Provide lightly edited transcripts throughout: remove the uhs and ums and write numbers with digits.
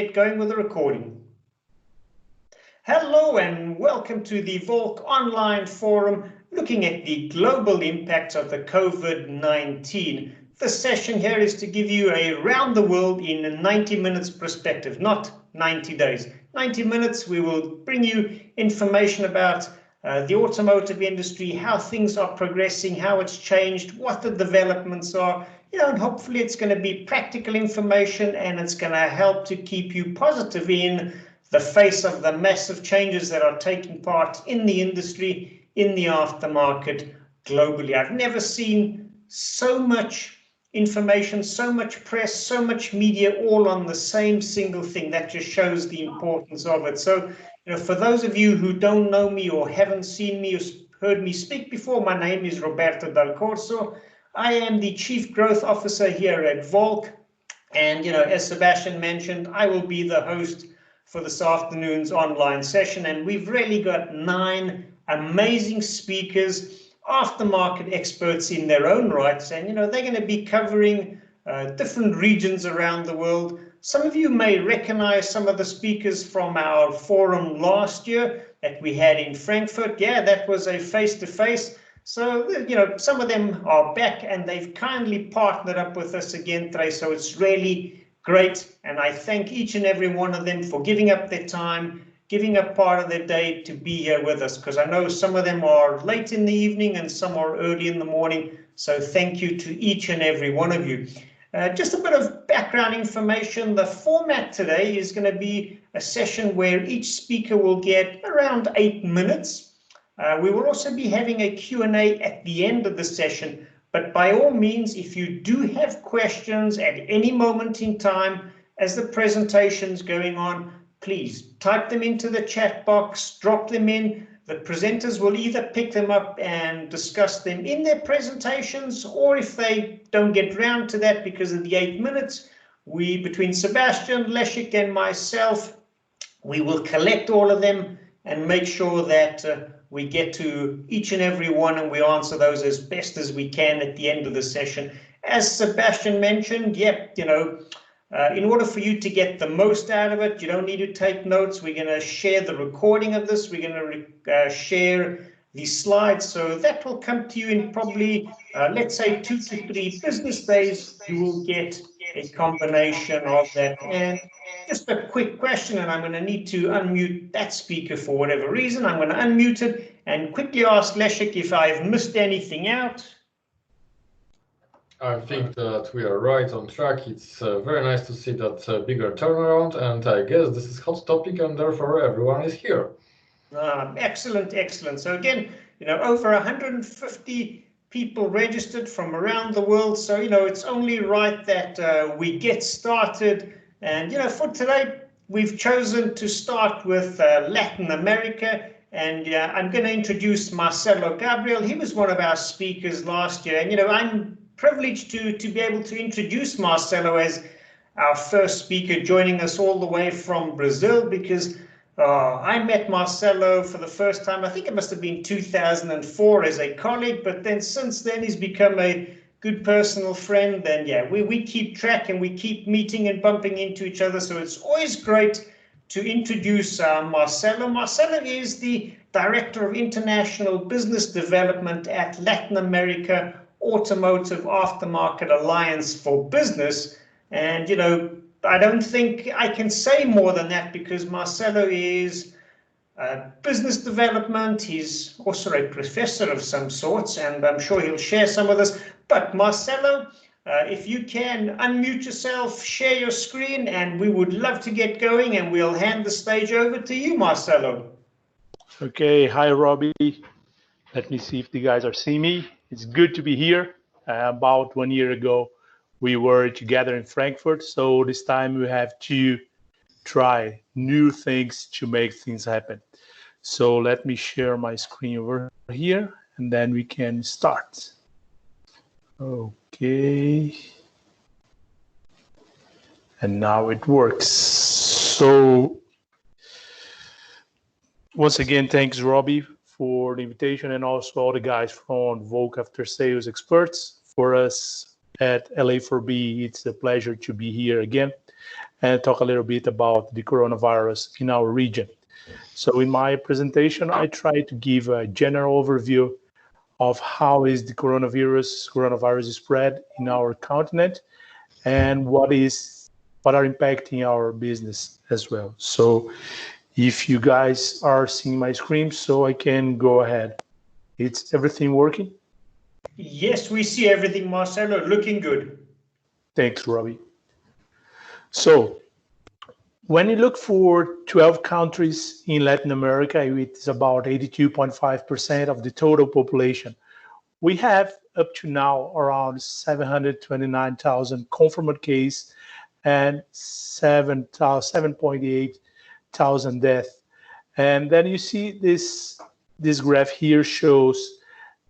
Get going with the recording. Hello and welcome to the Wolk online forum looking at the global impact of the COVID-19. This session here is to give you a round the world in a 90 minutes perspective, not 90 days. 90 minutes we will bring you information about the automotive industry, how things are progressing, how it's changed, what the developments are, and hopefully it's going to be practical information and it's going to help to keep you positive in the face of the massive changes that are taking part in the industry, in the aftermarket globally. I've never seen so much information, so much press, so much media all on the same single thing. That just shows the importance of it. So, for those of you who don't know me or haven't seen me or heard me speak before, my name is Roberto Dal Corso. I am the Chief Growth Officer here at Wolk. And, as Sebastian mentioned, I will be the host for this afternoon's online session. And we've really got 9 amazing speakers, aftermarket experts in their own rights. And, they're going to be covering different regions around the world. Some of you may recognize some of the speakers from our forum last year that we had in Frankfurt. Yeah, that was a face-to-face. So, some of them are back and they've kindly partnered up with us again today. So it's really great. And I thank each and every one of them for giving up their time, giving up part of their day to be here with us, because I know some of them are late in the evening and some are early in the morning. So thank you to each and every one of you. Just a bit of background information. The format today is going to be a session where each speaker will get around 8 minutes. We will also be having a Q&A at the end of the session, but by all means, if you do have questions at any moment in time as the presentation's going on, please type them into the chat box, drop them in. The presenters will either pick them up and discuss them in their presentations, or if they don't get round to that because of the 8 minutes, between Sebastian, Leszek and myself, we will collect all of them and make sure that we get to each and every one and we answer those as best as we can at the end of the session. As Sebastian mentioned, in order for you to get the most out of it, you don't need to take notes. We're going to share the recording of this. We're going to share the slides. So that will come to you in probably, let's say, 2 to 3 business days. You will get a combination of that. And just a quick question, and I'm going to need to unmute that speaker for whatever reason. I'm going to unmute it and quickly ask Leszek if I've missed anything out. I think that we are right on track. It's very nice to see that bigger turnaround, and I guess this is hot topic, and therefore everyone is here. Excellent, excellent. So again, over 150 people registered from around the world. So, it's only right that we get started. And, for today, we've chosen to start with Latin America. And I'm going to introduce Marcelo Gabriel. He was one of our speakers last year. And, I'm privileged to be able to introduce Marcelo as our first speaker, joining us all the way from Brazil, because I met Marcelo for the first time, I think it must have been 2004 as a colleague, but then since then he's become a good personal friend. And we keep track and we keep meeting and bumping into each other. So it's always great to introduce Marcelo. Marcelo is the Director of International Business Development at Latin America Automotive Aftermarket Alliance for Business. And, I don't think I can say more than that, because Marcelo is business development. He's also a professor of some sorts, and I'm sure he'll share some of this. But Marcelo, if you can unmute yourself, share your screen, and we would love to get going, and we'll hand the stage over to you, Marcelo. Okay, hi, Robbie. Let me see if the guys are seeing me. It's good to be here. About 1 year ago, we were together in Frankfurt. So this time we have to try new things to make things happen. So let me share my screen over here and then we can start. Okay. And now it works. So once again, thanks, Robbie, for the invitation, and also all the guys from Wolk After Sales Experts. For us at LA4B, it's a pleasure to be here again. and talk a little bit about the coronavirus in our region. So in my presentation, I try to give a general overview of how is the coronavirus spread in our continent and what are impacting our business as well. So if you guys are seeing my screen, so I can go ahead. It's everything working? Yes, we see everything, Marcelo, looking good. Thanks, Robbie. So when you look for 12 countries in Latin America, it's about 82.5% of the total population. We have up to now around 729,000 confirmed cases and 7.8 thousand deaths. And then you see this graph here shows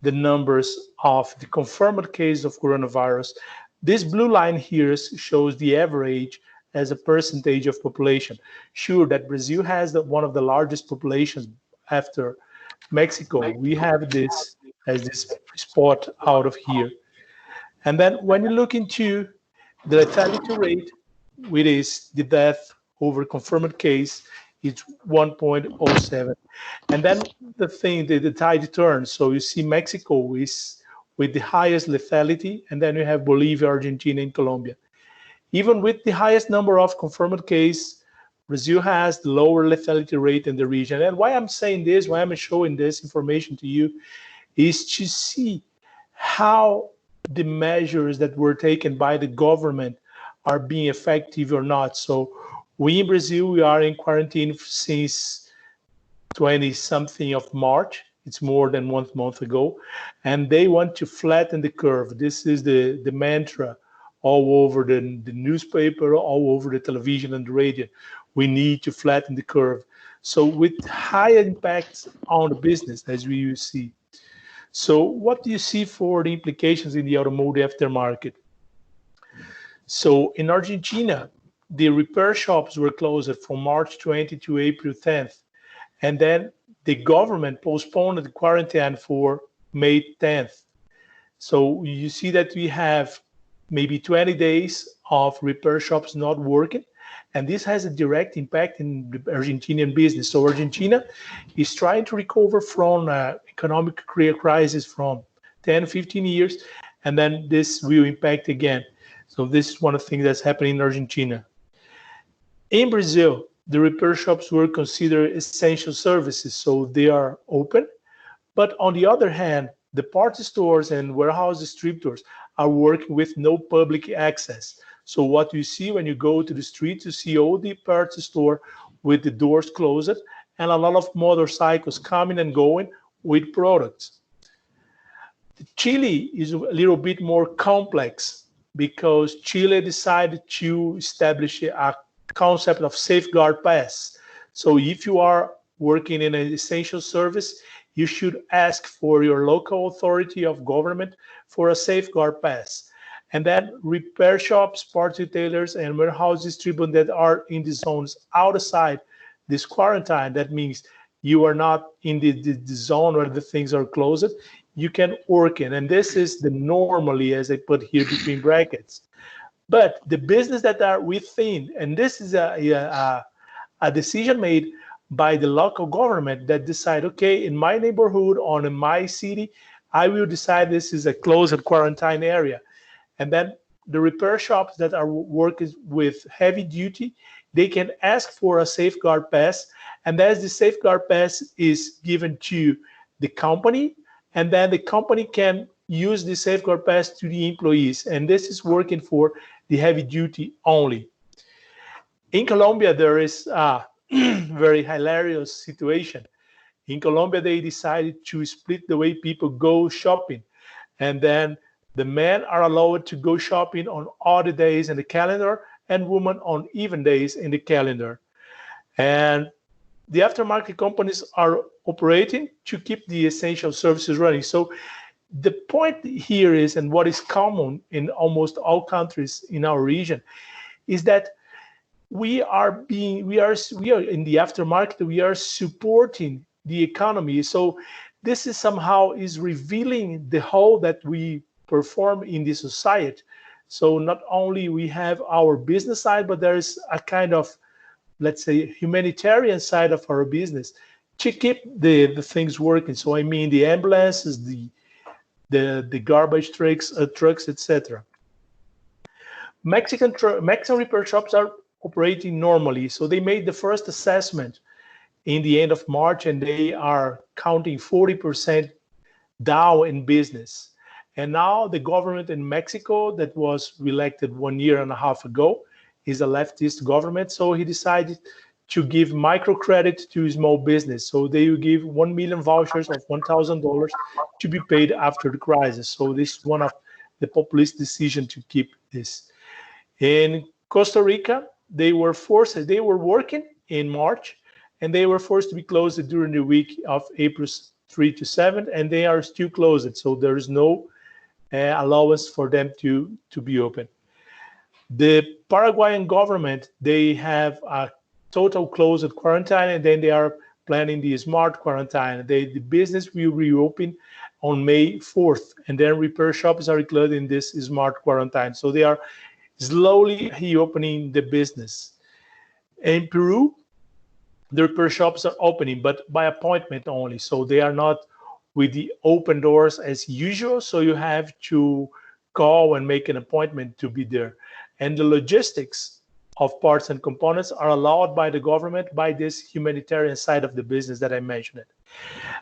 the numbers of the confirmed cases of coronavirus. This blue line here shows the average as a percentage of population. Sure that Brazil has one of the largest populations after Mexico. We have this as this spot out of here. And then when you look into the lethality rate, which is the death over confirmed case, it's 1.07. And then the tide turns. So you see Mexico is with the highest lethality, and then you have Bolivia, Argentina, and Colombia. Even with the highest number of confirmed cases, Brazil has the lower lethality rate in the region. And why I'm saying this, why I'm showing this information to you, is to see how the measures that were taken by the government are being effective or not. So we in Brazil, we are in quarantine since 20-something of March. It's more than 1 month ago. And they want to flatten the curve. This is the mantra all over the newspaper, all over the television and the radio. We need to flatten the curve. So with high impacts on the business, as we will see. So what do you see for the implications in the automotive aftermarket? So in Argentina, the repair shops were closed from March 20 to April 10th. And then the government postponed the quarantine for May 10th. So you see that we have maybe 20 days of repair shops not working. And this has a direct impact in the Argentinian business. So Argentina is trying to recover from economic crisis from 10, 15 years, and then this will impact again. So this is one of the things that's happening in Argentina. In Brazil, the repair shops were considered essential services, so they are open. But on the other hand, the parts stores and warehouse distributors are working with no public access. So what you see when you go to the street, you see all the parts store with the doors closed and a lot of motorcycles coming and going with products. Chile is a little bit more complex because Chile decided to establish a concept of safeguard pass. So if you are working in an essential service, you should ask for your local authority of government for a safeguard pass. And then repair shops, parts retailers, and warehouse distributors that are in the zones outside this quarantine, that means you are not in the zone where the things are closed, you can work in. And this is the normally, as I put here between brackets. But the business that are within, and this is a decision made by the local government that decide, okay, in my neighborhood or in my city, I will decide this is a closed quarantine area. And then the repair shops that are working with heavy duty, they can ask for a safeguard pass. And as the safeguard pass is given to the company, and then the company can use the safeguard pass to the employees. And this is working for the heavy duty only. In Colombia, there is a very hilarious situation. In Colombia, they decided to split the way people go shopping. And then the men are allowed to go shopping on odd days in the calendar and women on even days in the calendar. And the aftermarket companies are operating to keep the essential services running. So the point here is, and what is common in almost all countries in our region, is that we are in the aftermarket, we are supporting the economy. So this is somehow is revealing the whole that we perform in the society. So not only we have our business side, but there is a kind of, let's say, humanitarian side of our business to keep the things working. So I mean the ambulances, the garbage trucks, etc. Mexican repair shops are operating normally. So they made the first assessment in the end of March, and they are counting 40% down in business. And now the government in Mexico that was elected 1.5 years ago is a leftist government. So he decided to give microcredit to small business. So they will give 1 million vouchers of $1,000 to be paid after the crisis. So this is one of the populist decision to keep this. In Costa Rica, they were working in March, and they were forced to be closed during the week of April 3 to 7, and they are still closed. So there is no allowance for them to be open. The Paraguayan government, they have a total closed quarantine, and then they are planning the smart quarantine. The business will reopen on May 4th, and then repair shops are included in this smart quarantine. So they are slowly reopening the business. In Peru, the repair shops are opening, but by appointment only. So they are not with the open doors as usual. So you have to call and make an appointment to be there. And the logistics of parts and components are allowed by the government by this humanitarian side of the business that I mentioned.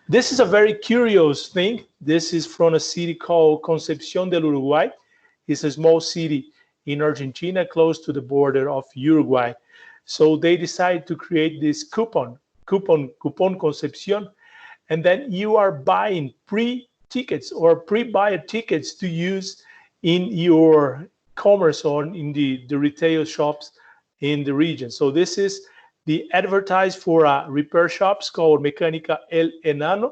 This is a very curious thing. This is from a city called Concepción del Uruguay. It's a small city in Argentina, close to the border of Uruguay. So they decided to create this coupon Concepción, and then you are buying pre-tickets or pre-buy tickets to use in your commerce or in the retail shops in the region. So this is the advertise for repair shops called Mecánica El Enano,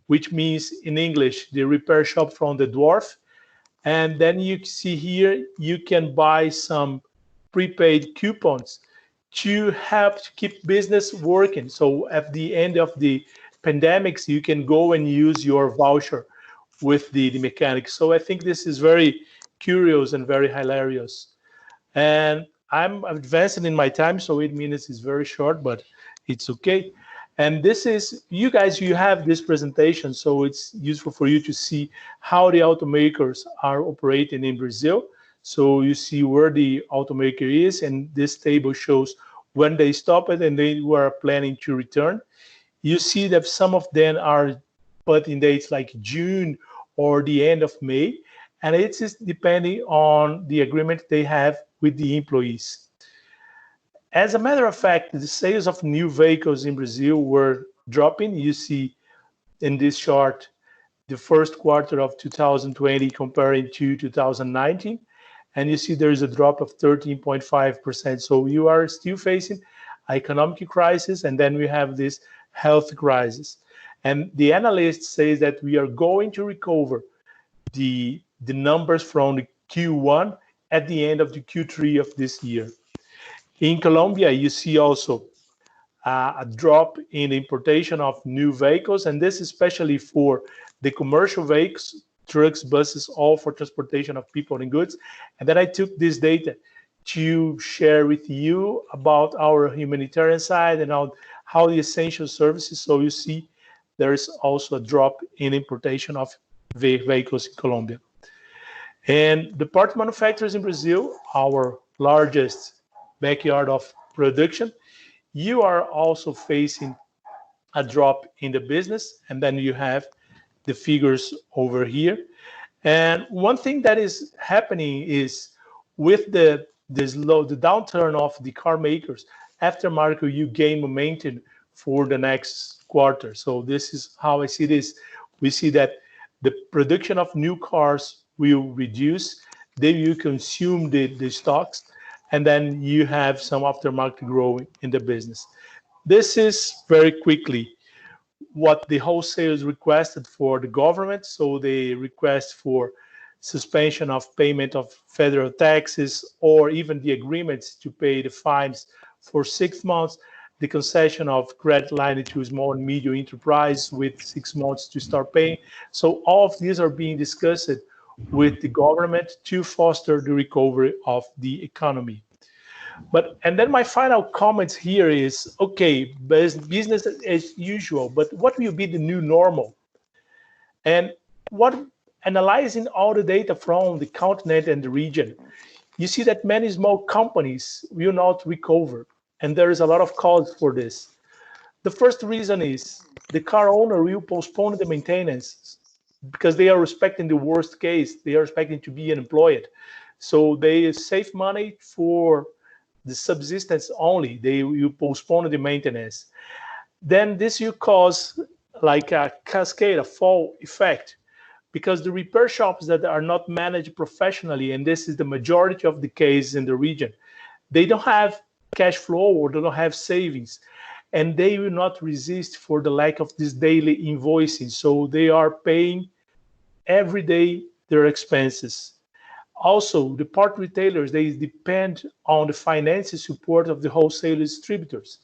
which means in English, the repair shop from the dwarf. And then you see here, you can buy some prepaid coupons to help to keep business working. So at the end of the pandemics, you can go and use your voucher with the mechanics. So I think this is very curious and very hilarious. And I'm advancing in my time, so 8 minutes is very short, but it's okay. And this is, you guys, you have this presentation, so it's useful for you to see how the automakers are operating in Brazil. So you see where the automaker is, and this table shows when they stop it and they were planning to return. You see that some of them are putting dates like June or the end of May, and it's just depending on the agreement they have with the employees. As a matter of fact, the sales of new vehicles in Brazil were dropping. You see in this chart the first quarter of 2020 comparing to 2019, and you see there is a drop of 13.5%. So you are still facing economic crisis, and then we have this health crisis. And the analyst says that we are going to recover the numbers from the Q1 at the end of the Q3 of this year. In Colombia, you see also a drop in importation of new vehicles, and this especially for the commercial vehicles, trucks, buses, all for transportation of people and goods. And then I took this data to share with you about our humanitarian side and how the essential services. So you see there is also a drop in importation of vehicles in Colombia. And the part manufacturers in Brazil, our largest backyard of production, you are also facing a drop in the business, and then you have the figures over here. And one thing that is happening is with the downturn of the car makers, aftermarket, you gain momentum for the next quarter. So this is how I see this. We see that the production of new cars will reduce, they will consume the stocks, and then you have some aftermarket growing in the business. This is very quickly what the wholesalers requested for the government. So they request for suspension of payment of federal taxes, or even the agreements to pay the fines for 6 months, the concession of credit line to small and medium enterprise with 6 months to start paying. So all of these are being discussed with the government to foster the recovery of the economy. And then my final comments here is, okay, business as usual, but what will be the new normal? And what, analyzing all the data from the continent and the region, you see that many small companies will not recover. And there is a lot of cause for this. The first reason is the car owner will postpone the maintenance because they are respecting the worst case. They are expecting to be unemployed. So they save money for the subsistence only. They will postpone the maintenance. Then this will cause like a cascade, a fall effect, because the repair shops that are not managed professionally, and this is the majority of the cases in the region, they don't have cash flow or they don't have savings, and they will not resist for the lack of this daily invoicing. So they are paying every day their expenses. Also, the part retailers, they depend on the financial support of the wholesale distributors.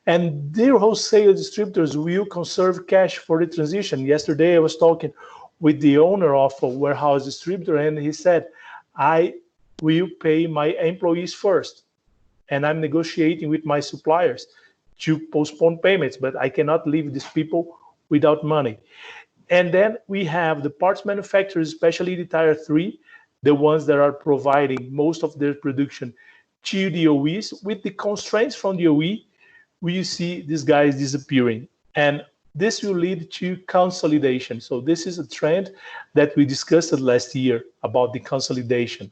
And their wholesale distributors will conserve cash for the transition. Yesterday, I was talking with the owner of a warehouse distributor, and he said, I will pay my employees first. And I'm negotiating with my suppliers to postpone payments, but I cannot leave these people without money. And then we have the parts manufacturers, especially the Tier 3, the ones that are providing most of their production to the OEs. With the constraints from the OE, we see these guys disappearing. And this will lead to consolidation. So this is a trend that we discussed last year about the consolidation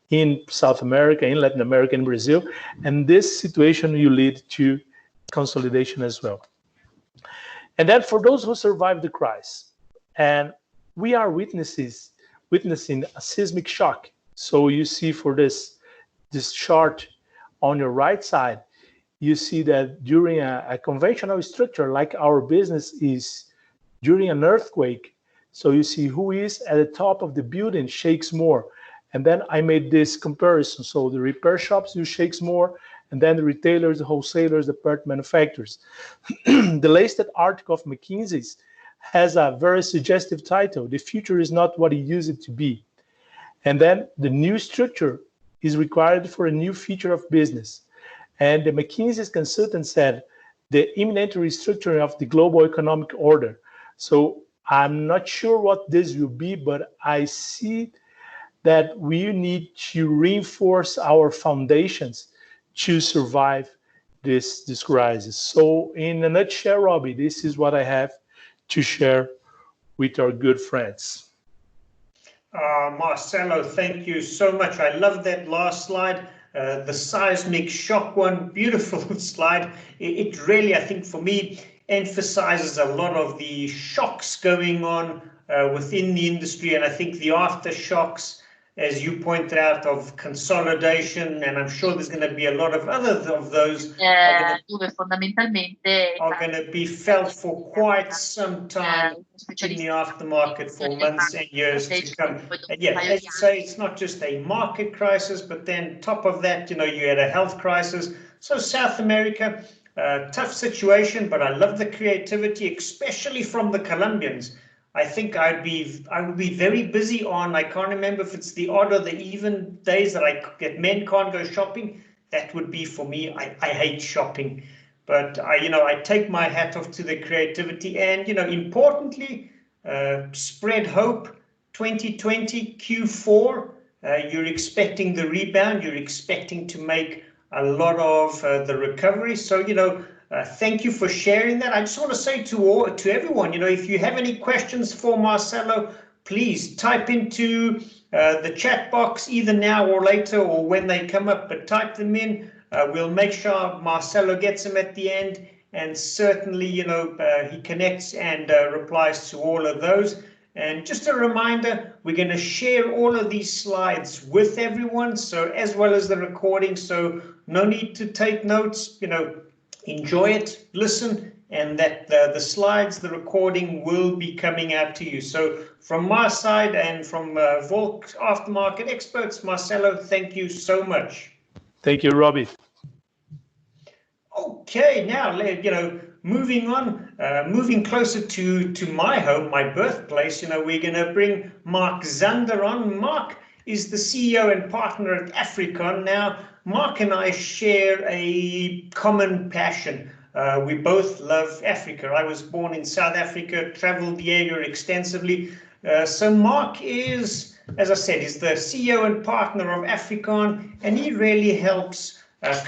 in South America, in Latin America, in Brazil. And this situation will lead to consolidation as well. And then for those who survived the crisis, and we are witnessing a seismic shock. So you see for this chart on your right side, you see that during a conventional structure like our business is during an earthquake. So you see who is at the top of the building shakes more. And then I made this comparison. So the repair shops will shakes more, and then the retailers, the wholesalers, the part manufacturers. The latest article of McKinsey's has a very suggestive title: "The future is not what it used to be." And then the new structure is required for a new future of business. And the McKinsey's consultant said the imminent restructuring of the global economic order. So I'm not sure what this will be, but I see that we need to reinforce our foundations to survive this crisis. So in a nutshell, Robbie, this is what I have to share with our good friends. Marcelo, thank you so much. I love that last slide. The seismic shock one, beautiful slide. It really, I think for me, emphasizes a lot of the shocks going on within the industry. And I think the aftershocks, as you pointed out, of consolidation, and I'm sure there's going to be a lot of other of those are going to be felt for quite some time in the aftermarket for months and years to come. And yeah, as you say, it's not just a market crisis, but then top of that, you had a health crisis. So South America, tough situation, but I love the creativity, especially from the Colombians. I think I would be very busy on, I can't remember if it's the odd or the even days that men can't go shopping. That would be for me. I hate shopping, but I take my hat off to the creativity and, importantly, spread hope. 2020 Q4, you're expecting the rebound. You're expecting to make a lot of the recovery. So, thank you for sharing that. I just want to say to everyone, if you have any questions for Marcelo, please type into the chat box either now or later or when they come up, but type them in. We'll make sure Marcelo gets them at the end, and certainly, he connects and replies to all of those. And just a reminder, we're going to share all of these slides with everyone, so as well as the recording, so no need to take notes, enjoy it, listen, and that the slides, the recording will be coming out to you. So from my side and from Wolk Aftermarket Experts, Marcelo, thank you so much. Thank you, Robbie. Okay, now, moving on, moving closer to my home, my birthplace, we're going to bring Mark Zander on. Mark is the CEO and partner at Africon. Now, Mark and I share a common passion. We both love Africa. I was born in South Africa, traveled the area extensively. So Mark is, as I said, is the CEO and partner of Africon, and he really helps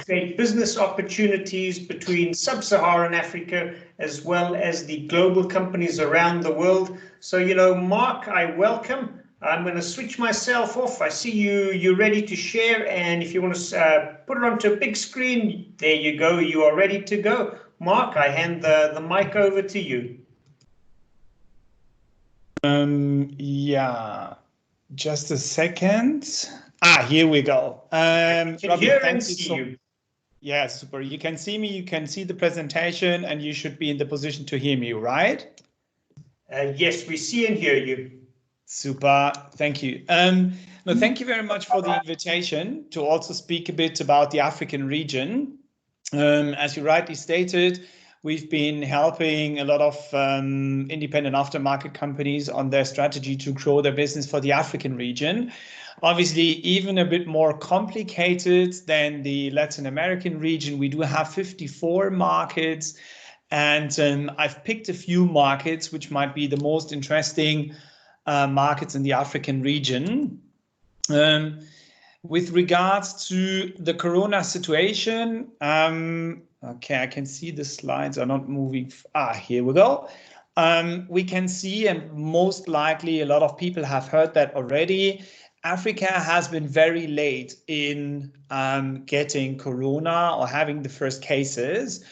create business opportunities between sub-Saharan Africa as well as the global companies around the world. So, Mark, I welcome. I'm going to switch myself off. I see you're ready to share, and if you want to put it onto a big screen, there you go. You are ready to go. Mark, I hand the mic over to you. Yeah, just a second. Here we go. Robbie, hear and see you. Yeah, super. You can see me, you can see the presentation, and you should be in the position to hear me, right? Yes, we see and hear you. Super, thank you. No, thank you very much for the invitation to also speak a bit about the African region. As you rightly stated, we've been helping a lot of independent aftermarket companies on their strategy to grow their business for the African region. Obviously, even a bit more complicated than the Latin American region. We do have 54 markets, and I've picked a few markets which might be the most interesting markets in the African region. With regards to the Corona situation, okay, I can see the slides are not moving. Here we go. We can see, and most likely a lot of people have heard that already, Africa has been very late in getting Corona or having the first cases.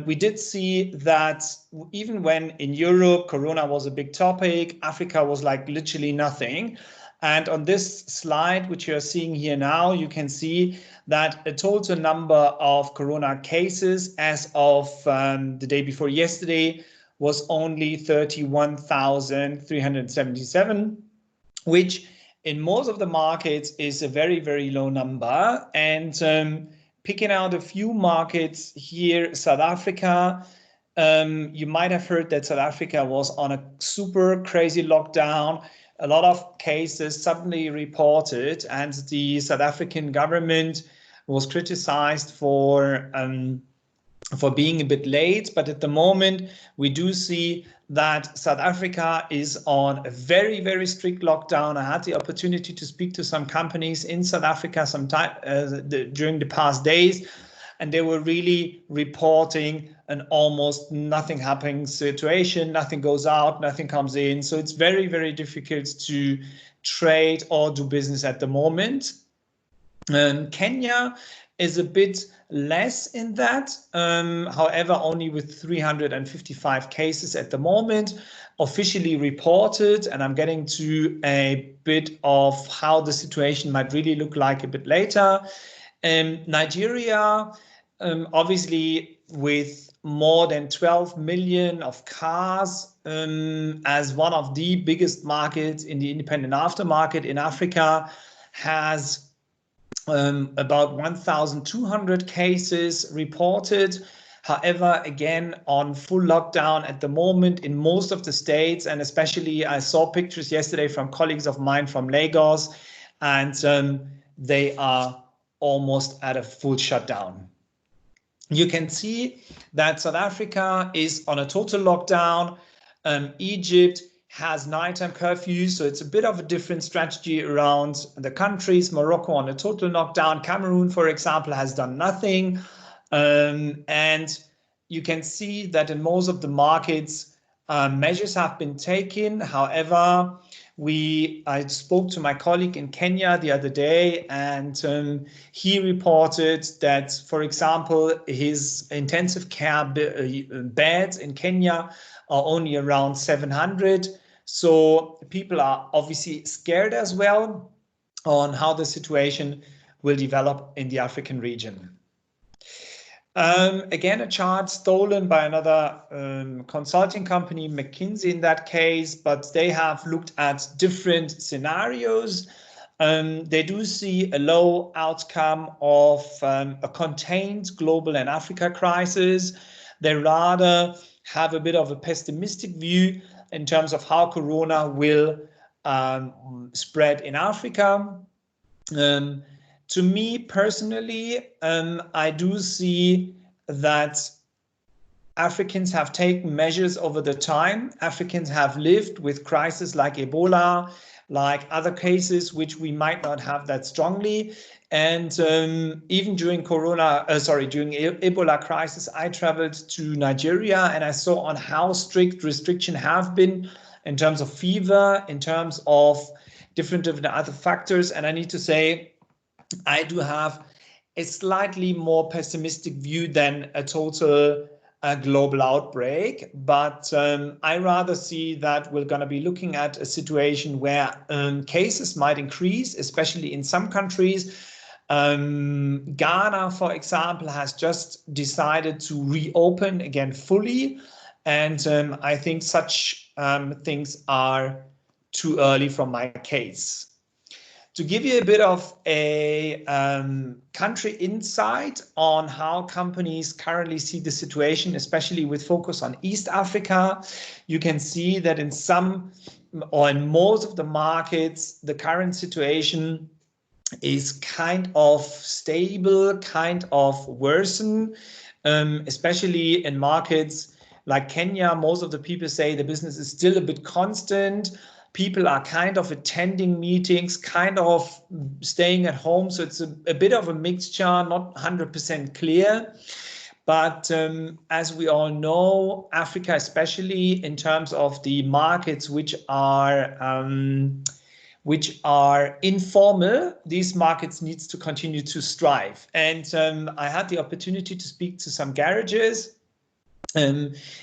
We did see that even when in Europe, Corona was a big topic, Africa was like literally nothing. And on this slide, which you're seeing here now, you can see that a total number of Corona cases as of the day before yesterday was only 31,377, which in most of the markets is a very, very low number. And picking out a few markets here, South Africa, you might have heard that South Africa was on a super crazy lockdown. A lot of cases suddenly reported, and the South African government was criticized for being a bit late. But at the moment, we do see that South Africa is on a very, very strict lockdown. I had the opportunity to speak to some companies in South Africa during the past days, and they were really reporting an almost nothing happening situation. Nothing goes out, nothing comes in. So it's very, very difficult to trade or do business at the moment. Kenya is a bit less in that, however, only with 355 cases at the moment officially reported, and I'm getting to a bit of how the situation might really look like a bit later. Nigeria, obviously with more than 12 million of cars, as one of the biggest markets in the independent aftermarket in Africa, has about 1,200 cases reported. However, again, on full lockdown at the moment in most of the states, and especially I saw pictures yesterday from colleagues of mine from Lagos, and they are almost at a full shutdown. You can see that South Africa is on a total lockdown. Egypt has nighttime curfews, so it's a bit of a different strategy around the countries. Morocco on a total lockdown. Cameroon, for example, has done nothing. And you can see that in most of the markets, measures have been taken. However, I spoke to my colleague in Kenya the other day, and he reported that, for example, his intensive care beds in Kenya are only around 700. So people are obviously scared as well on how the situation will develop in the African region. Again, a chart stolen by another consulting company, McKinsey in that case, but they have looked at different scenarios. They do see a low outcome of a contained global and Africa crisis. They rather have a bit of a pessimistic view in terms of how Corona will spread in Africa. To me personally, I do see that Africans have taken measures over the time. Africans have lived with crises like Ebola, like other cases which we might not have that strongly. And even during during Ebola crisis, I traveled to Nigeria and I saw on how strict restrictions have been in terms of fever, in terms of different other factors. And I need to say, I do have a slightly more pessimistic view than a total global outbreak, but I rather see that we're going to be looking at a situation where cases might increase, especially in some countries. Ghana, for example, has just decided to reopen again fully, and I think such things are too early from my case. To give you a bit of a country insight on how companies currently see the situation, especially with focus on East Africa, you can see that in some or in most of the markets, the current situation is kind of stable, kind of worsen, especially in markets like Kenya. Most of the people say the business is still a bit constant. People are kind of attending meetings, kind of staying at home. So it's a bit of a mixture, not 100% clear. But as we all know, Africa, especially in terms of the markets which are informal, these markets needs to continue to strive. And I had the opportunity to speak to some garages,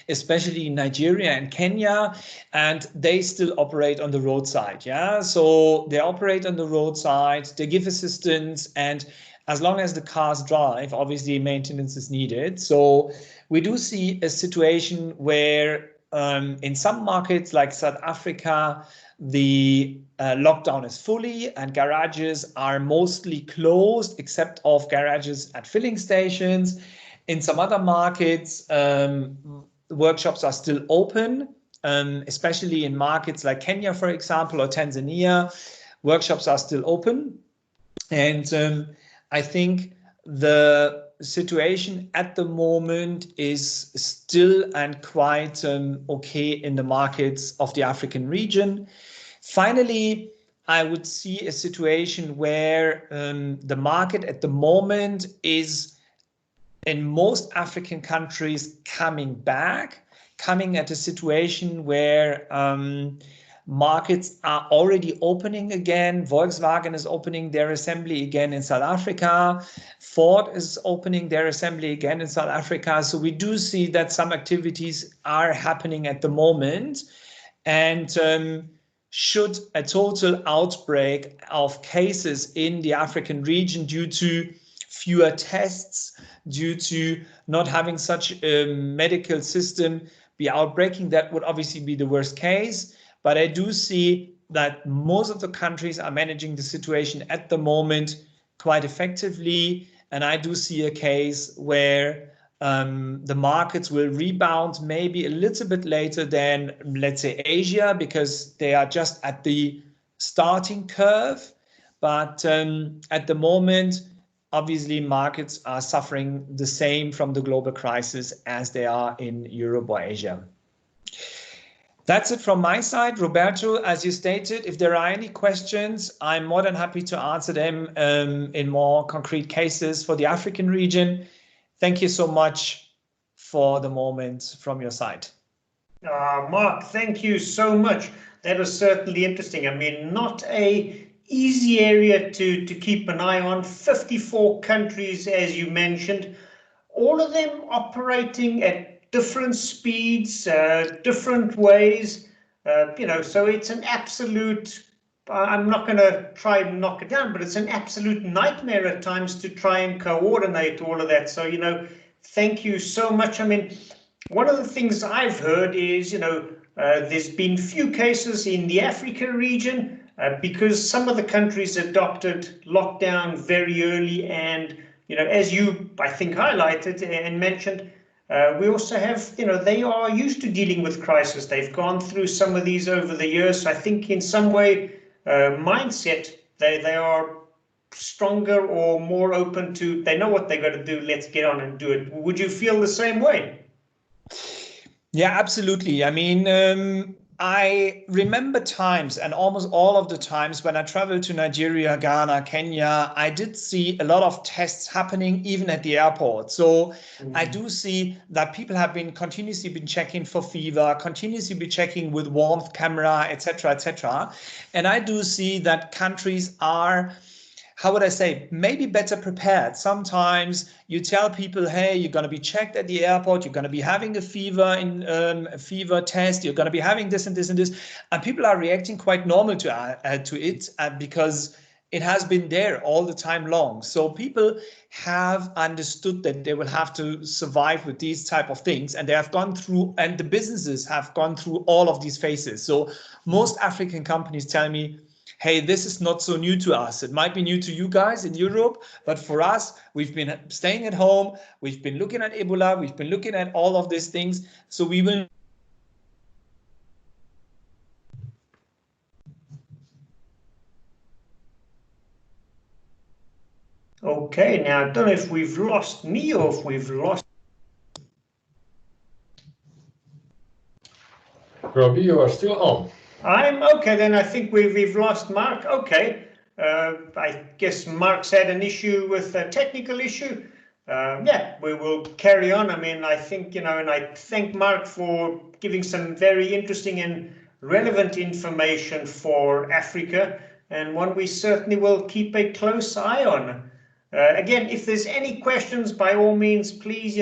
especially in Nigeria and Kenya, and they still operate on the roadside. Yeah, so they operate on the roadside, they give assistance, and as long as the cars drive, obviously maintenance is needed. So we do see a situation where in some markets like South Africa, the lockdown is fully and garages are mostly closed, except of garages at filling stations. In some other markets, workshops are still open, especially in markets like Kenya, for example, or Tanzania, workshops are still open. And I think the situation at the moment is still and quite okay in the markets of the African region. Finally, I would see a situation where the market at the moment is, in most African countries, coming at a situation where markets are already opening again. Volkswagen is opening their assembly again in South Africa. Ford is opening their assembly again in South Africa. So we do see that some activities are happening at the moment. And should a total outbreak of cases in the African region due to fewer tests, due to not having such a medical system be outbreaking, that would obviously be the worst case. But I do see that most of the countries are managing the situation at the moment quite effectively. And I do see a case where the markets will rebound maybe a little bit later than, let's say, Asia, because they are just at the starting curve. But at the moment, obviously, markets are suffering the same from the global crisis as they are in Europe or Asia. That's it from my side. Roberto, as you stated, if there are any questions, I'm more than happy to answer them in more concrete cases for the African region. Thank you so much for the moment from your side. Mark, thank you so much. That was certainly interesting. I mean, not a easy area to keep an eye on. 54 countries, as you mentioned, all of them operating at different speeds, different ways, so it's an absolute, I'm not going to try and knock it down, but it's an absolute nightmare at times to try and coordinate all of that. So, thank you so much. I mean, one of the things I've heard is, there's been few cases in the Africa region because some of the countries adopted lockdown very early. And, as you, I think, highlighted and mentioned, We also have, they are used to dealing with crisis. They've gone through some of these over the years. So I think in some way, mindset, they are stronger or more open to, they know what they're going to do. Let's get on and do it. Would you feel the same way? Yeah, absolutely. I mean, I remember times, and almost all of the times when I traveled to Nigeria, Ghana, Kenya, I did see a lot of tests happening even at the airport. So I do see that people have been continuously been checking for fever, continuously be checking with warmth camera, etc., etc. And I do see that countries are, how would I say, maybe better prepared. Sometimes you tell people, hey, you're going to be checked at the airport, you're going to be having a fever in a fever test, you're going to be having this and this and this, and people are reacting quite normal to it because it has been there all the time long. So people have understood that they will have to survive with these type of things, and they have gone through, and the businesses have gone through all of these phases. So most African companies tell me, hey, this is not so new to us. It might be new to you guys in Europe, but for us, we've been staying at home. We've been looking at Ebola. We've been looking at all of these things. So we will. Okay, now I don't know if we've lost me or if we've lost. Robbie, you are still on. I'm okay, then I think we've lost Mark. Okay. I guess Mark's had an issue with a technical issue. Yeah, we will carry on. I mean, I think, and I thank Mark for giving some very interesting and relevant information for Africa, and one we certainly will keep a close eye on. Again, if there's any questions, by all means, please,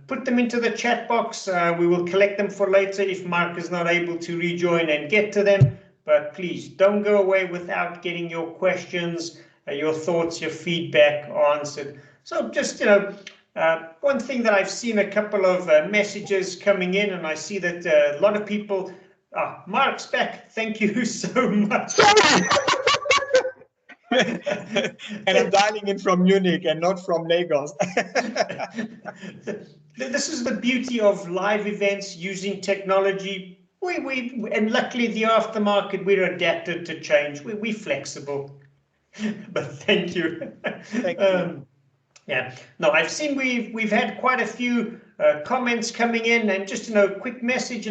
put them into the chat box. We will collect them for later if Mark is not able to rejoin and get to them. But please don't go away without getting your questions, your thoughts, your feedback answered. So just, one thing that I've seen a couple of messages coming in, and I see that a lot of people, Mark's back. Thank you so much. And I'm dialing in from Munich and not from Lagos. This is the beauty of live events using technology. And luckily the aftermarket, we're adapted to change. We're flexible. But thank you. Thank you. Yeah. No, I've seen we've had quite a few comments coming in, and just quick message.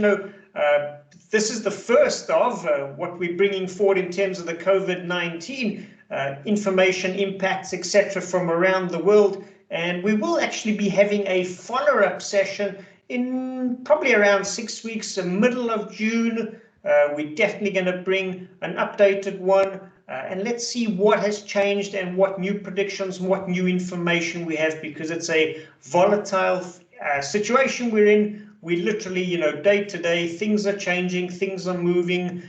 This is the first of what we're bringing forward in terms of the COVID-19 information impacts, etc., from around the world. And we will actually be having a follow-up session in probably around 6 weeks, the middle of June. We're definitely going to bring an updated one, and let's see what has changed and what new predictions and what new information we have, because it's a volatile situation we're in. We literally, day to day, things are changing, things are moving,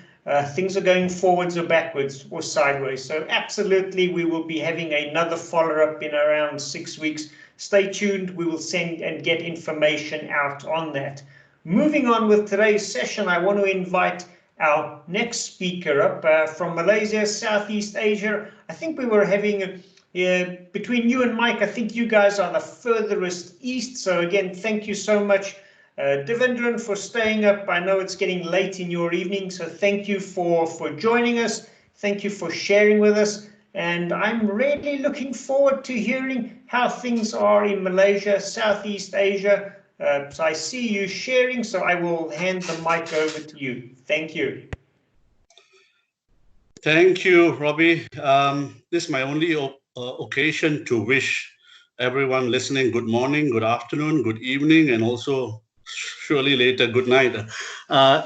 things are going forwards or backwards or sideways. So absolutely, we will be having another follow-up in around 6 weeks. Stay tuned. We will send and get information out on that. Moving on with today's session, I want to invite our next speaker up from Malaysia, Southeast Asia. I think we were having, between you and Mike, I think you guys are the furthest east. So again, thank you so much, Devendran, for staying up. I know it's getting late in your evening, so thank you for joining us. Thank you for sharing with us. And I'm really looking forward to hearing how things are in Malaysia, Southeast Asia. So I see you sharing, so I will hand the mic over to you. Thank you. Thank you, Robbie. This is my only occasion to wish everyone listening good morning, good afternoon, good evening, and also surely later good night.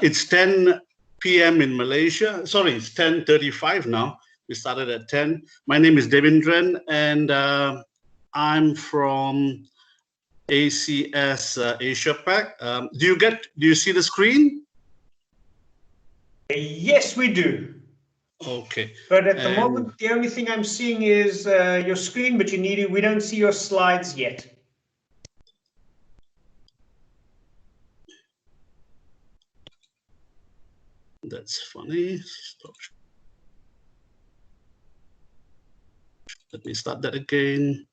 It's 10 p.m. in Malaysia. Sorry, it's 10:35 now. We started at 10. My name is Devendran, and I'm from ACS Asia Pac. Do you see the screen? Yes, we do. Okay. But at the moment, the only thing I'm seeing is your screen, but we don't see your slides yet. That's funny. Stop. Let me start that again.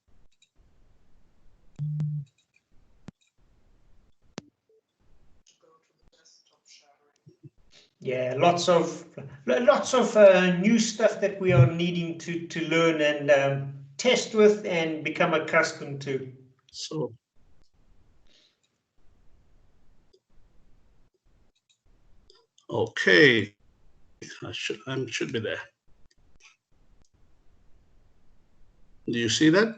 Yeah, lots of new stuff that we are needing to learn and test with and become accustomed to. So, okay, I should be there. Do you see that?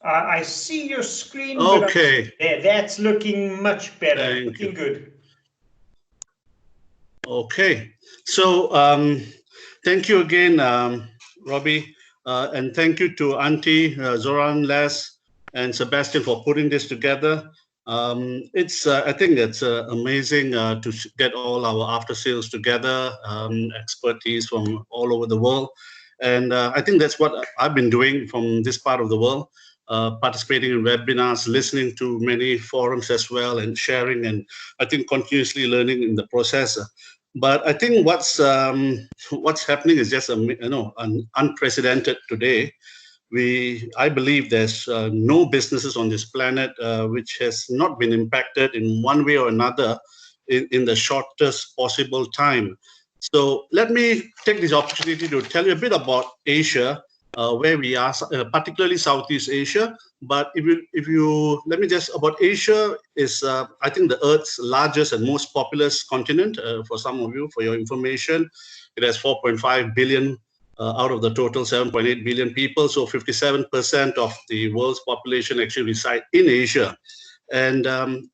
I see your screen. Okay. But that's looking much better. Looking good. Okay. So thank you again, Robbie, and thank you to Auntie, Zoran, Les, and Sebastian for putting this together. I think it's amazing to get all our after sales together, expertise from all over the world. And I think that's what I've been doing from this part of the world, participating in webinars, listening to many forums as well, and sharing, and I think continuously learning in the process. But I think what's happening is just unprecedented today. I believe there's no businesses on this planet which has not been impacted in one way or another in the shortest possible time. So let me take this opportunity to tell you a bit about Asia, where we are, particularly Southeast Asia. But if you let me just about Asia is I think the Earth's largest and most populous continent. For some of you, for your information, it has 4.5 billion. Out of the total 7.8 billion people, so 57% of the world's population actually reside in Asia. And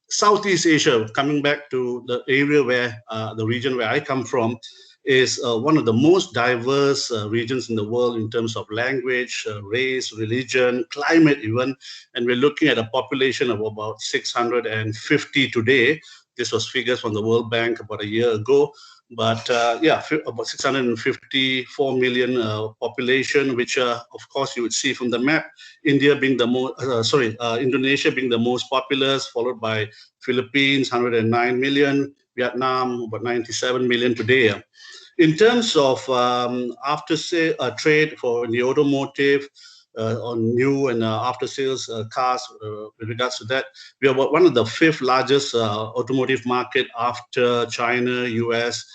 Southeast Asia, coming back to the area where the region where I come from, is one of the most diverse regions in the world in terms of language, race, religion, climate even. And we're looking at a population of about 650 today. This was figures from the World Bank about a year ago. But about 654 million population, which of course you would see from the map. Indonesia being the most populous, followed by Philippines, 109 million, Vietnam, about 97 million today. In terms of after-sale trade for the automotive, on new and after-sales cars, with regards to that, we are one of the 5th largest automotive market after China, US,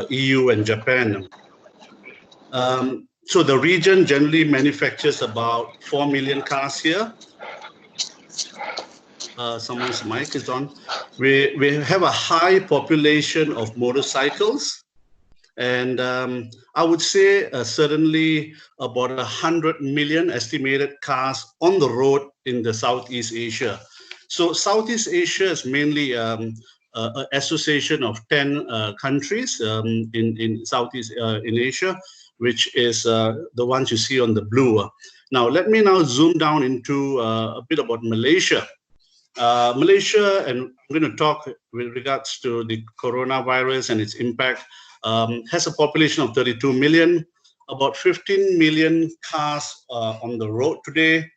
EU, and Japan. So the region generally manufactures about 4 million cars here. Someone's mic is on. We have a high population of motorcycles. And I would say certainly about 100 million estimated cars on the road in the Southeast Asia. So Southeast Asia is mainly an association of 10 countries in Southeast in Asia, which is the ones you see on the blue. Now, let me now zoom down into a bit about Malaysia. Malaysia, and I'm going to talk with regards to the coronavirus and its impact, has a population of 32 million, about 15 million cars on the road today.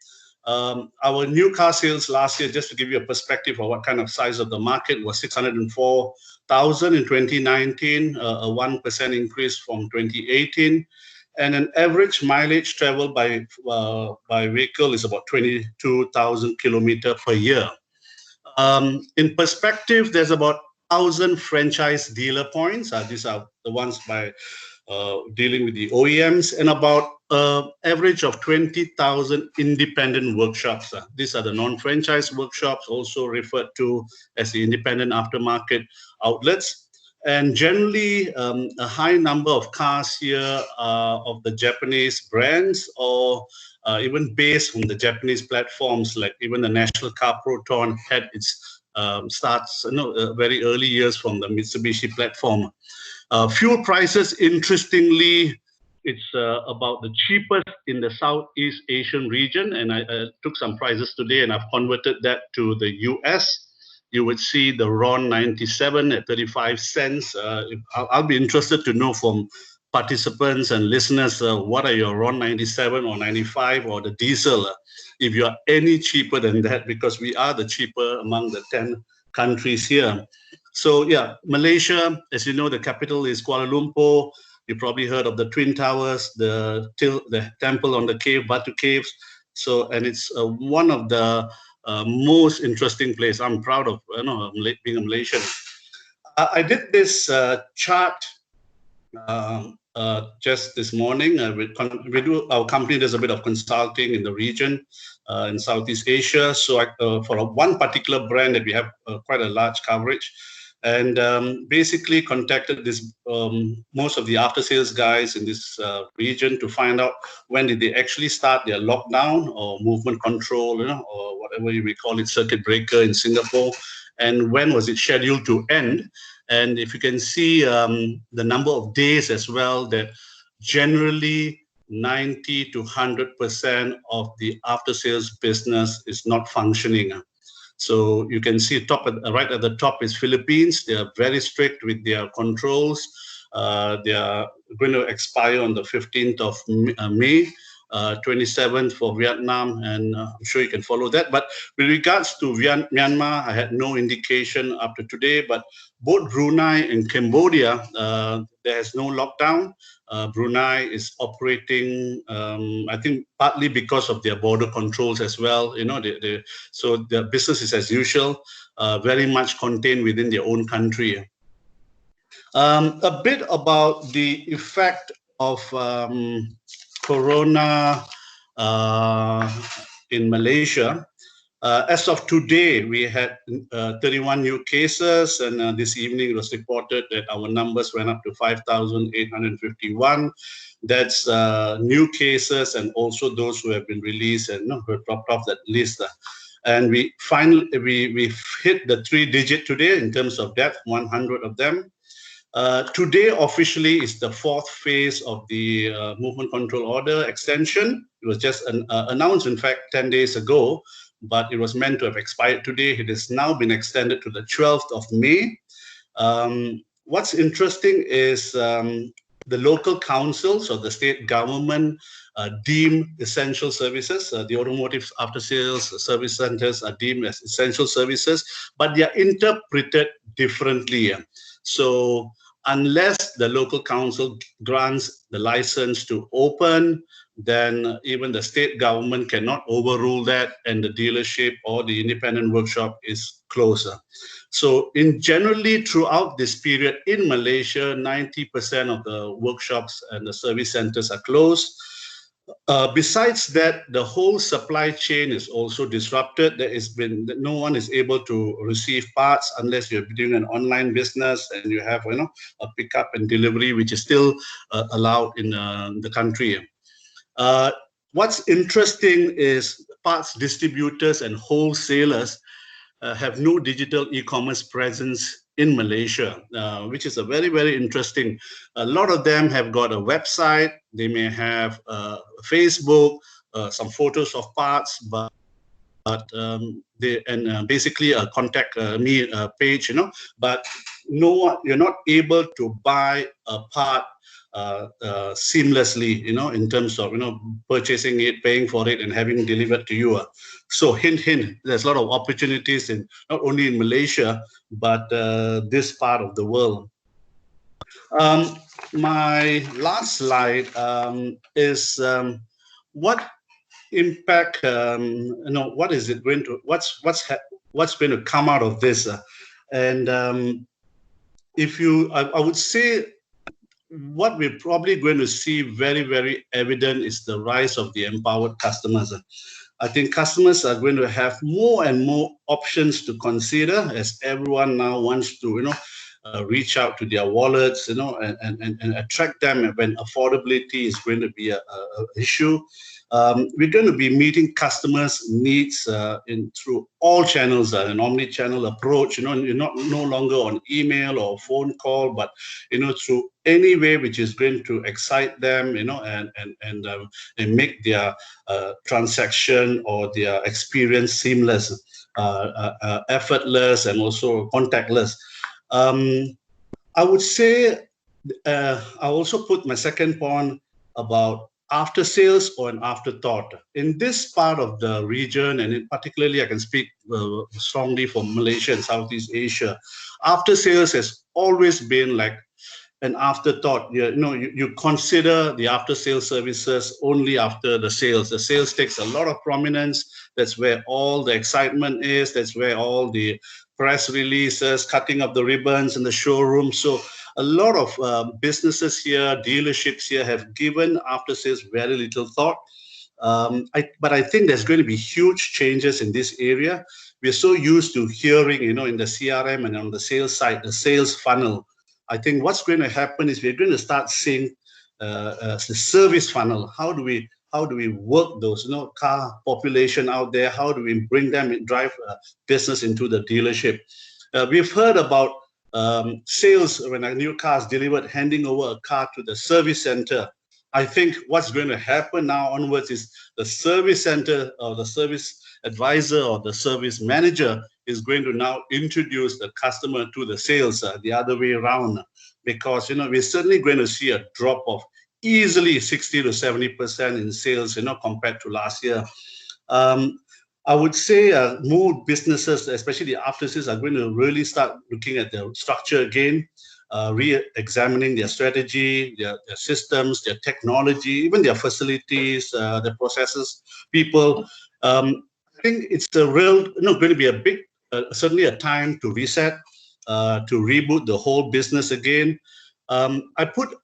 Our new car sales last year, just to give you a perspective of what kind of size of the market, was 604,000 in 2019, a 1% increase from 2018. And an average mileage traveled by vehicle is about 22,000 kilometers per year. In perspective, there's about 1,000 franchise dealer points. These are the ones by dealing with the OEMs, and about average of 20,000 independent workshops. These are the non-franchise workshops, also referred to as the independent aftermarket outlets. And generally, a high number of cars here are of the Japanese brands, or even based on the Japanese platforms, like even the National Car Proton had its starts very early years from the Mitsubishi platform. Fuel prices, interestingly, it's about the cheapest in the Southeast Asian region, and I took some prices today and I've converted that to the US. You would see the RON 97 at 35 cents. I'll be interested to know from participants and listeners, what are your RON 97 or 95 or the diesel, if you are any cheaper than that, because we are the cheaper among the 10 countries here. So yeah, Malaysia, as you know, the capital is Kuala Lumpur. You probably heard of the Twin Towers, the temple on the cave, Batu Caves. So, and it's one of the most interesting place. I'm proud of being a Malaysian. I did this chart just this morning. Our company does a bit of consulting in the region in Southeast Asia. So for one particular brand that we have quite a large coverage, and basically contacted this most of the after sales guys in this region to find out when did they actually start their lockdown or movement control, or whatever you may call it, circuit breaker in Singapore, and when was it scheduled to end. And if you can see the number of days as well, that generally 90 to 100% of the after sales business is not functioning. So you can see right at the top is Philippines. They are very strict with their controls. They are going to expire on the 15th of May. 27th for Vietnam, and I'm sure you can follow that. But with regards to Myanmar, I had no indication up to today, but both Brunei and Cambodia, there is no lockdown. Brunei is operating, I think, partly because of their border controls as well. So their business is as usual, very much contained within their own country. A bit about the effect of Corona in Malaysia. As of today, we had 31 new cases, and this evening it was reported that our numbers went up to 5,851. That's new cases and also those who have been released and who have dropped off that list. And we hit the 3-digit today in terms of death, 100 of them. Today officially is the 4th phase of the movement control order extension. It was just announced, in fact, 10 days ago, but it was meant to have expired today. It has now been extended to the 12th of May. What's interesting is the local councils or the state government deem essential services. The automotive after sales service centers are deemed as essential services, but they are interpreted differently. So unless the local council grants the license to open, then even the state government cannot overrule that, and the dealership or the independent workshop is closer. So generally throughout this period in Malaysia, 90% of the workshops and the service centers are closed. Besides that, the whole supply chain is also disrupted. No one is able to receive parts unless you're doing an online business and you have a pickup and delivery, which is still allowed in the country. What's interesting is parts distributors and wholesalers have no digital e-commerce presence in Malaysia, which is a very, very interesting. A lot of them have got a website. They may have Facebook, some photos of parts, but basically a contact me page, but you're not able to buy a part seamlessly, in terms of purchasing it, paying for it, and having it delivered to you. So hint, there's a lot of opportunities not only in Malaysia but this part of the world. My last slide is what impact, what is it going to, what's going to come out of this, and I would say what we're probably going to see very, very evident is the rise of the empowered customers. I think customers are going to have more and more options to consider, as everyone now wants to, reach out to their wallets, and attract them when affordability is going to be an issue. We're going to be meeting customers' needs through all channels, an omni-channel approach. You're no longer on email or phone call, but through any way which is going to excite them, and make their transaction or their experience seamless, effortless, and also contactless. I would say I also put my second point about after sales or an afterthought. In this part of the region, and particularly I can speak strongly for Malaysia and Southeast Asia, after sales has always been like an afterthought. You consider the after sales services only after the sales. The sales takes a lot of prominence. That's where all the excitement is. That's where all the press releases, cutting of the ribbons in the showroom. So a lot of businesses here, dealerships here have given after sales very little thought. But I think there's going to be huge changes in this area. We're so used to hearing, in the CRM and on the sales side, the sales funnel. I think what's going to happen is we're going to start seeing the service funnel. How do we work those car population out there? How do we bring them and drive business into the dealership? We've heard about sales when a new car is delivered, handing over a car to the service center. I think what's going to happen now onwards is the service center or the service advisor or the service manager is going to now introduce the customer to the sales the other way around, because we're certainly going to see a drop of easily 60 to 70% in sales compared to last year. I would say more businesses, especially the after sales, are going to really start looking at their structure again, re-examining their strategy, their systems, their technology, even their facilities, their processes, people. I think it's going to be a big, certainly a time to reset, to reboot the whole business again. I put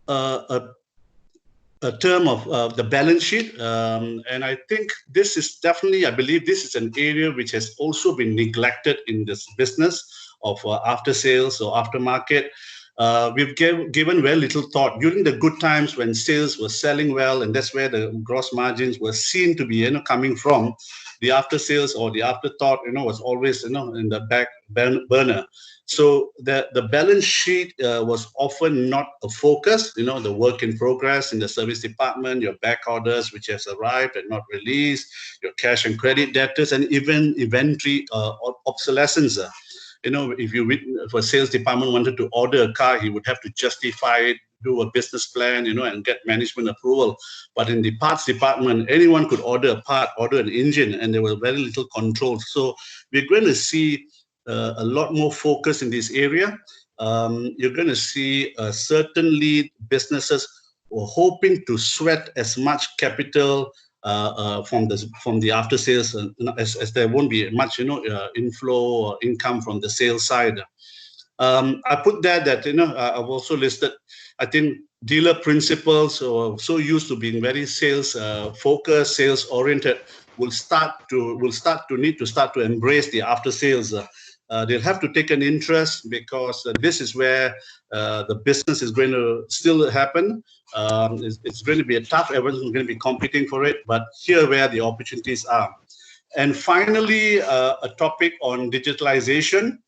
a term of the balance sheet, and I think this is definitely, I believe this is an area which has also been neglected in this business of after sales or aftermarket. We've given very little thought during the good times when sales were selling well, and that's where the gross margins were seen to be coming from. The after sales or the afterthought was always in the back burner. So the balance sheet was often not a focus. The work in progress in the service department, your back orders which has arrived and not released, your cash and credit debtors, and even inventory obsolescence. If a sales department wanted to order a car, he would have to justify it, do a business plan, and get management approval. But in the parts department, anyone could order a part, order an engine, and there was very little control. So we're going to see a lot more focus in this area. You're going to see certainly businesses were hoping to sweat as much capital from the after sales, as there won't be much inflow or income from the sales side. I put that I've also listed, I think dealer principals who are so used to being very sales focused, sales oriented, will start to need to embrace the after sales. They'll have to take an interest, because this is where the business is going to still happen. It's going to be a tough, everyone's going to be competing for it, but here where the opportunities are. And finally, a topic on digitalization.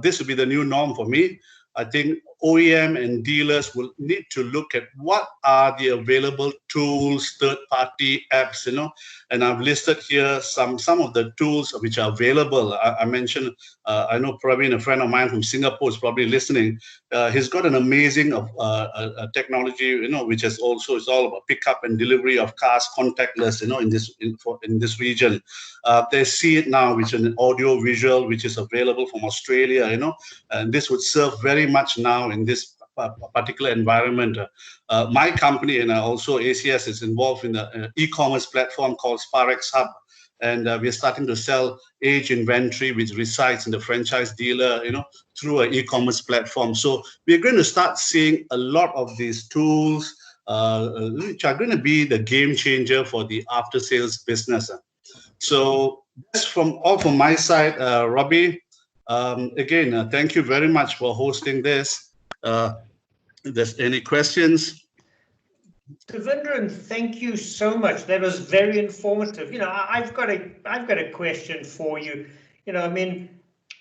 This will be the new norm for me. I think OEM and dealers will need to look at what are the available tools, third-party apps, and I've listed here some of the tools which are available. I mentioned, I know Praveen, a friend of mine from Singapore, is probably listening. He's got an amazing technology, which is all about pickup and delivery of cars contactless, in this region. They see it now, which is an audio visual, which is available from Australia, and this would serve very much now in this particular environment. My company and also ACS is involved in an e-commerce platform called Sparex Hub, and we're starting to sell age inventory which resides in the franchise dealer, through an e-commerce platform. So we're going to start seeing a lot of these tools which are going to be the game changer for the after sales business. So that's all from my side, Robbie. Again, thank you very much for hosting this. If there's any questions. Devendran, thank you so much. That was very informative. I've got a question for you.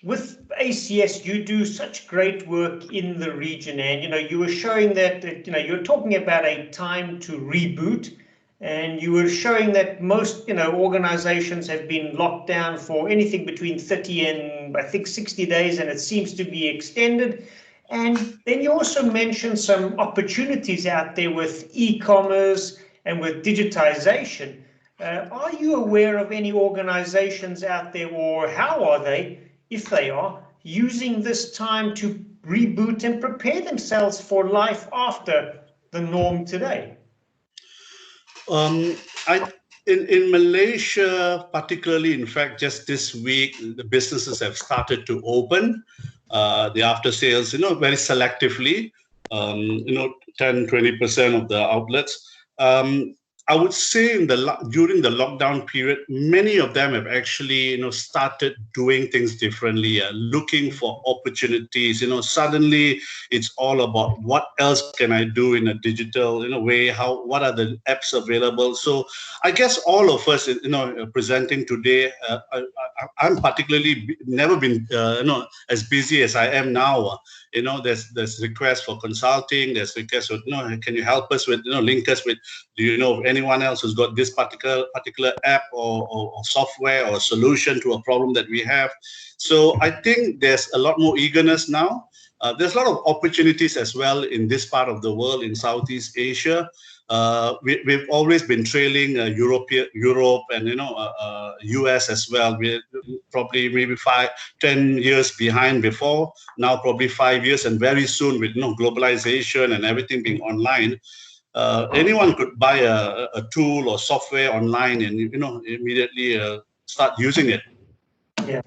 With ACS, you do such great work in the region, and you were showing that you're talking about a time to reboot, and you were showing that most organizations have been locked down for anything between 30 and I think 60 days, and it seems to be extended. And then you also mentioned some opportunities out there with e-commerce and with digitization. Are you aware of any organizations out there, or how are they, if they are, using this time to reboot and prepare themselves for life after the norm today? In Malaysia, particularly, in fact, just this week, the businesses have started to open the after sales, very selectively, 10, 20% of the outlets. I would say during the lockdown period, many of them have actually, started doing things differently, looking for opportunities. Suddenly it's all about what else can I do in a digital, way? What are the apps available? So I guess all of us, presenting today, I'm particularly never been, as busy as I am now. There's requests for consulting. There's requests for, can you help us with, link us with, do you know of anyone else who's got this particular app or software or solution to a problem that we have? So I think there's a lot more eagerness now. There's a lot of opportunities as well in this part of the world, in Southeast Asia. We've always been trailing Europe and US as well. We're probably maybe 10 years behind before. Now probably 5 years, and very soon with globalization and everything being online, anyone could buy a tool or software online and immediately start using it. Yeah.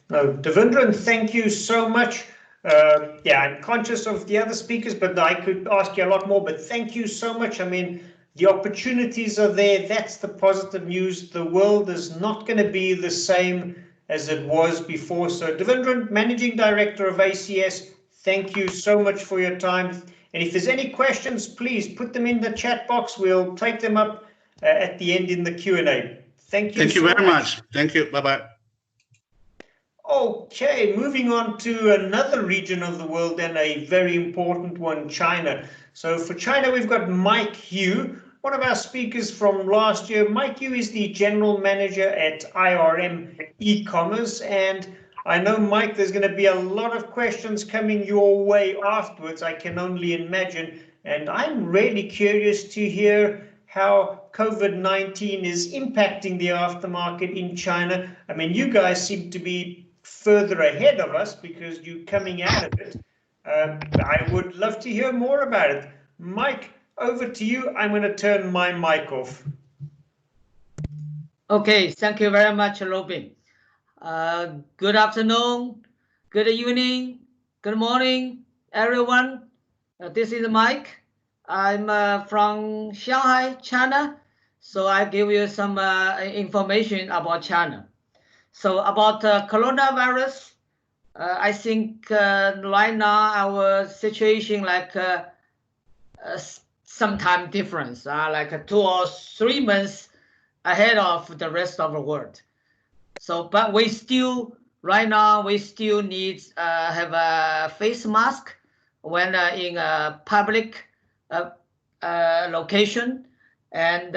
No, Devendran, thank you so much. I'm conscious of the other speakers, but I could ask you a lot more, but thank you so much. I mean, the opportunities are there. That's the positive news. The world is not going to be the same as it was before. So Devendran, Managing Director of ACS, thank you so much for your time. And if there's any questions, please put them in the chat box. We'll take them up at the end in the Q&A. Thank you. Thank you very much. Thank you. Bye-bye. Okay, moving on to another region of the world and a very important one, China. So for China, we've got Mike Hu, one of our speakers from last year. Mike Hu is the general manager at IRM e-commerce. And I know, Mike, there's going to be a lot of questions coming your way afterwards, I can only imagine. And I'm really curious to hear how COVID-19 is impacting the aftermarket in China. I mean, you guys seem to be further ahead of us because you're coming out of it. I would love to hear more about it. Mike, over to you. I'm going to turn my mic off. Okay, thank you very much, Robin. Good afternoon, good evening, good morning, everyone. This is Mike. I'm from Shanghai, China. So I give you some information about China. So about coronavirus, I think right now our situation like some time difference, like 2 or 3 months ahead of the rest of the world. So, but we still, right now, we still need have a face mask when in a public location, and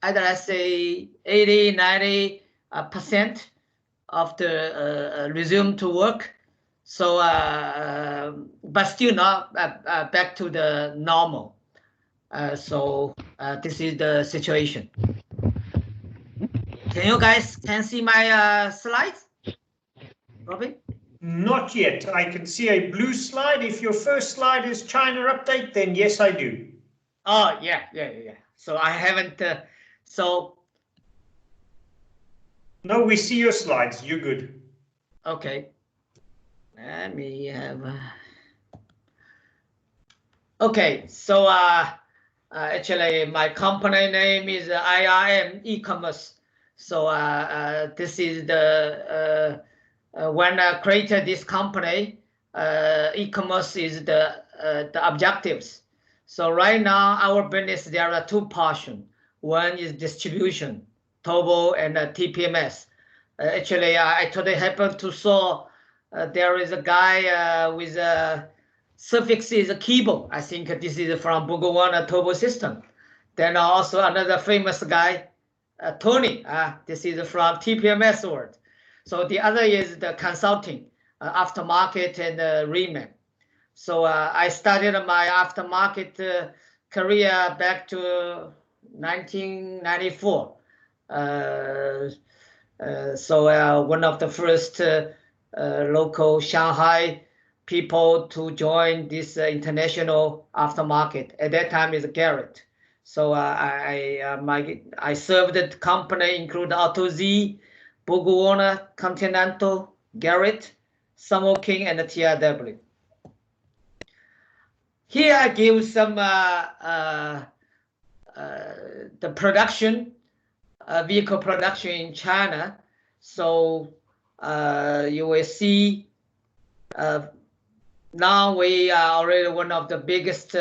let's say 80–90% of the resume to work. So, but still not back to the normal. So this is the situation. Can you guys see my slides, Robin? Not yet. I can see a blue slide. If your first slide is China update, then yes, I do. Oh, yeah. So I haven't, so. No, we see your slides. You're good. Okay. Let me have. Okay, so actually my company name is IRM e-commerce. So this is the when I created this company, e-commerce is the objectives. So right now our business, there are 2 portions. One is distribution, Tobo and TPMS. Actually, I today happened to saw there is a guy with a suffix is a keyboard. I think this is from Bugawon Tobo system. Then also another famous guy, Tony. This is from TPMS world. So the other is the consulting, aftermarket and remake. So I started my aftermarket career back to 1994. So one of the first local Shanghai people to join this international aftermarket. At that time, is Garrett. So I served the company include AutoZ, Borgwarner, Continental, Garrett, Samo King, and the TRW. Here I give some the production, vehicle production in China. So you will see now we are already one of the biggest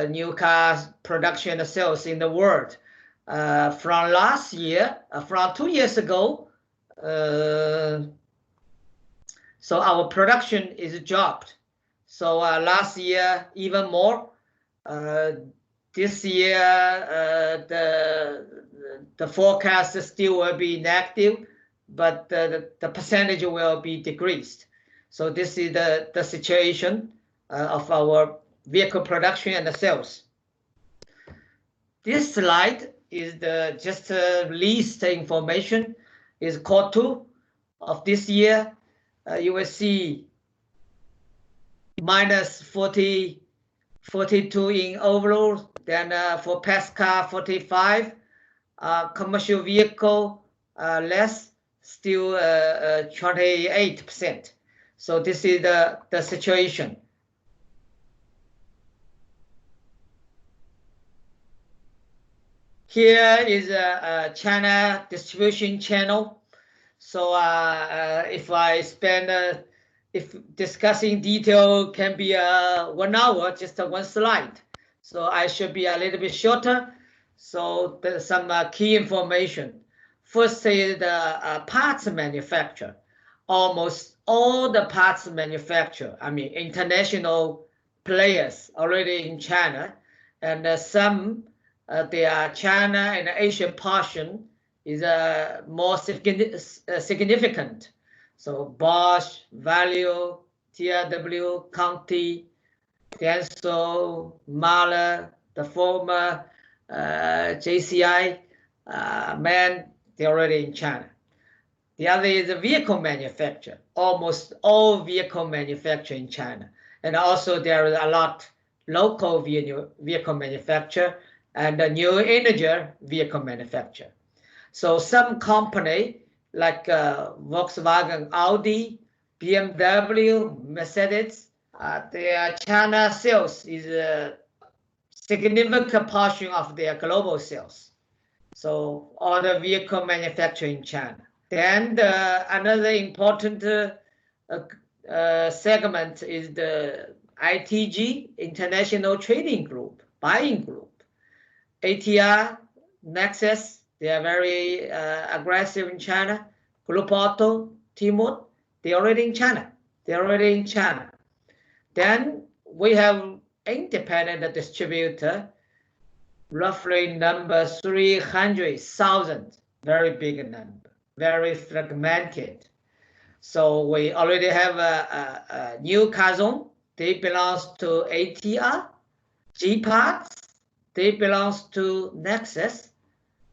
new car production and sales in the world. From last year, from 2 years ago, so our production is dropped. So last year even more. This year the forecast still will be negative, but the percentage will be decreased. So this is the situation of our vehicle production and the sales. This slide is the just least information is Q2 of this year. You will see minus 42 in overall, then for passenger car 45, commercial vehicle less, still 28%. So this is the situation. Here is a China distribution channel. So if I spend, if discussing detail can be 1 hour, just one slide. So I should be a little bit shorter. So there's some key information. First is the parts manufacturer. Almost all the parts manufacturer, I mean international players already in China, and some they are China and Asian portion is more significant. So Bosch, Valeo, TRW, Conti, Denso, Mahler, the former JCI, MAN, they're already in China. The other is the vehicle manufacturer. Almost all vehicle manufacturer in China. And also there is a lot local vehicle manufacturer and a new energy vehicle manufacturer. So some company like Volkswagen, Audi, BMW, Mercedes, their China sales is a significant portion of their global sales. So all the vehicle manufacturing in China. Then another important segment is the ITG, International Trading Group, buying group. ATR, Nexus, they are very aggressive in China. Group Auto, Tmall, they're already in China. They're already in China. Then we have independent distributor, roughly number 300,000, very big number, very fragmented. So we already have a new Kazon, they belongs to ATR, G-Parts, they belongs to Nexus,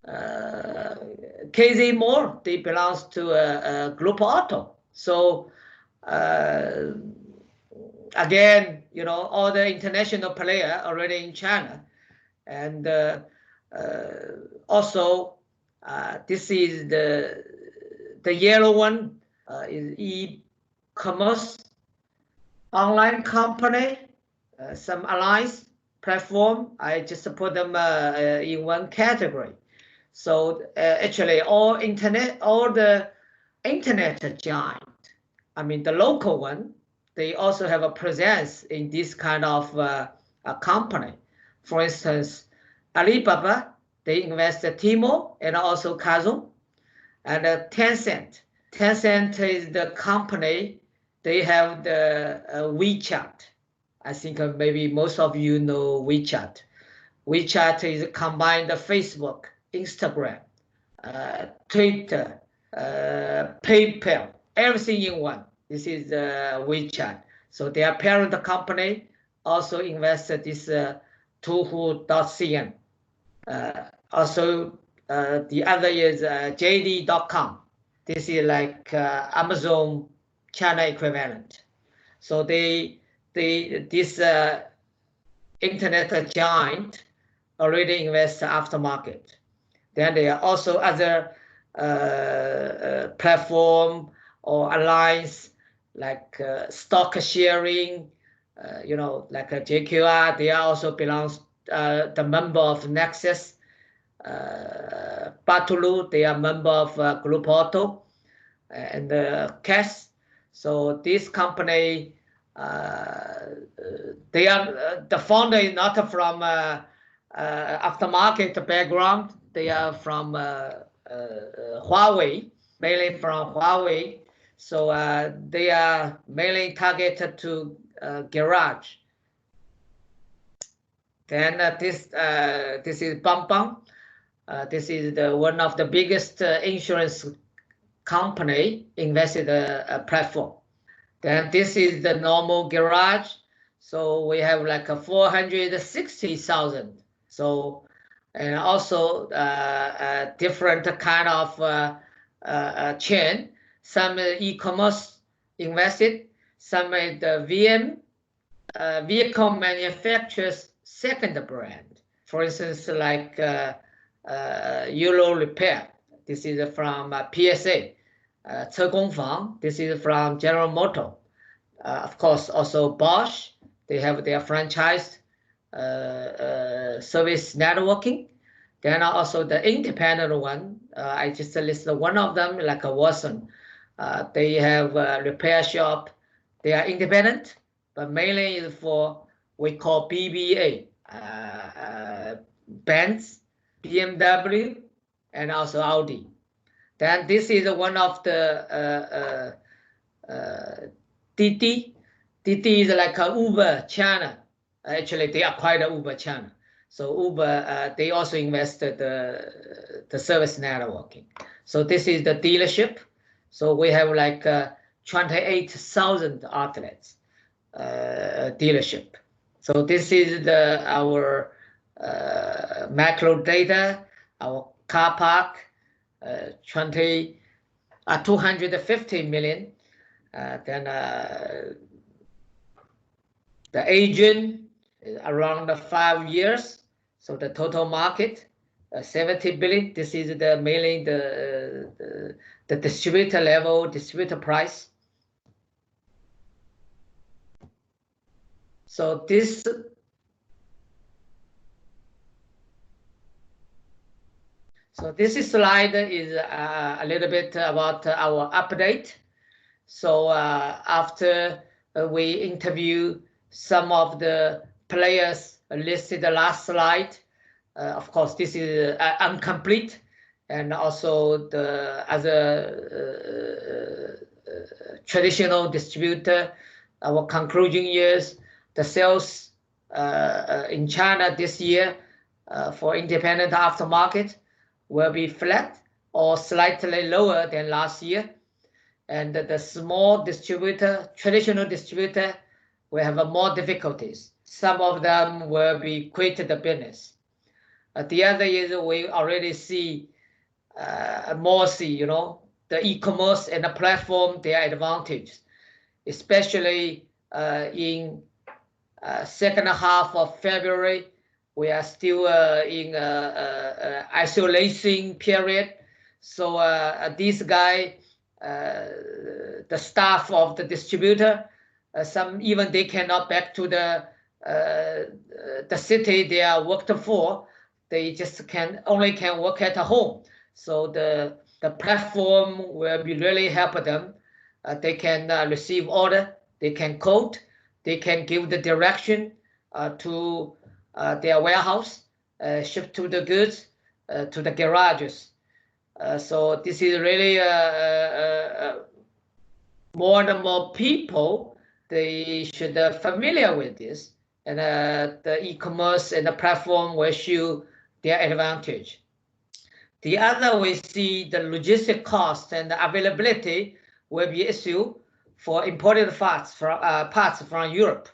KZ More, they belongs to Group Auto. So again, you know, all the international player already in China. And also this is the yellow one is e-commerce online company, some alliance platform. I just put them in one category. So actually all the internet giant, I mean the local one, they also have a presence in this kind of a company. For instance, Alibaba, they invest in Tmall and also Kazon, and Tencent. Tencent is the company, they have the WeChat. I think maybe most of you know WeChat. WeChat is combined Facebook, Instagram, Twitter, PayPal, everything in one. This is WeChat. So their parent company also invested this Tuhu.cn. Also, the other is JD.com. This is like Amazon China equivalent. So this internet giant already invest aftermarket. Then there are also other platform or alliance like stock sharing, like JQR. They are also belongs the member of Nexus. Batulu, they are member of Group Auto and CAS. So this company, they are the founder is not from aftermarket background. They are from Huawei, mainly from Huawei. So they are mainly targeted to garage. Then this is Bang. This is one of the biggest insurance company invested platform. Then this is the normal garage. So we have like a 460,000. So and also different kind of chain. Some e-commerce invested. Some the vehicle manufacturers second brand. For instance, like Euro Repair. This is from PSA. 车工坊. This is from General Motors. Of course, also Bosch. They have their franchise service networking. Then also the independent one. I just listed one of them, like a Watson. They have a repair shop. They are independent, but mainly is for we call BBA, Benz, BMW, and also Audi. Then this is one of the Didi. Didi is like a Uber China. Actually, they acquired Uber China. So Uber, they also invested the service networking. So this is the dealership. So we have like 28,000 outlets dealership. So this is our macro data, our car park, 250 million. Then the agent is around 5 years. So the total market 70 billion. This is the mainly the distributor level, distributor price. So this slide is a little bit about our update. So after we interview some of the players listed the last slide, of course this is incomplete, and also the other traditional distributor. Our conclusion is the sales in China this year for independent aftermarket will be flat or slightly lower than last year. And the small distributor, traditional distributor, will have more difficulties. Some of them will be quit the business. The other is we already see the e-commerce and the platform, their advantage, especially in second half of February. We are still in isolation period. So this guy, the staff of the distributor, some even they cannot back to the city they are worked for. They just only can work at home. So the platform will be really help them. They can receive order. They can quote. They can give the direction to their warehouse, ship to the goods to the garages. So this is really more and more people, they should familiar with this, and the e-commerce and the platform will show their advantage. The other, we see the logistic cost and the availability will be issue for imported parts from Europe.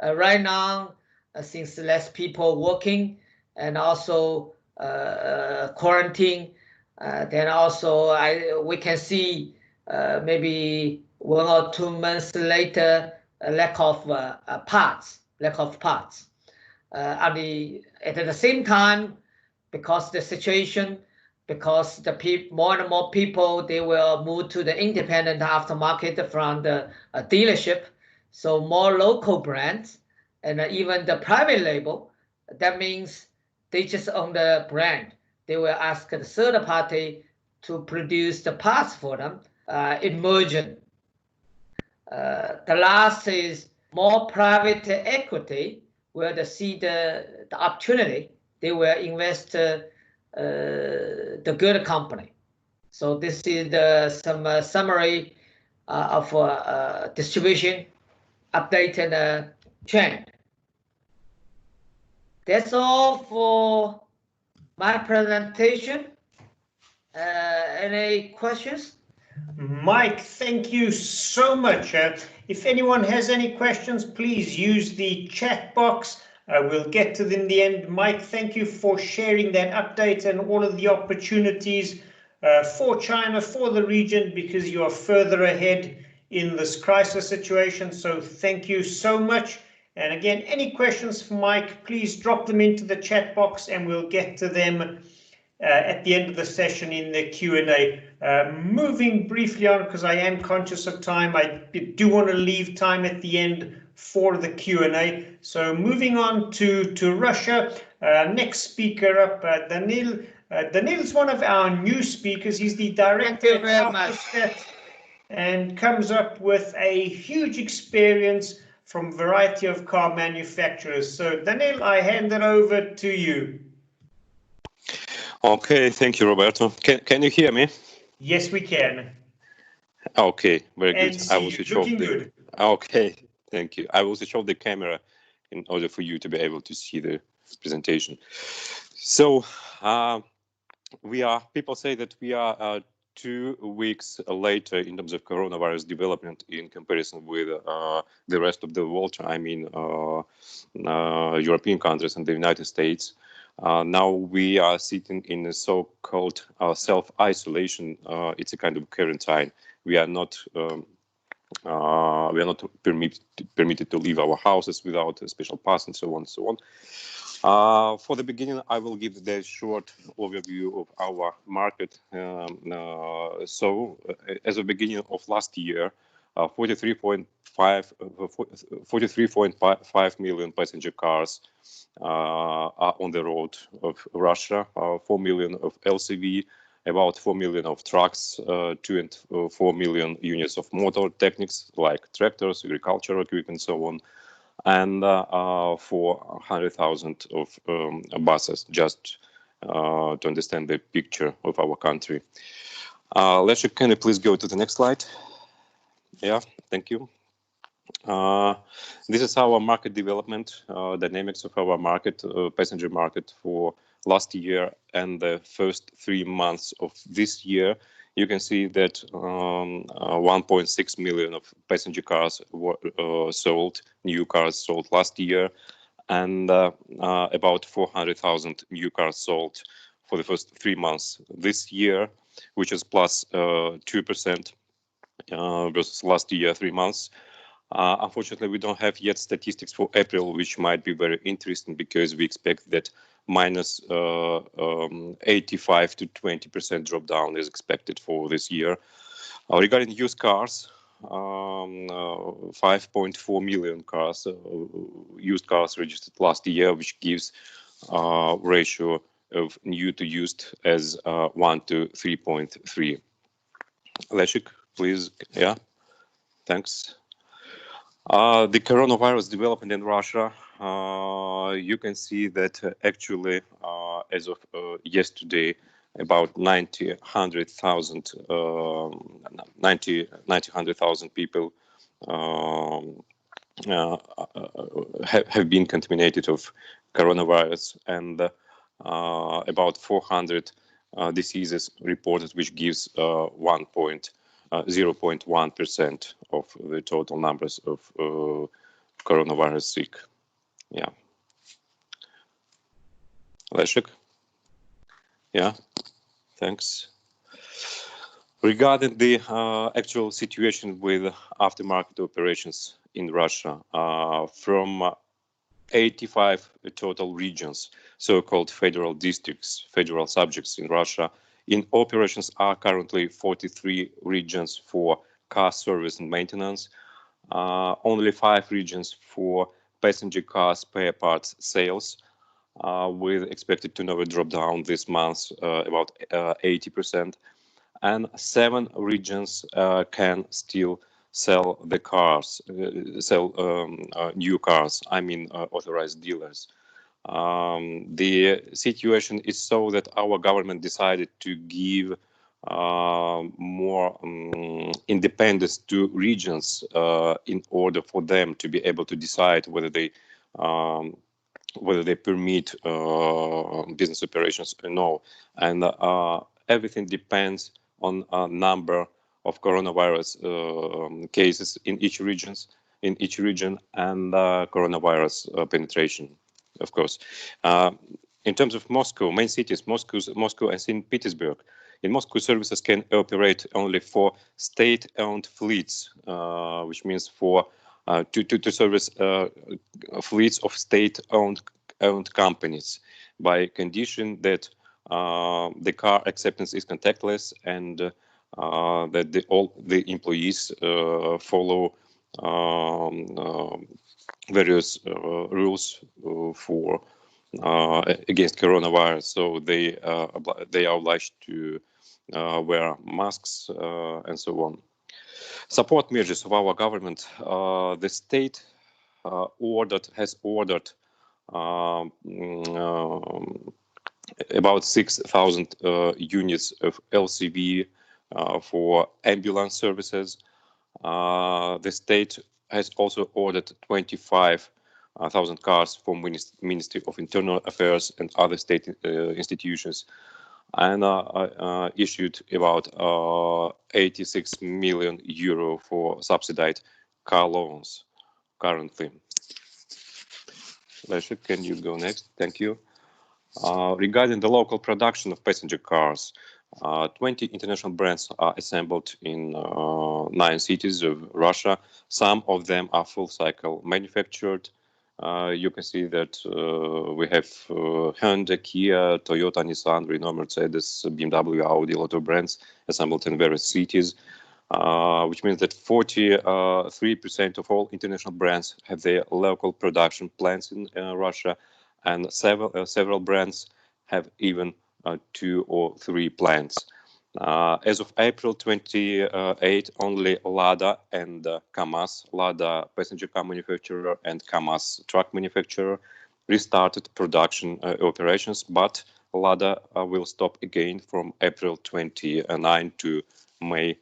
Right now, since less people working and also quarantine, then also we can see maybe 1 or 2 months later, lack of parts. At the same time, because the situation, because more and more people, they will move to the independent aftermarket from the dealership. So more local brands and even the private label. That means they just own the brand. They will ask the third party to produce the parts for them. Emergent. The last is more private equity, where they see the opportunity. They will invest the good company. So this is some summary of distribution update and trend. That's all for my presentation. Any questions? Mike, thank you so much. If anyone has any questions, please use the chat box. We'll get to them in the end. Mike, thank you for sharing that update and all of the opportunities for China, for the region, because you are further ahead in this crisis situation. So thank you so much. And again, any questions for Mike, please drop them into the chat box and we'll get to them at the end of the session in the Q&A. Moving briefly on, because I am conscious of time, I do want to leave time at the end for the Q&A. So moving on to Russia, next speaker up, Danil. Danil is one of our new speakers. He's the director of Aftermarket and comes up with a huge experience from a variety of car manufacturers. So Danil, I hand it over to you. Okay, thank you, Roberto. Can you hear me? Yes, we can. Okay, very good. I will switch off the. Okay, thank you. I will switch off the camera in order for you to be able to see the presentation. So people say that we are 2 weeks later in terms of coronavirus development in comparison with the rest of the world. I mean, European countries and the United States. Now we are sitting in a so-called self-isolation. It's a kind of quarantine. We are not permitted to leave our houses without a special pass and so on and so on. For the beginning, I will give the short overview of our market. So, as of beginning of last year, 43.5 million passenger cars are on the road of Russia, 4 million of LCV, about 4 million of trucks, 2 and 4 million units of motor techniques like tractors, agricultural equipment, and so on, and 400,000 of buses, just to understand the picture of our country. Leszek, can you please go to the next slide? Yeah, thank you. This is our market development, dynamics of our market, passenger market for last year and the first 3 months of this year. You can see that 1.6 million of passenger cars were sold, new cars sold last year, and about 400,000 new cars sold for the first 3 months this year, which is plus 2% versus last year, 3 months. Unfortunately, we don't have yet statistics for April, which might be very interesting because we expect that minus 85 to 20% drop down is expected for this year. Regarding used cars, 5.4 million cars, used cars registered last year, which gives a ratio of new to used as 1 to 3.3. Leszek, please. Yeah, thanks. The coronavirus development in Russia, you can see that actually as of yesterday, about 100,000 people have been contaminated of coronavirus, and about 400 diseases reported, which gives 0.1% of the total numbers of coronavirus sick. Yeah. Leszek? Yeah, thanks. Regarding the actual situation with aftermarket operations in Russia from 85 total regions, so-called federal districts, federal subjects in Russia. In operations are currently 43 regions for car service and maintenance, only 5 regions for passenger car spare parts sales, with expected turnover drop down this month about 80%, and 7 regions can still sell the cars, new cars, I mean authorized dealers. The situation is so that our government decided to give more independence to regions in order for them to be able to decide whether they permit business operations or no. And everything depends on a number of coronavirus cases in each region, and coronavirus penetration, of course. In terms of Moscow, main cities, Moscow and St. Petersburg. In Moscow, services can operate only for state-owned fleets, which means for to service fleets of state-owned companies, by condition that the car acceptance is contactless and that all the employees follow various rules for against coronavirus. So they are obliged to wear masks and so on. Support measures of our government. The state has ordered about 6,000 units of LCV for ambulance services. The state has also ordered 25,000 cars for Ministry of Internal Affairs and other state institutions, and issued about 86 million euro for subsidized car loans currently. Leszek, can you go next? Thank you. Regarding the local production of passenger cars, 20 international brands are assembled in 9 cities of Russia. Some of them are full cycle manufactured. You can see that we have Honda, Kia, Toyota, Nissan, Renault, Mercedes, BMW, Audi, Lotto brands assembled in various cities, which means that 43% of all international brands have their local production plants in Russia, and several brands have even 2 or 3 plants. As of April 28, only Lada and KAMAZ, Lada passenger car manufacturer and KAMAZ truck manufacturer, restarted production operations, but Lada will stop again from April 29 to May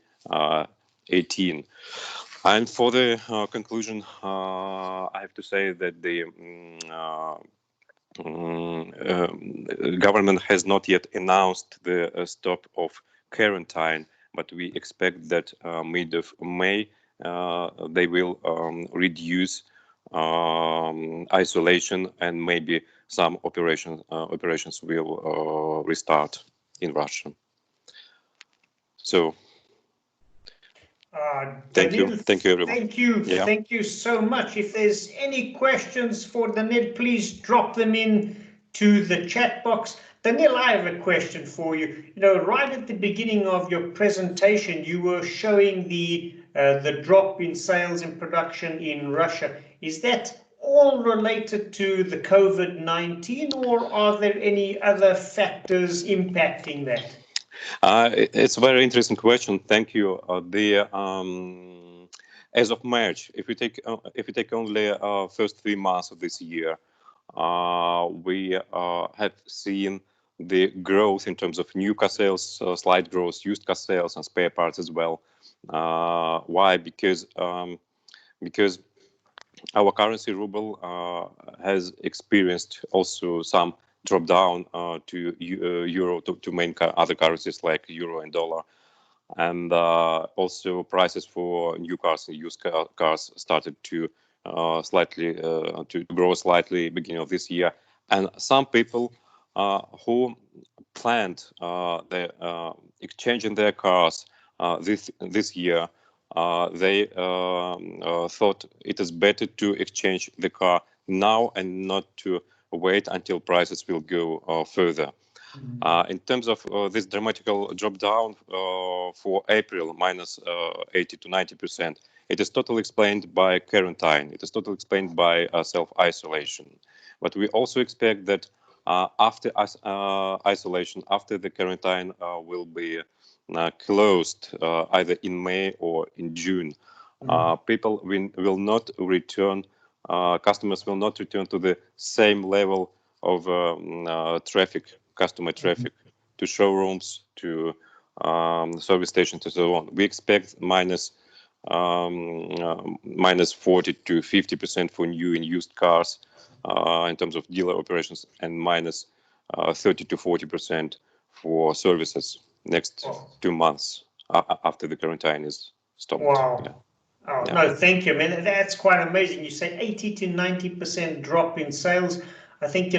18. And for the conclusion, I have to say that the government has not yet announced the stop of quarantine, but we expect that mid of May they will reduce isolation, and maybe some operations will restart in Russia. So thank you everyone. Thank you so much. If there's any questions for Daniil, please drop them in to the chat box. Daniil, I have a question for you. Right at the beginning of your presentation, you were showing the drop in sales and production in Russia. Is that all related to the COVID-19, or are there any other factors impacting that? It's a very interesting question. Thank you. As of March, if we take only first 3 months of this year, we have seen the growth in terms of new car sales, slight growth, used car sales, and spare parts as well. Why? Because our currency ruble has experienced also some drop down to euro, to main other currencies like euro and dollar, and also prices for new cars and used cars started to grow slightly beginning of this year. And some people who planned exchanging their cars this year they thought it is better to exchange the car now and not to wait until prices will go further. In terms of this dramatical drop down for April, minus 80 to 90%, it is totally explained by quarantine. It is totally explained by self-isolation. But we also expect that after isolation, after the quarantine will be closed either in May or in June, people will not return, customers will not return to the same level of traffic, customer traffic, to showrooms, to service stations, and so on. We expect minus 40 to 50% for new and used cars in terms of dealer operations, and minus 30 to 40% for services next 2 months after the quarantine is stopped. Wow. Yeah. Oh, Yeah. no, thank you. I mean, that's quite amazing. You say 80 to 90% drop in sales. I think,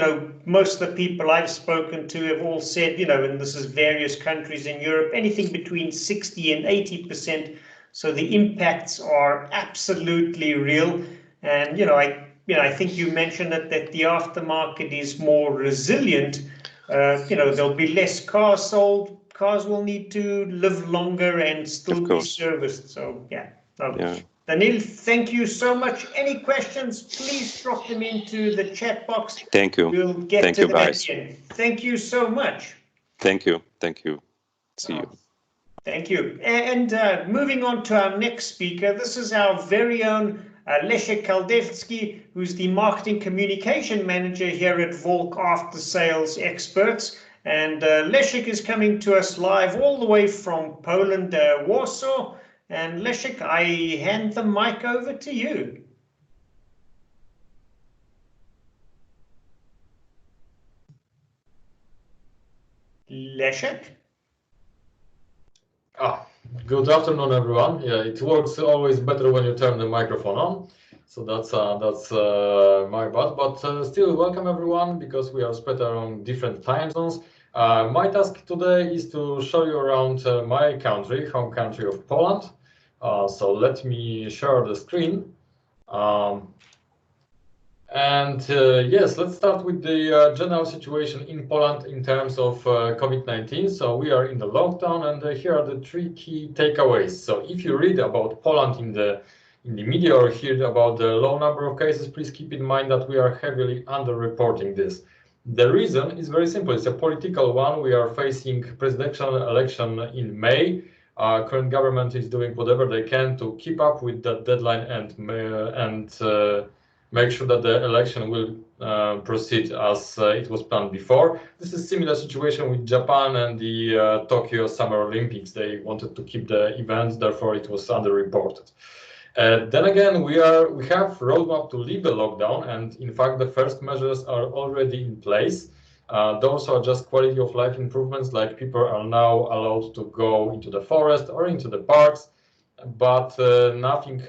most of the people I've spoken to have all said, and this is various countries in Europe, anything between 60 and 80%. So the impacts are absolutely real. And, I think you mentioned that the aftermarket is more resilient. There'll be less cars sold. Cars will need to live longer and still be serviced. So, yeah. Yeah. Daniil, thank you so much. Any questions, please drop them into the chat box. Thank you. We'll get Thank to you, that guys. again. Thank you so much. Thank you. Thank you. See you. Thank you. And moving on to our next speaker, this is our very own Leszek Kaldewski, who's the Marketing Communication Manager here at Wolk After Sales Experts. And Leszek is coming to us live all the way from Poland, Warsaw. And Leszek, I hand the mic over to you. Leszek? Good afternoon, everyone. Yeah, it works always better when you turn the microphone on. So that's my bad, but still welcome everyone, because we are spread around different time zones. My task today is to show you around my country, home country of Poland. So let me share the screen. Yes, let's start with the general situation in Poland in terms of COVID-19. So we are in the lockdown, and here are the 3 key takeaways. So if you read about Poland in the media or hear about the low number of cases, please keep in mind that we are heavily underreporting this. The reason is very simple. It's a political one. We are facing presidential election in May. Current government is doing whatever they can to keep up with that deadline and make sure that the election will proceed as it was planned before. This is a similar situation with Japan and the Tokyo Summer Olympics. They wanted to keep the events, therefore it was underreported. Then again, we have roadmap to leave the lockdown, and in fact the first measures are already in place. Those are just quality of life improvements, like people are now allowed to go into the forest or into the parks, but nothing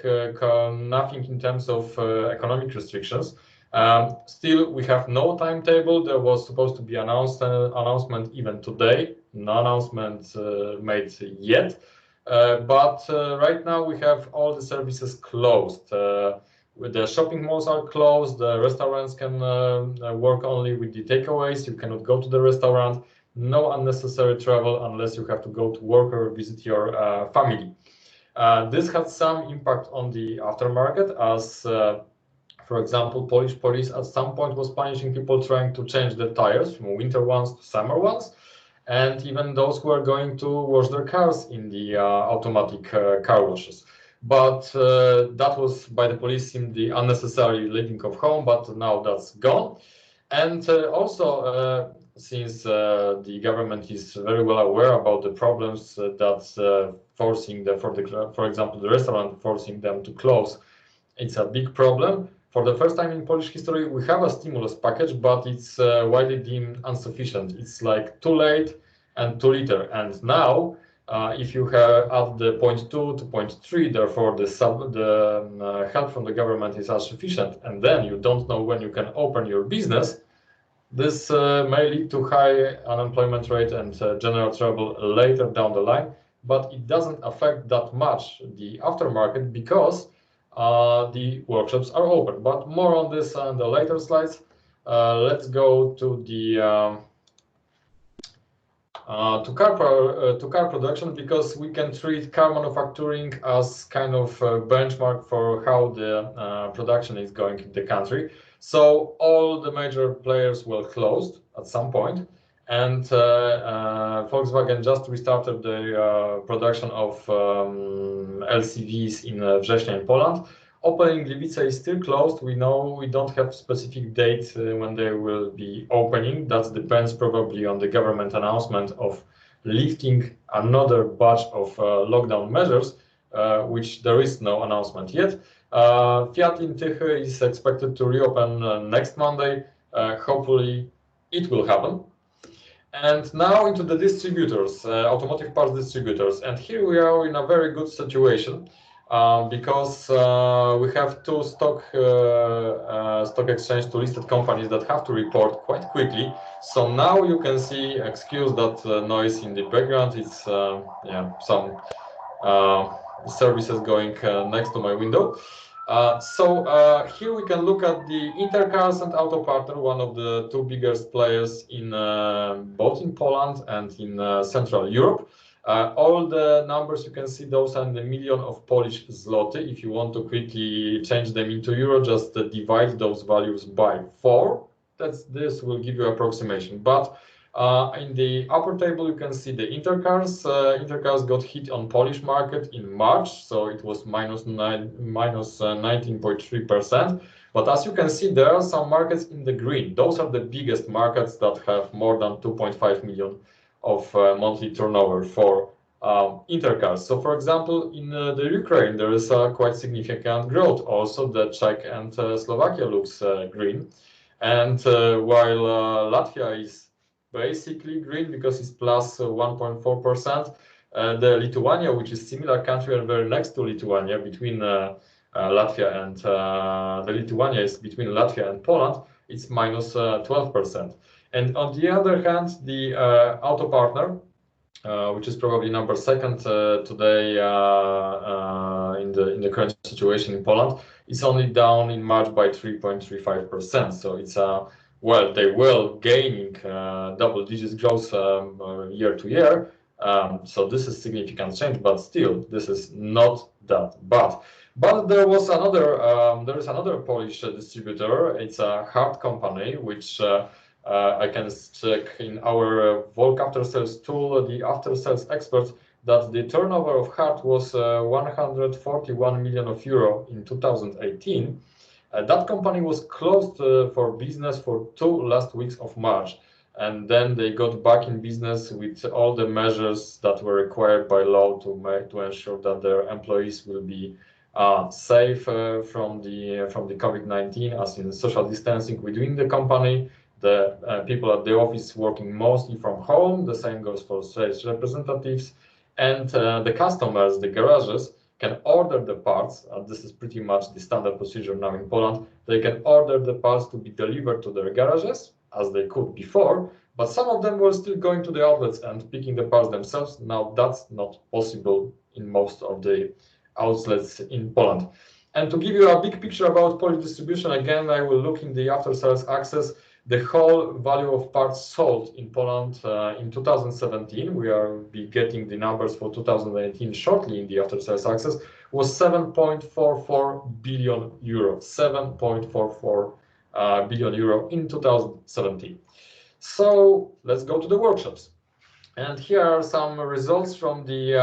in terms of economic restrictions. Still, we have no timetable. There was supposed to be announcement even today. No announcement made yet. But right now we have all the services closed. The shopping malls are closed. The restaurants can work only with the takeaways. You cannot go to the restaurant. No unnecessary travel unless you have to go to work or visit your family. This had some impact on the aftermarket, as for example, Polish police at some point was punishing people trying to change the tires from winter ones to summer ones, and even those who are going to wash their cars in the automatic car washes. But that was by the police in the unnecessary leaving of home, but now that's gone. And also, since the government is very well aware about the problems that's forcing for example, the restaurant forcing them to close, it's a big problem. For the first time in Polish history, we have a stimulus package, but it's widely deemed insufficient. It's like too late and too little. And now, if you have add the 0.2 to 0.3, therefore the help from the government is insufficient, and then you don't know when you can open your business, this may lead to high unemployment rate and general trouble later down the line. but it doesn't affect that much the aftermarket because the workshops are open. But more on this on the later slides. Let's go to the to car production, because we can treat car manufacturing as kind of a benchmark for how the production is going in the country. So all the major players were closed at some point, and Volkswagen just restarted the production of LCVs in Września in Poland. Opening Gliwice is still closed. We know we don't have specific date when they will be opening. That depends probably on the government announcement of lifting another batch of lockdown measures, which there is no announcement yet. Fiat in Tychy is expected to reopen next Monday. Hopefully it will happen. And now into the distributors, automotive parts distributors. And here we are in a very good situation. Because we have two stock exchange to listed companies that have to report quite quickly. So now you can see, excuse that noise in the background, it's yeah, some services going next to my window. Here we can look at the Intercars and Autopartner, one of the two biggest players in both in Poland and in Central Europe. All the numbers you can see, those are in the million of Polish zloty. If you want to quickly change them into euro, just divide those values by 4. This will give you approximation. But in the upper table, you can see the Intercars. Intercars got hit on Polish market in March, so it was minus 19.3%. But as you can see, there are some markets in the green. Those are the biggest markets that have more than 2.5 million of monthly turnover for Intercars. So, for example, in the Ukraine, there is a quite significant growth. Also, the Czech and Slovakia looks green. And while Latvia is basically green because it's plus 1.4%, the Lithuania, which is similar country and very next to Lithuania, between Latvia and the Lithuania is between Latvia and Poland, it's minus 12%. And on the other hand, the Autopartner, which is probably number 2 today in the current situation in Poland, is only down in March by 3.35%. So it's well, they were gaining double digits growth year to year. So this is significant change, but still, this is not that bad. But there was another, there is another Polish distributor. It's a halt company, which I can check in our Wolk After Sales tool, the After Sales Experts, that the turnover of halt was 141 million euro in 2018. That company was closed for business for 2 last weeks of March, and then they got back in business with all the measures that were required by law to ensure that their employees will be safe from the COVID-19, as in social distancing within the company. The people at the office working mostly from home. The same goes for sales representatives, and the customers, the garages, can order the parts. This is pretty much the standard procedure now in Poland. They can order the parts to be delivered to their garages, as they could before, but some of them were still going to the outlets and picking the parts themselves. Now that's not possible in most of the outlets in Poland. And to give you a big picture about Polish distribution, again, I will look in the after sales access. The whole value of parts sold in Poland in 2017, we are be getting the numbers for 2018 shortly in the after sales access, was 7.44 billion euro. 7.44 billion euro in 2017. So let's go to the workshops. And here are some results from the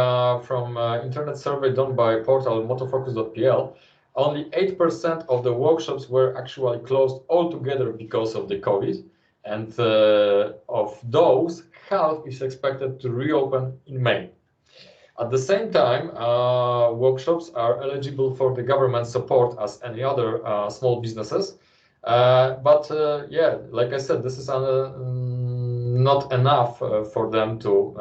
internet survey done by portal motofocus.pl. Only 8% of the workshops were actually closed altogether because of the COVID, and of those, half is expected to reopen in May. At the same time, workshops are eligible for the government support as any other small businesses. Yeah, like I said, this is not enough for them to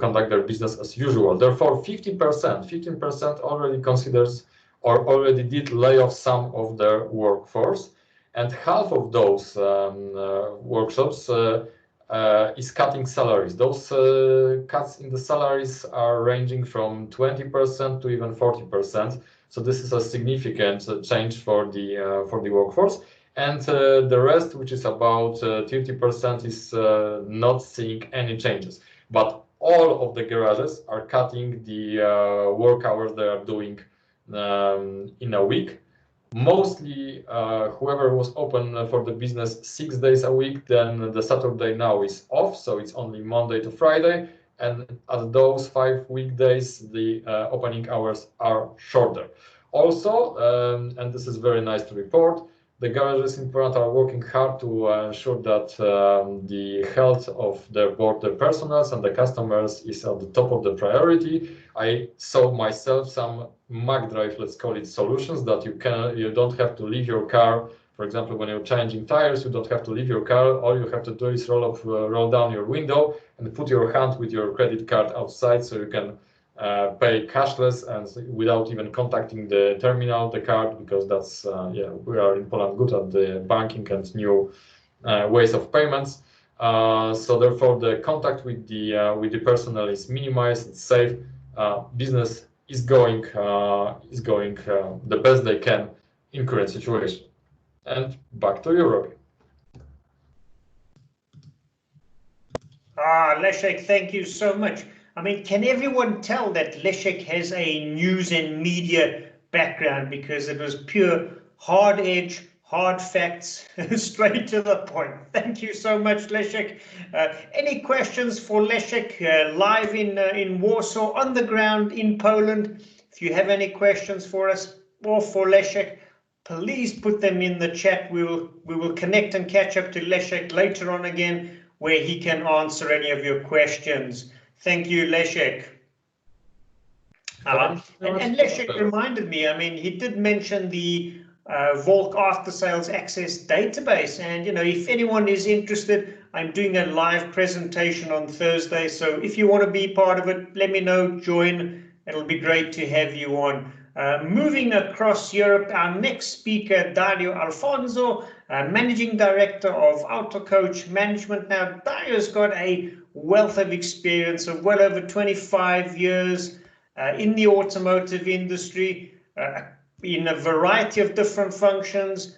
conduct their business as usual. Therefore, 15% already considers or already did lay off some of their workforce, and half of those workshops is cutting salaries. Those cuts in the salaries are ranging from 20% to even 40%. So this is a significant change for the workforce. And the rest, which is about 30%, is not seeing any changes. But all of the garages are cutting the work hours they are doing in a week. Mostly, whoever was open for the business 6 days a week, then the Saturday now is off, so it's only Monday to Friday. And at those 5 weekdays, the opening hours are shorter. Also, and this is very nice to report, the garages in Poland are working hard to ensure that the health of their personnel and the customers is at the top of the priority. I saw myself some MagDrive, let's call it, solutions that you don't have to leave your car. For example, when you're changing tires, you don't have to leave your car. All you have to do is roll down your window and put your hand with your credit card outside, so you can pay cashless and without even contacting the terminal, the card, because that's we are in Poland good at the banking and new ways of payments. So therefore, the contact with the personnel is minimized. It's safe. Business is going the best they can in current situation. And back to Europe. Leszek, thank you so much. I mean, can everyone tell that Leszek has a news and media background, because it was pure hard edge, hard facts, straight to the point. Thank you so much, Leszek. Any questions for Leszek live in Warsaw, on the ground in Poland? If you have any questions for us or for Leszek, please put them in the chat. We will connect and catch up to Leszek later on again, where he can answer any of your questions. Thank you, Leszek. And Leszek reminded me, I mean, he did mention the Wolk After Sales Access database. And, you know, if anyone is interested, I'm doing a live presentation on Thursday. So if you want to be part of it, let me know, join. It'll be great to have you on. Moving across Europe, our next speaker, Dario Alfonso, Managing Director of Auto Coach Management. Now, Dario's got a wealth of experience of well over 25 years in the automotive industry, in a variety of different functions.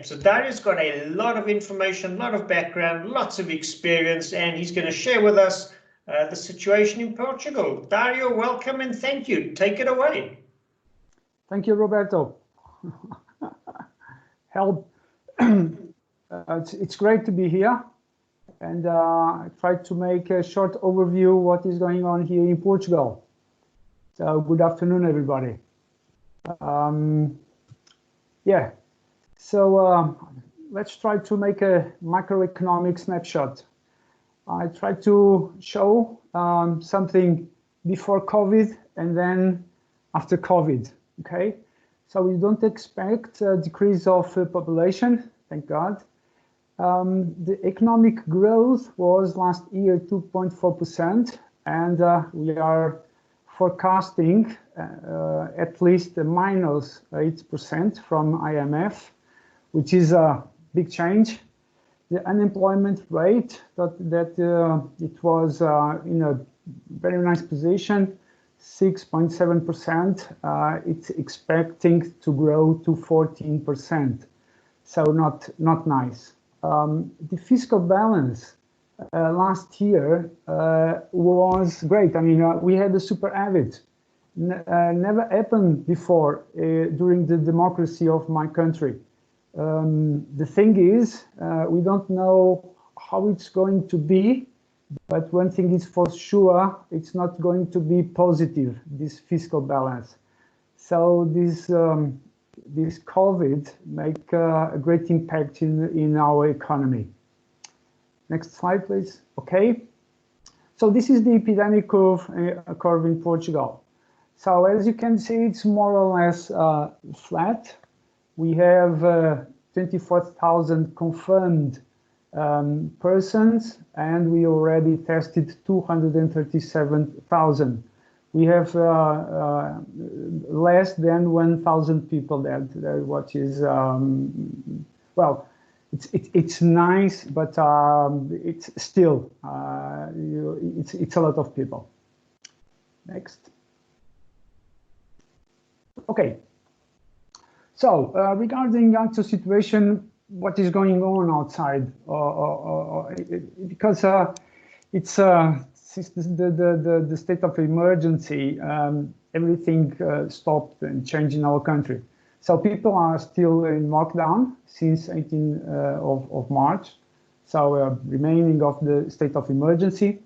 So Dario's got a lot of information, a lot of background, lots of experience, and he's going to share with us the situation in Portugal. Dario, welcome and thank you. Take it away. Thank you, Roberto. Help. It's great to be here, and I tried to make a short overview of what is going on here in Portugal. So good afternoon, everybody. Let's try to make a macroeconomic snapshot. I tried to show something before COVID and then after COVID. Okay, so we don't expect a decrease of population, thank God. The economic growth was last year 2.4%, and we are forecasting at least a minus 8% from IMF, which is a big change. The unemployment rate, it was in a very nice position, 6.7%. It's expecting to grow to 14%, so not nice. The fiscal balance last year was great. I mean, we had a super average. Never happened before during the democracy of my country. The thing is, we don't know how it's going to be, but one thing is for sure, it's not going to be positive, this fiscal balance. So this COVID make a great impact in our economy. Next slide, please. Okay. So this is the epidemic curve in Portugal. So as you can see, it's more or less flat. We have 24,000 confirmed persons, and we already tested 237,000. We have less than 1,000 people dead, which is, well, it's nice, but it's still it's a lot of people. Next. Okay. So regarding actual situation, what is going on outside? Because it's the state of emergency, everything stopped and changed in our country. So people are still in lockdown since 18th of March. So remaining of the state of emergency.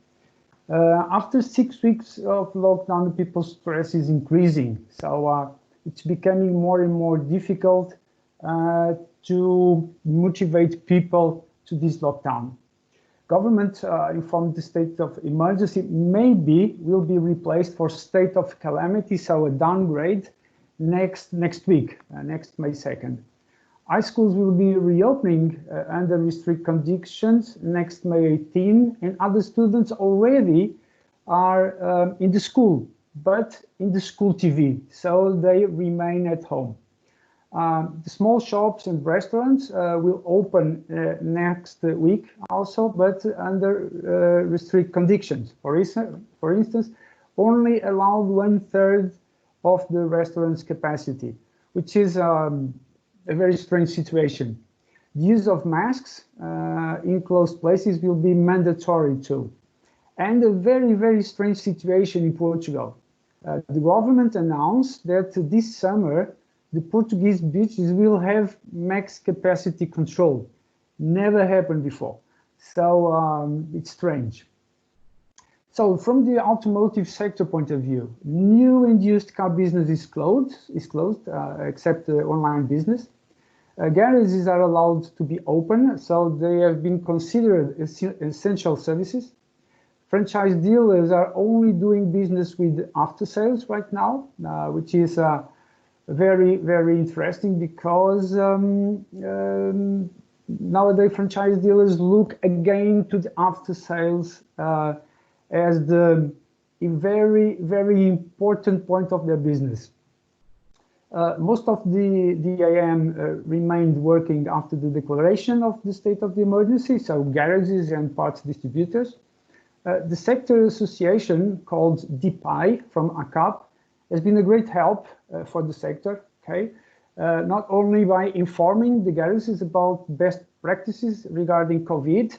After 6 weeks of lockdown, people's stress is increasing. So it's becoming more and more difficult to motivate people to this lockdown. Government informed the state of emergency maybe will be replaced for state of calamity, so a downgrade next week, next May 2nd. High schools will be reopening under restrict conditions next May 18, and other students already are in the school, but in the school TV, so they remain at home. The small shops and restaurants will open next week also, but under restrict conditions. For instance, only allowed 1/3 of the restaurant's capacity, which is a very strange situation. The use of masks in closed places will be mandatory too. And a very, very strange situation in Portugal. The government announced that this summer, the Portuguese beaches will have max capacity control. Never happened before. So it's strange. So from the automotive sector point of view, new and used car business is closed, except the online business. Garages are allowed to be open, so they have been considered essential services. Franchise dealers are only doing business with after sales right now, which is very, very interesting because nowadays franchise dealers look again to the after sales as the very, very important point of their business. Most of the DIM remained working after the declaration of the state of the emergency, so garages and parts distributors. The sector association called DPI from ACAP has been a great help for the sector, okay? Not only by informing the garages about best practices regarding COVID,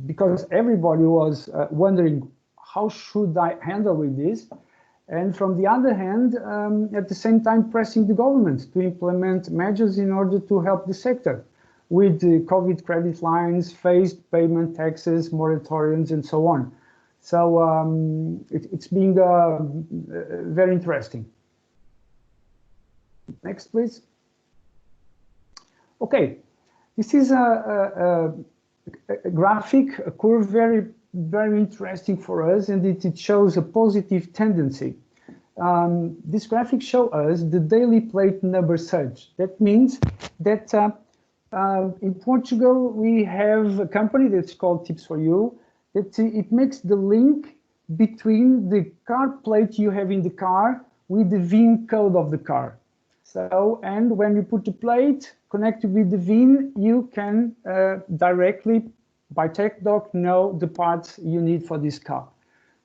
because everybody was wondering, how should I handle with this? And from the other hand, at the same time, pressing the government to implement measures in order to help the sector with the COVID credit lines, phased payment taxes, moratoriums, and so on. So it's being very interesting. Next, please. Okay, this is a graphic, a curve, very interesting for us, and it shows a positive tendency. This graphic shows us the daily plate number surge. That means that in Portugal, we have a company that's called Tips for You, that it makes the link between the car plate you have in the car with the VIN code of the car. So, and when you put the plate connected with the VIN, you can directly, by TechDoc, know the parts you need for this car.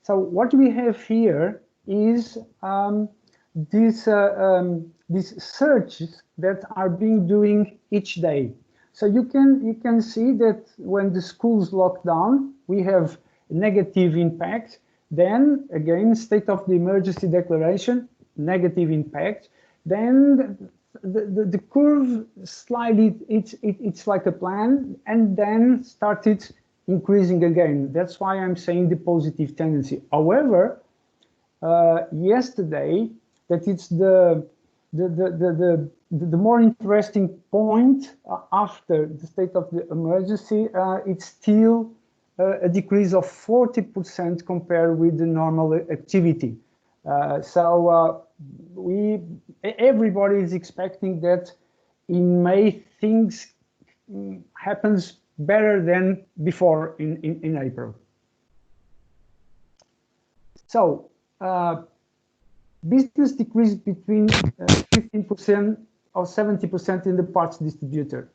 So what we have here is these searches that are being doing each day. So you can see that when the schools lock down, we have negative impact. Then again, state of the emergency declaration, negative impact. Then the curve slightly, it's like a plan, and then started increasing again. That's why I'm saying the positive tendency. However, yesterday, that it's the more interesting point after the state of the emergency, it's still a decrease of 40% compared with the normal activity. Everybody is expecting that in May things happens better than before in April. So business decreased between 15% or 70% in the parts distributor.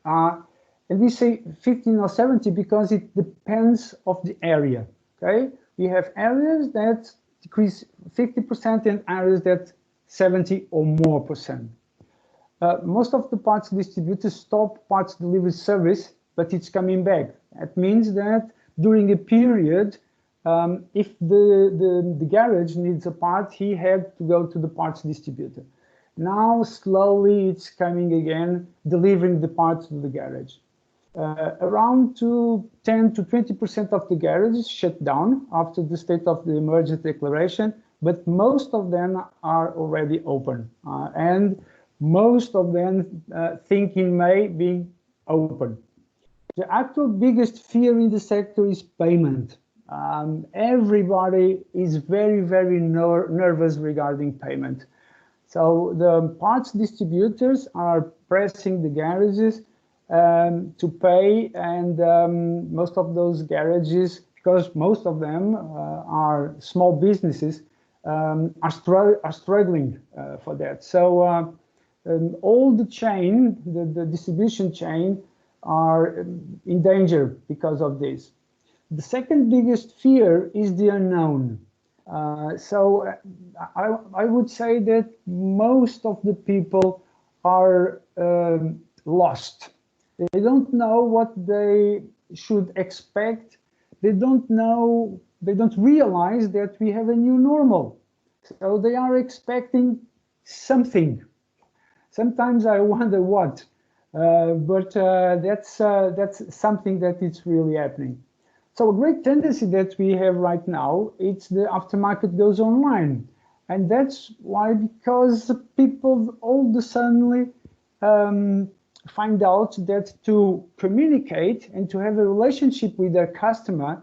And we say 15 or 70 because it depends of the area, okay? We have areas that decrease 50% and areas that 70 or more percent. Most of the parts distributors stop parts delivery service, but it's coming back. That means that during a period, if the garage needs a part, he had to go to the parts distributor. Now, slowly, it's coming again, delivering the parts to the garage. Around 10 to 20% of the garages shut down after the state of the emergency declaration, but most of them are already open. And most of them think in May being open. The actual biggest fear in the sector is payment. Everybody is very, very nervous regarding payment. So the parts distributors are pressing the garages to pay, and most of those garages, because most of them are small businesses, are struggling for that. So all the chain, the distribution chain, are in danger because of this. The second biggest fear is the unknown. So I would say that most of the people are lost. They don't know what they should expect. They don't know, they don't realize that we have a new normal. So they are expecting something. Sometimes I wonder what, but that's something that is really happening. So a great tendency that we have right now, it's the aftermarket goes online. And that's why, because people all of a sudden find out that to communicate and to have a relationship with their customer,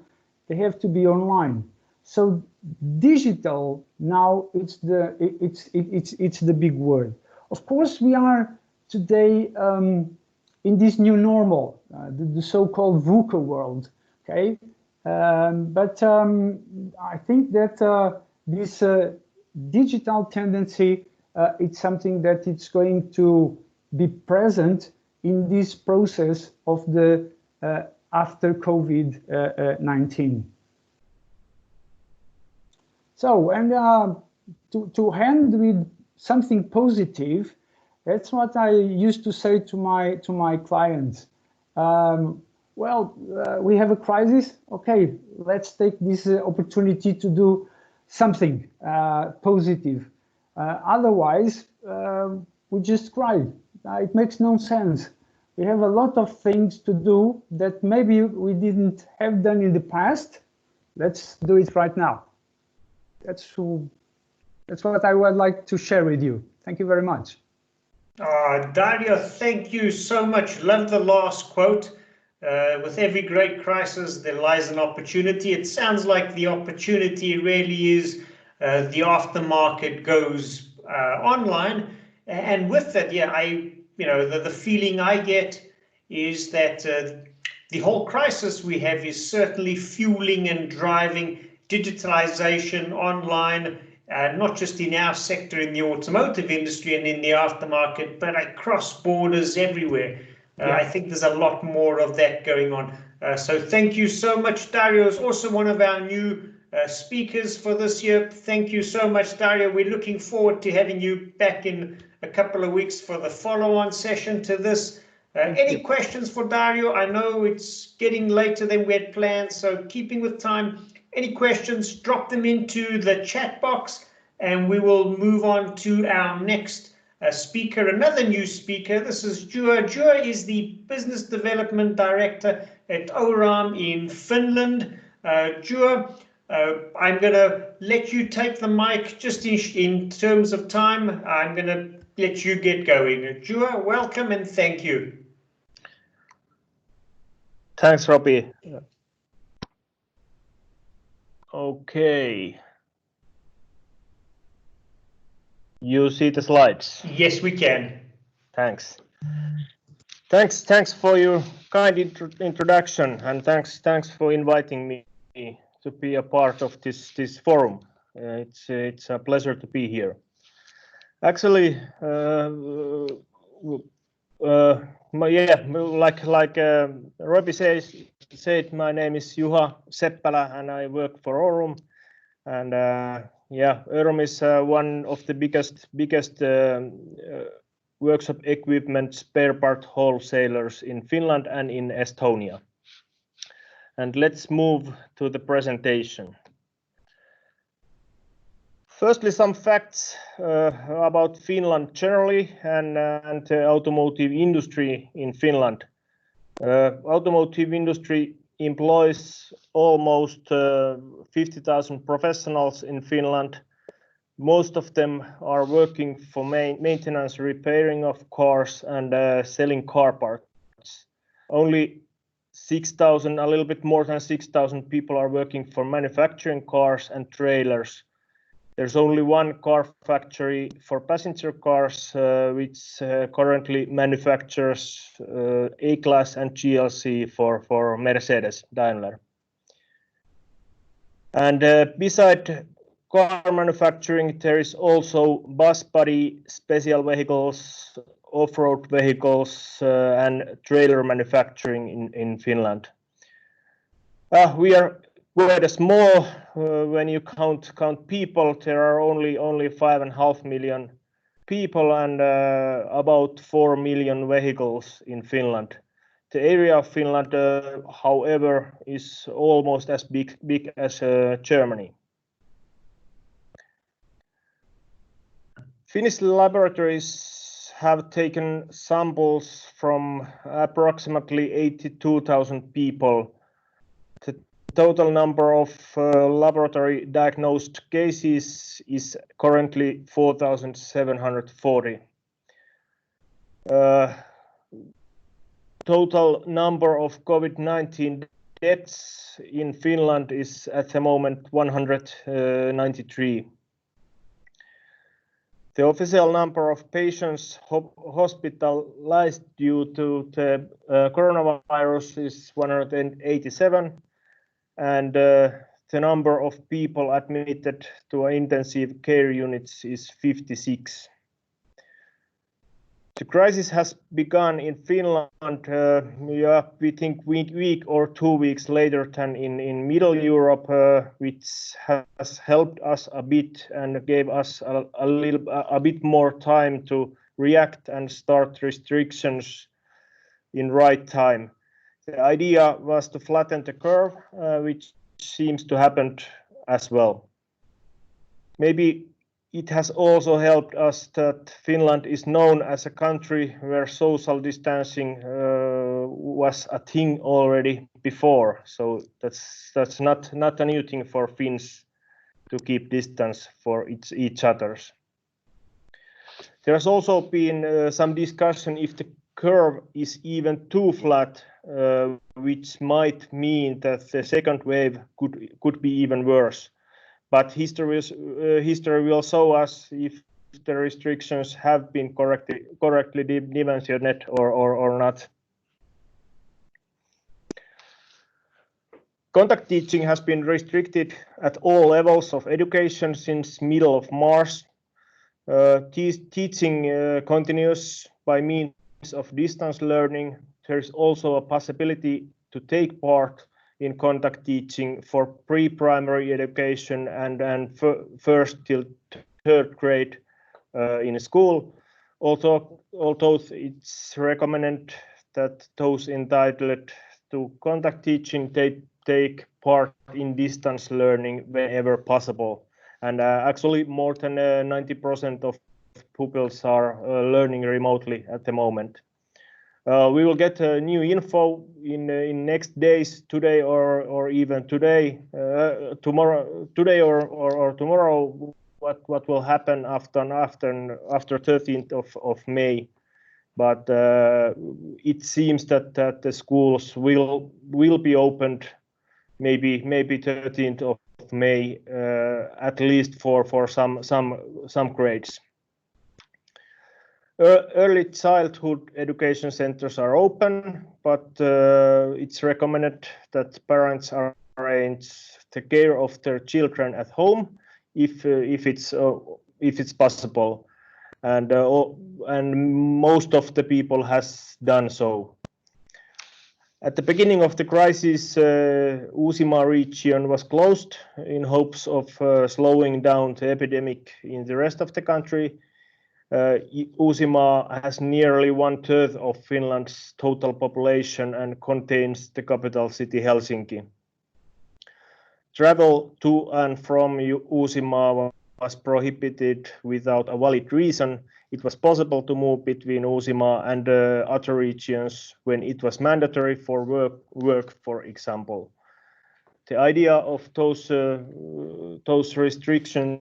they have to be online. So digital now, it's the big word. Of course, we are today in this new normal, the so-called VUCA world. Okay, but I think that this digital tendency, it's something that it's going to be present in this process of the after COVID-19. So, and to end with something positive, that's what I used to say to my clients. We have a crisis. Okay, let's take this opportunity to do something positive. Otherwise, we just cry. It makes no sense. We have a lot of things to do that maybe we didn't have done in the past. Let's do it right now. That's what I would like to share with you. Thank you very much. Dario, thank you so much. Love the last quote. With every great crisis, there lies an opportunity. It sounds like the opportunity really is the aftermarket goes online, and with that, yeah, the feeling I get is that the whole crisis we have is certainly fueling and driving digitalization online, not just in our sector in the automotive industry and in the aftermarket, but across borders everywhere. I think there's a lot more of that going on. So thank you so much. Dario is also one of our new speakers for this year. Thank you so much, Dario. We're looking forward to having you back in a couple of weeks for the follow-on session to this. Any questions for Dario? I know it's getting later than we had planned, so keeping with time. Any questions, drop them into the chat box, and we will move on to our next speaker, another new speaker. This is Juha. Juha is the Business Development Director at Oram in Finland. Juha, I'm going to let you take the mic just in terms of time. I'm going to let you get going. Juha, welcome and thank you. Thanks, Robbie. Okay. You see the slides? Yes, we can. Thanks. Thanks for your kind introduction, and thanks for inviting me to be a part of this forum. It's a pleasure to be here. Actually, like Robbie said, my name is Juha Seppälä and I work for Aurum. And Aurum is one of the biggest workshop equipment spare part wholesalers in Finland and in Estonia. And let's move to the presentation. Firstly, some facts about Finland generally and the automotive industry in Finland. Automotive industry employs almost 50,000 professionals in Finland. Most of them are working for maintenance, repairing of cars and selling car parts. Only 6,000, a little bit more than 6,000 people are working for manufacturing cars and trailers. There's only one car factory for passenger cars, which currently manufactures A-Class and GLC for Mercedes Daimler. And beside car manufacturing, there is also bus body, special vehicles, off-road vehicles, and trailer manufacturing in Finland. We are quite small when you count people. There are only 5.5 million people and about 4 million vehicles in Finland. The area of Finland, however, is almost as big as Germany. Finnish laboratories have taken samples from approximately 82,000 people. The total number of laboratory diagnosed cases is currently 4,740. Total number of COVID-19 deaths in Finland is at the moment 193. The official number of patients hospitalized due to the coronavirus is 187, and the number of people admitted to intensive care units is 56. The crisis has begun in Finland, we think week or 2 weeks later than in Middle Europe, which has helped us a bit and gave us a bit more time to react and start restrictions in right time. The idea was to flatten the curve, which seems to happen as well. Maybe it has also helped us that Finland is known as a country where social distancing was a thing already before. So that's not a new thing for Finns to keep distance for each others. There has also been some discussion if the curve is even too flat, which might mean that the second wave could be even worse. But history will show us if the restrictions have been correctly dimensioned or not. Contact teaching has been restricted at all levels of education since middle of March. Teaching continues by means of distance learning. There is also a possibility to take part in contact teaching for pre-primary education and first till third grade in school. Although it's recommended that those entitled to contact teaching take part in distance learning whenever possible. And actually more than 90% of pupils are learning remotely at the moment. We will get new info in next days, today or even today, tomorrow or tomorrow. What will happen after 13th of May? But it seems that the schools will be opened maybe 13th of May, at least for some grades. Early childhood education centers are open, but it's recommended that parents arrange the care of their children at home if it's possible. and most of the people has done so. At the beginning of the crisis, Uusimaa region was closed in hopes of slowing down the epidemic in the rest of the country. Uusimaa has nearly 1/3 of Finland's total population and contains the capital city Helsinki. Travel to and from Uusimaa was prohibited without a valid reason. It was possible to move between Uusimaa and other regions when it was mandatory for work, for example. The idea of those restrictions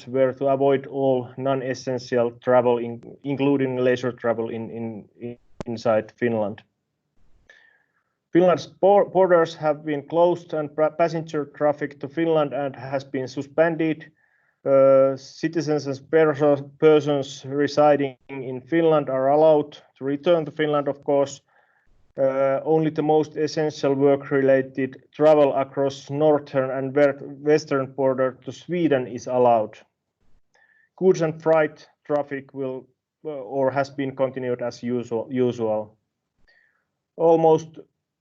were to avoid all non-essential travel, including leisure travel inside Finland. Finland's borders have been closed and passenger traffic to Finland has been suspended. Citizens and persons residing in Finland are allowed to return to Finland, of course. Only the most essential work-related travel across northern and western border to Sweden is allowed. Goods and freight traffic has been continued as usual. Almost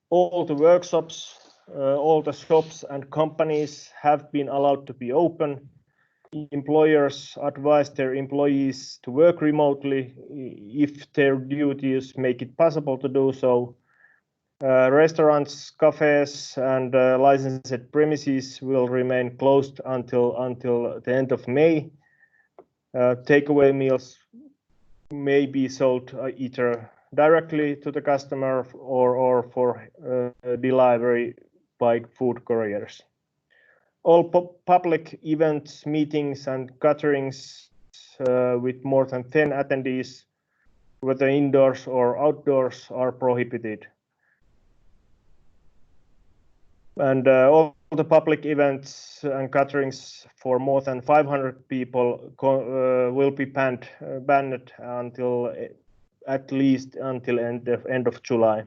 all the workshops, all the shops and companies have been allowed to be open. Employers advise their employees to work remotely if their duties make it possible to do so. Restaurants, cafes, and licensed premises will remain closed until the end of May. Takeaway meals may be sold either directly to the customer or for delivery by food couriers. All public events, meetings, and gatherings with more than 10 attendees, whether indoors or outdoors, are prohibited. And all the public events and gatherings for more than 500 people will be banned until at least until end of July.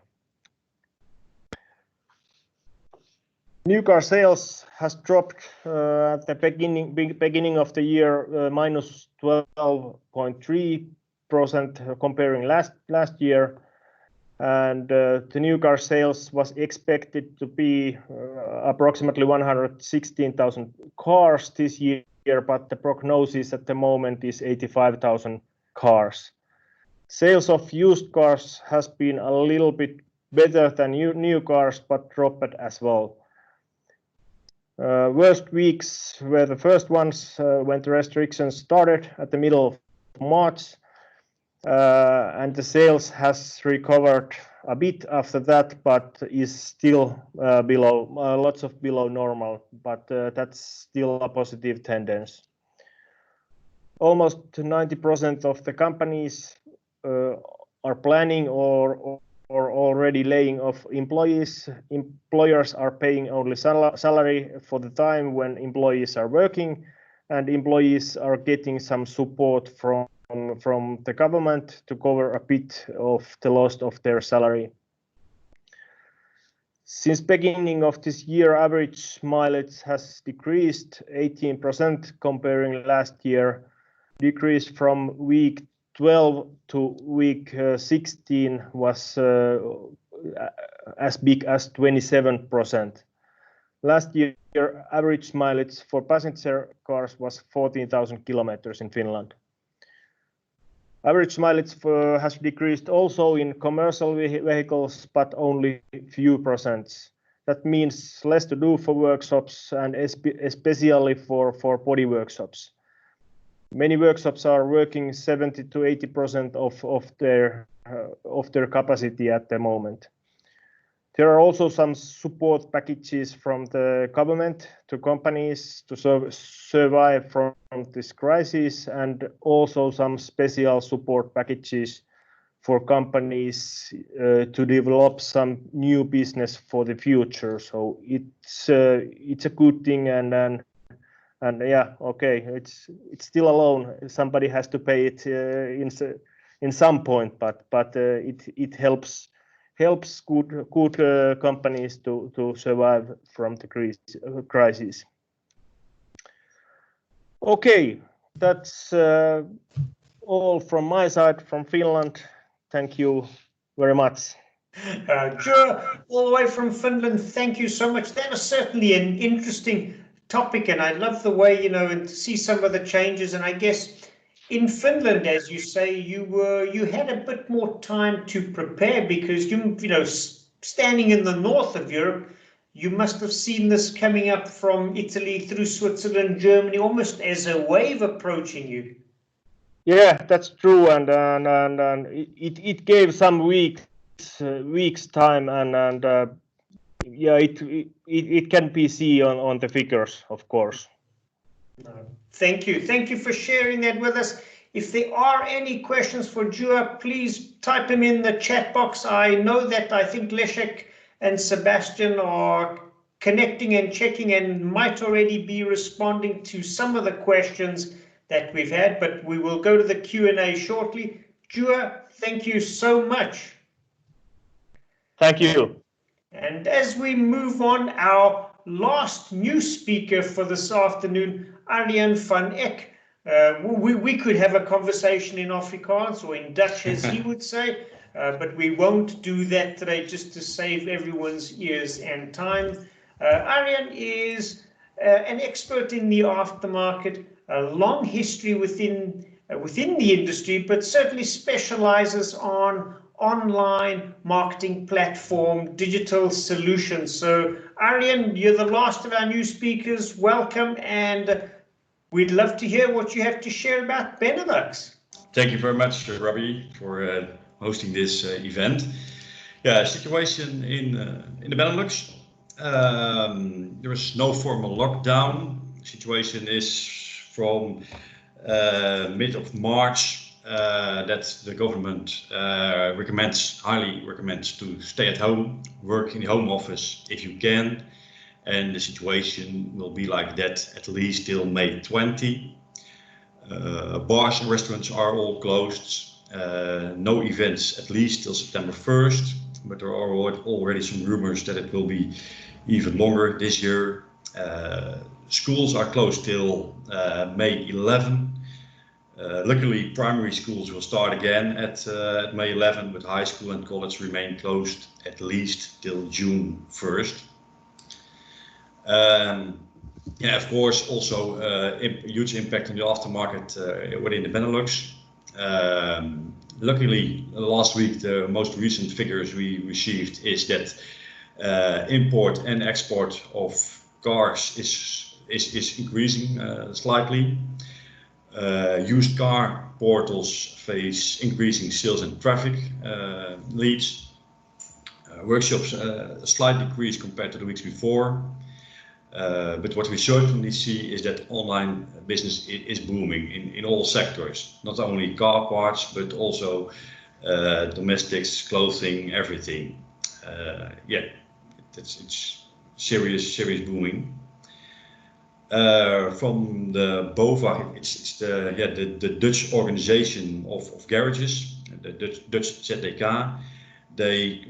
New car sales has dropped at the beginning of the year, minus 12.3% comparing last year, and the new car sales was expected to be approximately 116,000 cars this year, but the prognosis at the moment is 85,000 cars. Sales of used cars has been a little bit better than new cars, but dropped as well. Worst weeks were the first ones when the restrictions started at the middle of March, and the sales has recovered a bit after that, but is still below, below normal, but that's still a positive tendency. Almost 90% of the companies are planning or already laying off employees. Employers are paying only salary for the time when employees are working, and employees are getting some support from the government to cover a bit of the loss of their salary. Since beginning of this year, average mileage has decreased 18% comparing last year, decrease from week 12 to week 16 was as big as 27%. Last year, average mileage for passenger cars was 14,000 kilometers in Finland. Average mileage has decreased also in commercial vehicles, but only few percent. That means less to do for workshops and especially for body workshops. Many workshops are working 70 to 80% of their capacity at the moment. There are also some support packages from the government to companies to survive from this crisis, and also some special support packages for companies to develop some new business for the future. So it's a good thing, and yeah, okay, it's still a loan. Somebody has to pay it in some point, but it helps good companies to survive from the crisis. Okay, that's all from my side, from Finland. Thank you very much. Joe, all the way from Finland, thank you so much. That was certainly an interesting topic, and I love the way, and to see some of the changes. And I guess in Finland, as you say, you had a bit more time to prepare because standing in the north of Europe, you must have seen this coming up from Italy through Switzerland, Germany, almost as a wave approaching you. Yeah, that's true, and it gave some weeks time, and yeah, it can be seen on the figures, of course. Thank you for sharing that with us. If there are any questions for Jua, please type them in the chat box. I know that I think Leszek and Sebastian are connecting and checking and might already be responding to some of the questions that we've had, but we will go to the Q&A shortly. Jua, thank you so much. Thank you. And as we move on, our last new speaker for this afternoon, Arjan van Eck. We could have a conversation in Afrikaans or in Dutch, as he would say, but we won't do that today just to save everyone's ears and time. Arjan is an expert in the aftermarket, a long history within the industry, but certainly specializes on online marketing platform, digital solutions. So Arjan, you're the last of our new speakers. Welcome, and we'd love to hear what you have to share about Benelux. Thank you very much, Robbie, for hosting this event. Yeah, situation in the Benelux. There was no formal lockdown. Situation is from mid of March that the government highly recommends to stay at home, work in the home office if you can. And the situation will be like that at least till May 20. Bars and restaurants are all closed. No events at least till September 1st, but there are already some rumors that it will be even longer this year. Schools are closed till May 11. Luckily, primary schools will start again at May 11, but high school and college remain closed at least till June 1st. Yeah, of course, also huge impact on the aftermarket within the Benelux. Luckily, last week, the most recent figures we received is that import and export of cars is increasing slightly. Used car portals face increasing sales and traffic leads. Workshops a slight decrease compared to the weeks before. But what we certainly see is that online business is booming in all sectors, not only car parts, but also domestics, clothing, everything. Yeah, it's serious booming. From the BOVAG, it's the Dutch organization of garages, the Dutch ZDK. They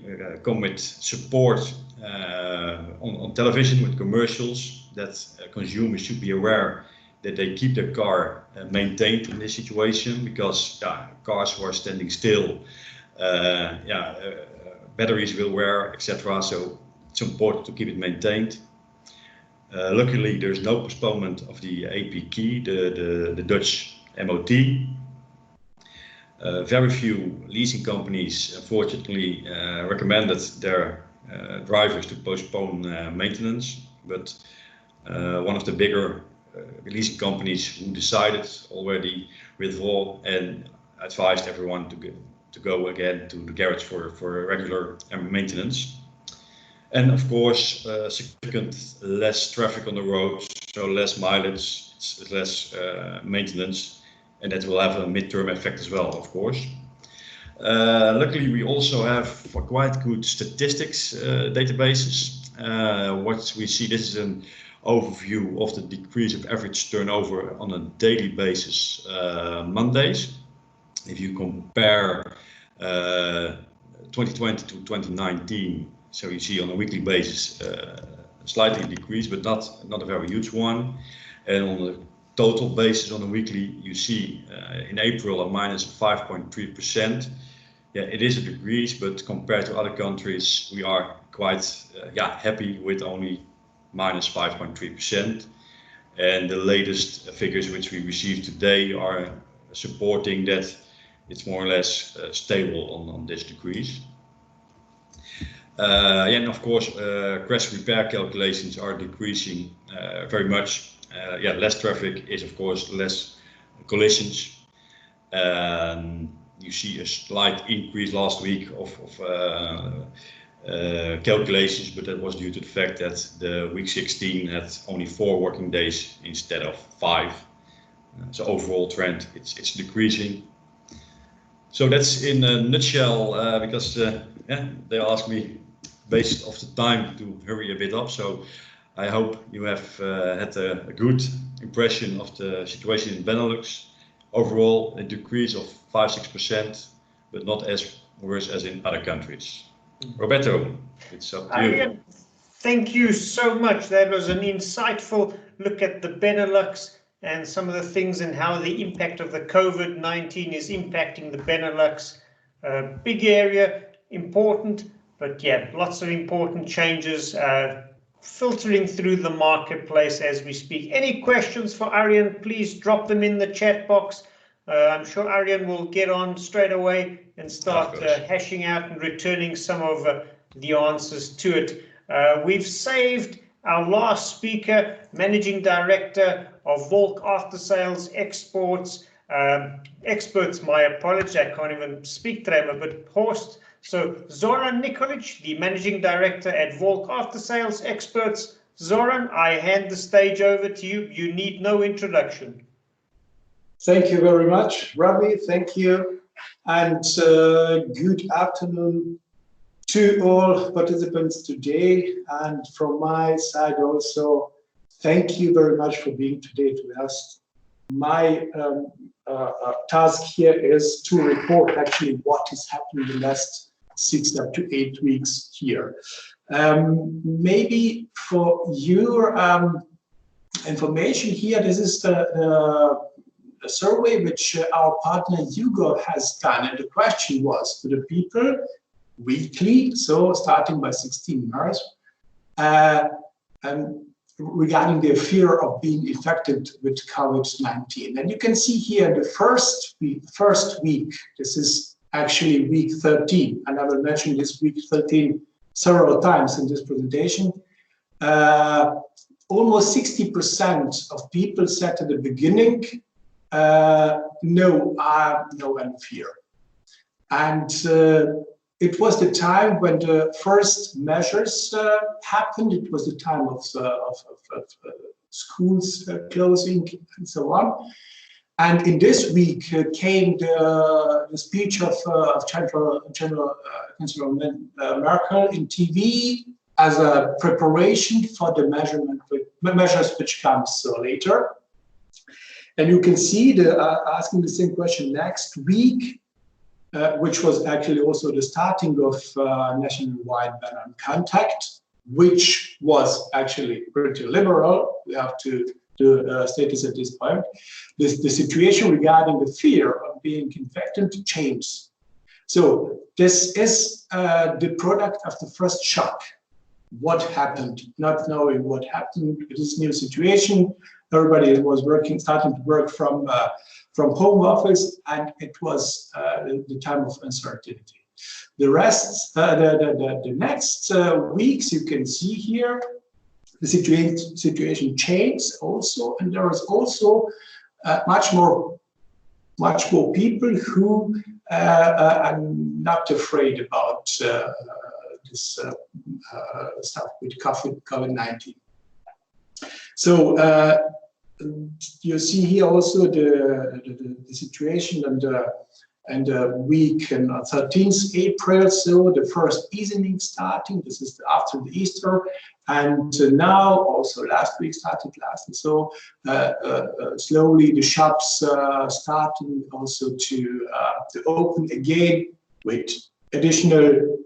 come with support on television with commercials that consumers should be aware that they keep their car maintained in this situation, because cars who are standing still, batteries will wear, etc. So it's important to keep it maintained. Luckily, there's no postponement of the AP key, the Dutch MOT. Very few leasing companies, unfortunately, recommended their drivers to postpone maintenance, but one of the bigger leasing companies who decided already withdraw and advised everyone to go again to the garage for regular maintenance. And of course, significant less traffic on the roads, so less mileage, it's less maintenance, and that will have a midterm effect as well, of course. Luckily, we also have quite good statistics databases. What we see, this is an overview of the decrease of average turnover on a daily basis, Mondays. If you compare 2020 to 2019, so you see on a weekly basis slightly decreased, but not a very huge one. And on a total basis on a weekly, you see in April a minus 5.3%. Yeah, it is a decrease, but compared to other countries, we are quite happy with only minus 5.3%. And the latest figures which we received today are supporting that it's more or less stable on this decrease. And of course, crash repair calculations are decreasing very much. Less traffic is of course less collisions. You see a slight increase last week of calculations, but that was due to the fact that the week 16 had only 4 working days instead of 5. So overall trend, it's decreasing. So that's in a nutshell, because they asked me based off the time to hurry a bit up. So I hope you have had a good impression of the situation in Benelux. Overall, a decrease of 5-6%, but not as worse as in other countries. Roberto, it's up to you. Thank you so much. That was an insightful look at the Benelux and some of the things and how the impact of the COVID-19 is impacting the Benelux. Big area, important, but yeah, lots of important changes filtering through the marketplace as we speak. Any questions for Arjen, please drop them in the chat box. I'm sure Arjen will get on straight away and start hashing out and returning some of the answers to it. We've saved our last speaker, Managing Director of Wolk After Sales Experts. My apologies, I can't even speak today, I'm a bit hoarse. So Zoran Nikolic, the Managing Director at Wolk After Sales Experts. Zoran, I hand the stage over to you. You need no introduction. Thank you very much, Robbie. Thank you. And good afternoon to all participants today. And from my side also, thank you very much for being today with us. My task here is to report actually what is happening in the last 6 up to 8 weeks here. Maybe for your information here, this is the survey which our partner Hugo has done, and the question was to the people weekly, so starting by 16 March, regarding their fear of being infected with COVID-19. And you can see here the first week, this is actually week 13, and I will mention this week 13 several times in this presentation. Almost 60% of people said at the beginning, no, I have no any fear. And it was the time when the first measures happened. It was the time of schools closing and so on. And in this week came the speech of Chancellor Merkel in TV as a preparation for the measures which comes later. And you can see asking the same question next week, which was actually also the starting of nationwide ban on contact, which was actually pretty liberal. We have to state this at this point. The situation regarding the fear of being infected changed. So this is the product of the first shock. What happened? Not knowing what happened with this new situation. Everybody was starting to work from home office, and it was the time of uncertainty. The rest, the next weeks, you can see here, the situation changed also, and there was also much more people who are not afraid about this stuff with COVID-19. So you see here also the situation and week and 13th April, so the first easing starting. This is after the Easter, and now also last week started last. So slowly the shops starting also to open again with additional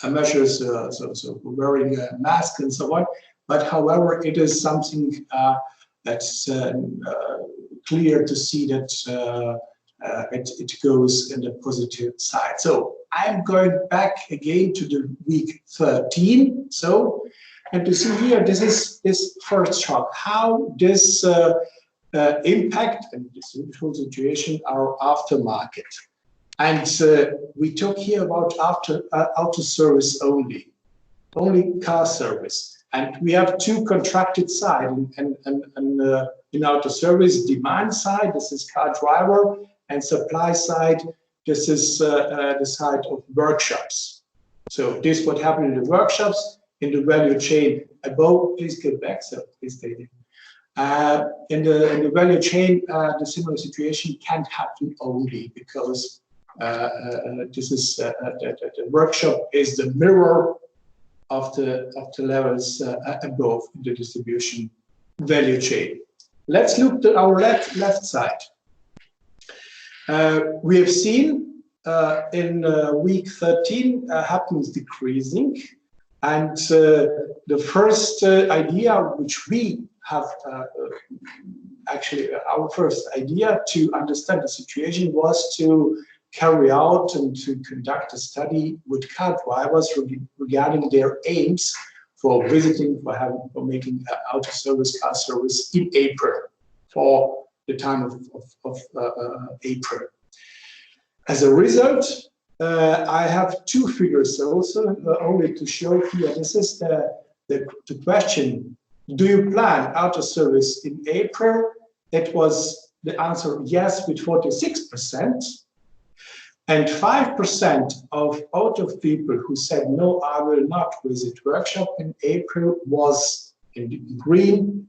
measures, so wearing a mask and so on. But however, it is something that's clear to see that it goes in the positive side. So I'm going back again to the week 13. So, and to see here, this is this first chart, how this impact and this whole situation our aftermarket. And we talk here about auto service only car service. And we have two contracted sides, and in auto service, demand side, this is car driver, and supply side, this is the side of workshops. So this is what happened in the workshops, in the value chain above. Please get back, so please stay there. In the value chain, the similar situation can't happen only because this is the workshop is the mirror of the levels above the distribution value chain. Let's look to our left side. We have seen in week 13 happens decreasing, and the first idea which we have actually our first idea to understand the situation was to carry out and to conduct a study with car drivers regarding their aims for visiting, for making auto service, car service in April, for the time of April. As a result, I have two figures also only to show here. This is the question: do you plan auto service in April? It was the answer yes with 46%. And 5% out of people who said, no, I will not visit workshop in April was in green.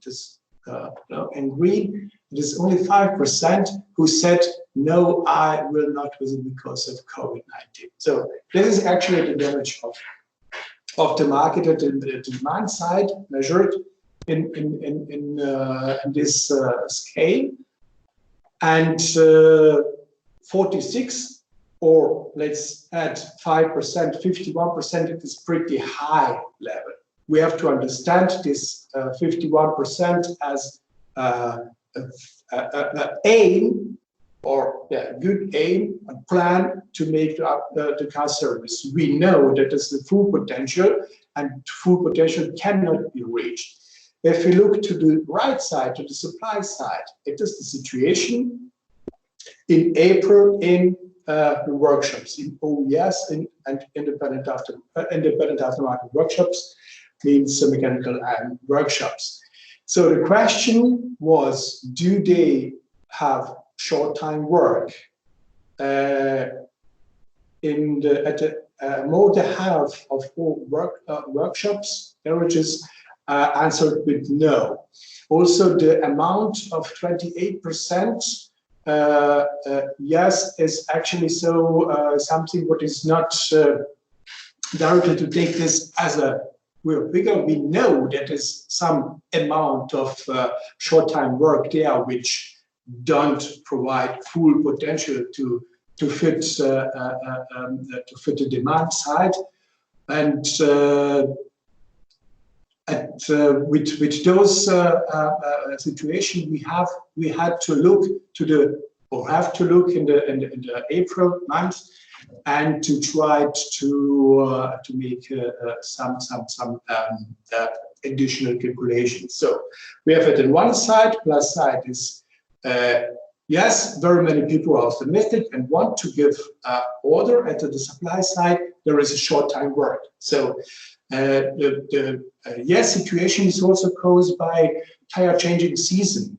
In green, it is only 5% who said, no, I will not visit because of COVID-19. So this is actually the damage of the market at the demand side measured in this scale. And 46, or let's add 5%, 51%, it is pretty high level. We have to understand this 51% as aim, or good aim, a plan to make the car service. We know that is the full potential, and full potential cannot be reached. If we look to the right side, to the supply side, it is the situation in April in the workshops, in OES and independent aftermarket workshops, means mechanical and workshops. So the question was, do they have short time work? At more than half of all workshops, averages answered with no. Also, the amount of 28% yes is actually something what is not directly to take this as a real figure. We know that is some amount of short time work there which don't provide full potential to fit the demand side, and with those situations we had to look to in the April month and to try to make some additional calculations. So we have it on one side. Plus side is yes, very many people are optimistic and want to give order. At the supply side, there is a short time work. So the yes situation is also caused by tire changing season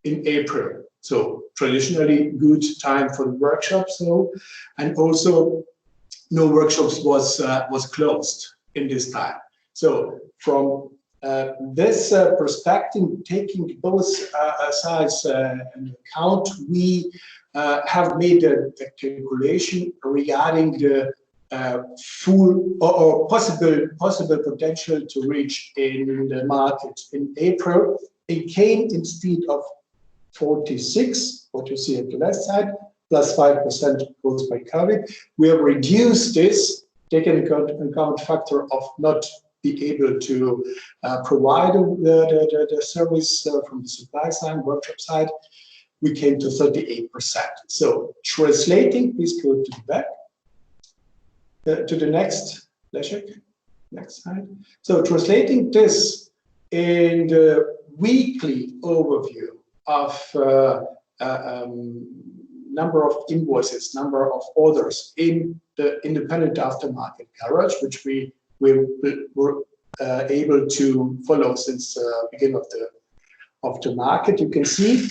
in April. So traditionally good time for the workshops, and also no workshops was closed in this time. So from this perspective, taking both sides into account, we have made a calculation regarding the full or possible potential to reach in the market in April. It came instead of 46, what you see at the left side, plus 5% caused by COVID. We have reduced this, taken account factor of not be able to provide the service from the supply side, workshop side, we came to 38%. So translating, please go to the back, to the next, Leszek, next slide. So translating this in the weekly overview of number of invoices, number of orders in the independent aftermarket garage, which we were able to follow since beginning of the market. You can see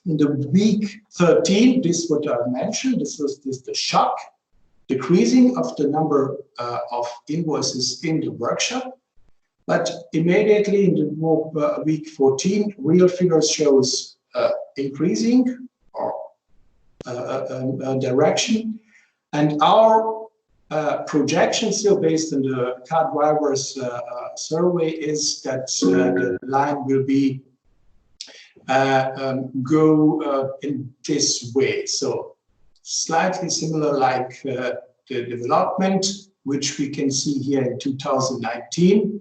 in the week 13, this is what I mentioned. This was the shock, decreasing of the number of invoices in the workshop. But immediately in the week 14, real figures shows increasing or direction. And our projection still based on the car drivers survey is that the line will be go in this way. So slightly similar like the development, which we can see here in 2019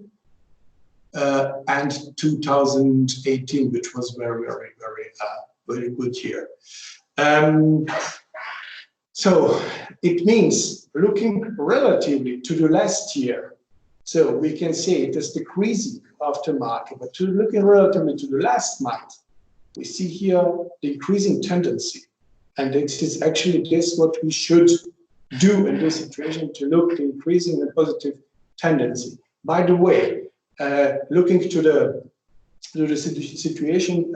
and 2018, which was very good year. So it means looking relatively to the last year, so we can say it is decreasing aftermarket, but looking relatively to the last month, we see here the increasing tendency. And it is actually this what we should do in this situation, to look increasing the positive tendency. By the way, looking to the situation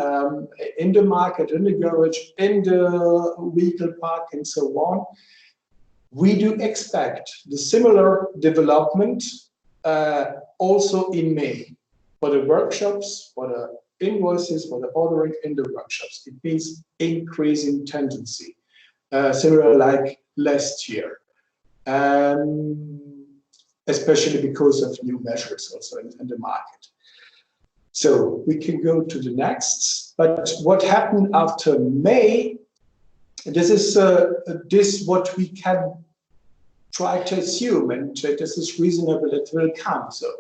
in the market, in the garage, in the vehicle park, and so on, we do expect the similar development also in May for the workshops, for the invoices, for the ordering in the workshops. It means increasing tendency, similar like last year, especially because of new measures also in the market. So we can go to the next. But what happened after May? This is this what we can try to assume, and this is reasonable. It will come. So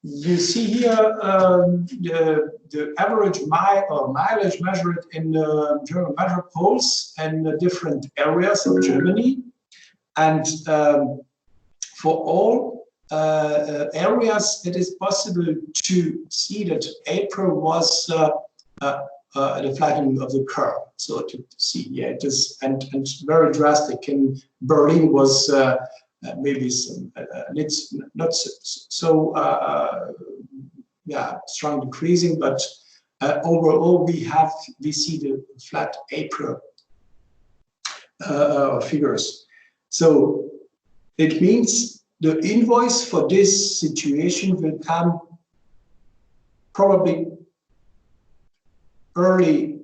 you see here the average mileage measured in German metropoles and different areas of Germany, and for all areas, it is possible to see that April was the flattening of the curve. So to see, yeah, it is, and very drastic. In Berlin was maybe some, it's not so yeah, strong decreasing, but overall we see the flat April figures. So it means the invoice for this situation will come probably early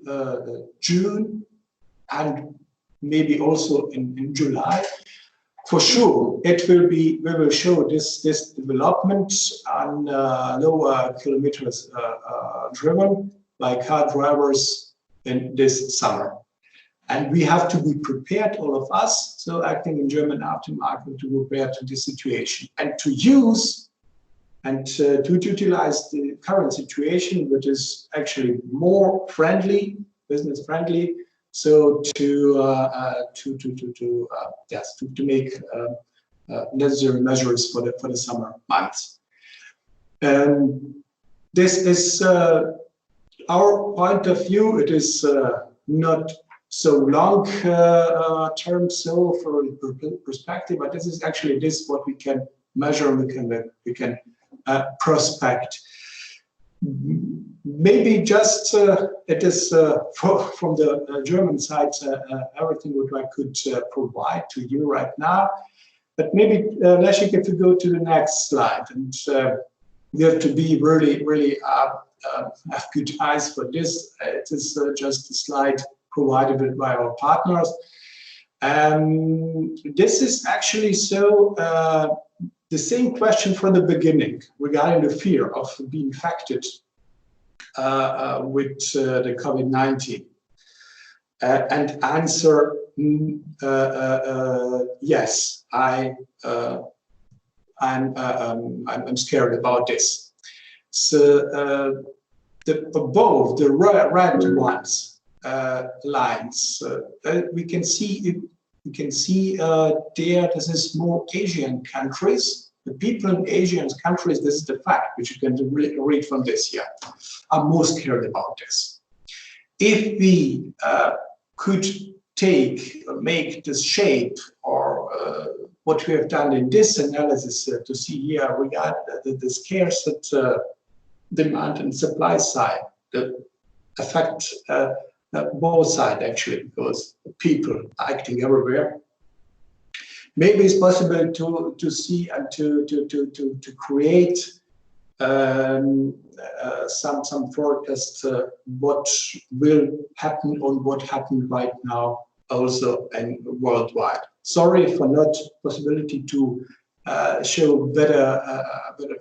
June and maybe also in July. For sure, it will be. We will show this development on lower kilometers driven by car drivers in this summer. And we have to be prepared, all of us, so acting in German aftermarket, to prepare to this situation and to use and to utilize the current situation, which is actually more friendly, business friendly. So to make necessary measures for the summer months. This is our point of view. It is not so long term, so for perspective, but this is actually what we can measure, we can prospect. Maybe just it is from the German side everything what I could provide to you right now. But maybe Leszek, if you go to the next slide, and you have to be really have good eyes for this. It is just a slide provided by our partners. This is actually so the same question from the beginning regarding the fear of being infected with the COVID-19, and answer yes, I'm scared about this. So above the red ones lines, we can see there. This is more Asian countries. The people in Asian countries, this is the fact which you can read from this here, are more scared about this. If we could make this shape or what we have done in this analysis to see here regarding the scarcity demand and supply side, the affect both sides actually, because people are acting everywhere. Maybe it's possible to see and to create some forecast what will happen or what happened right now also and worldwide. Sorry for not possibility to show better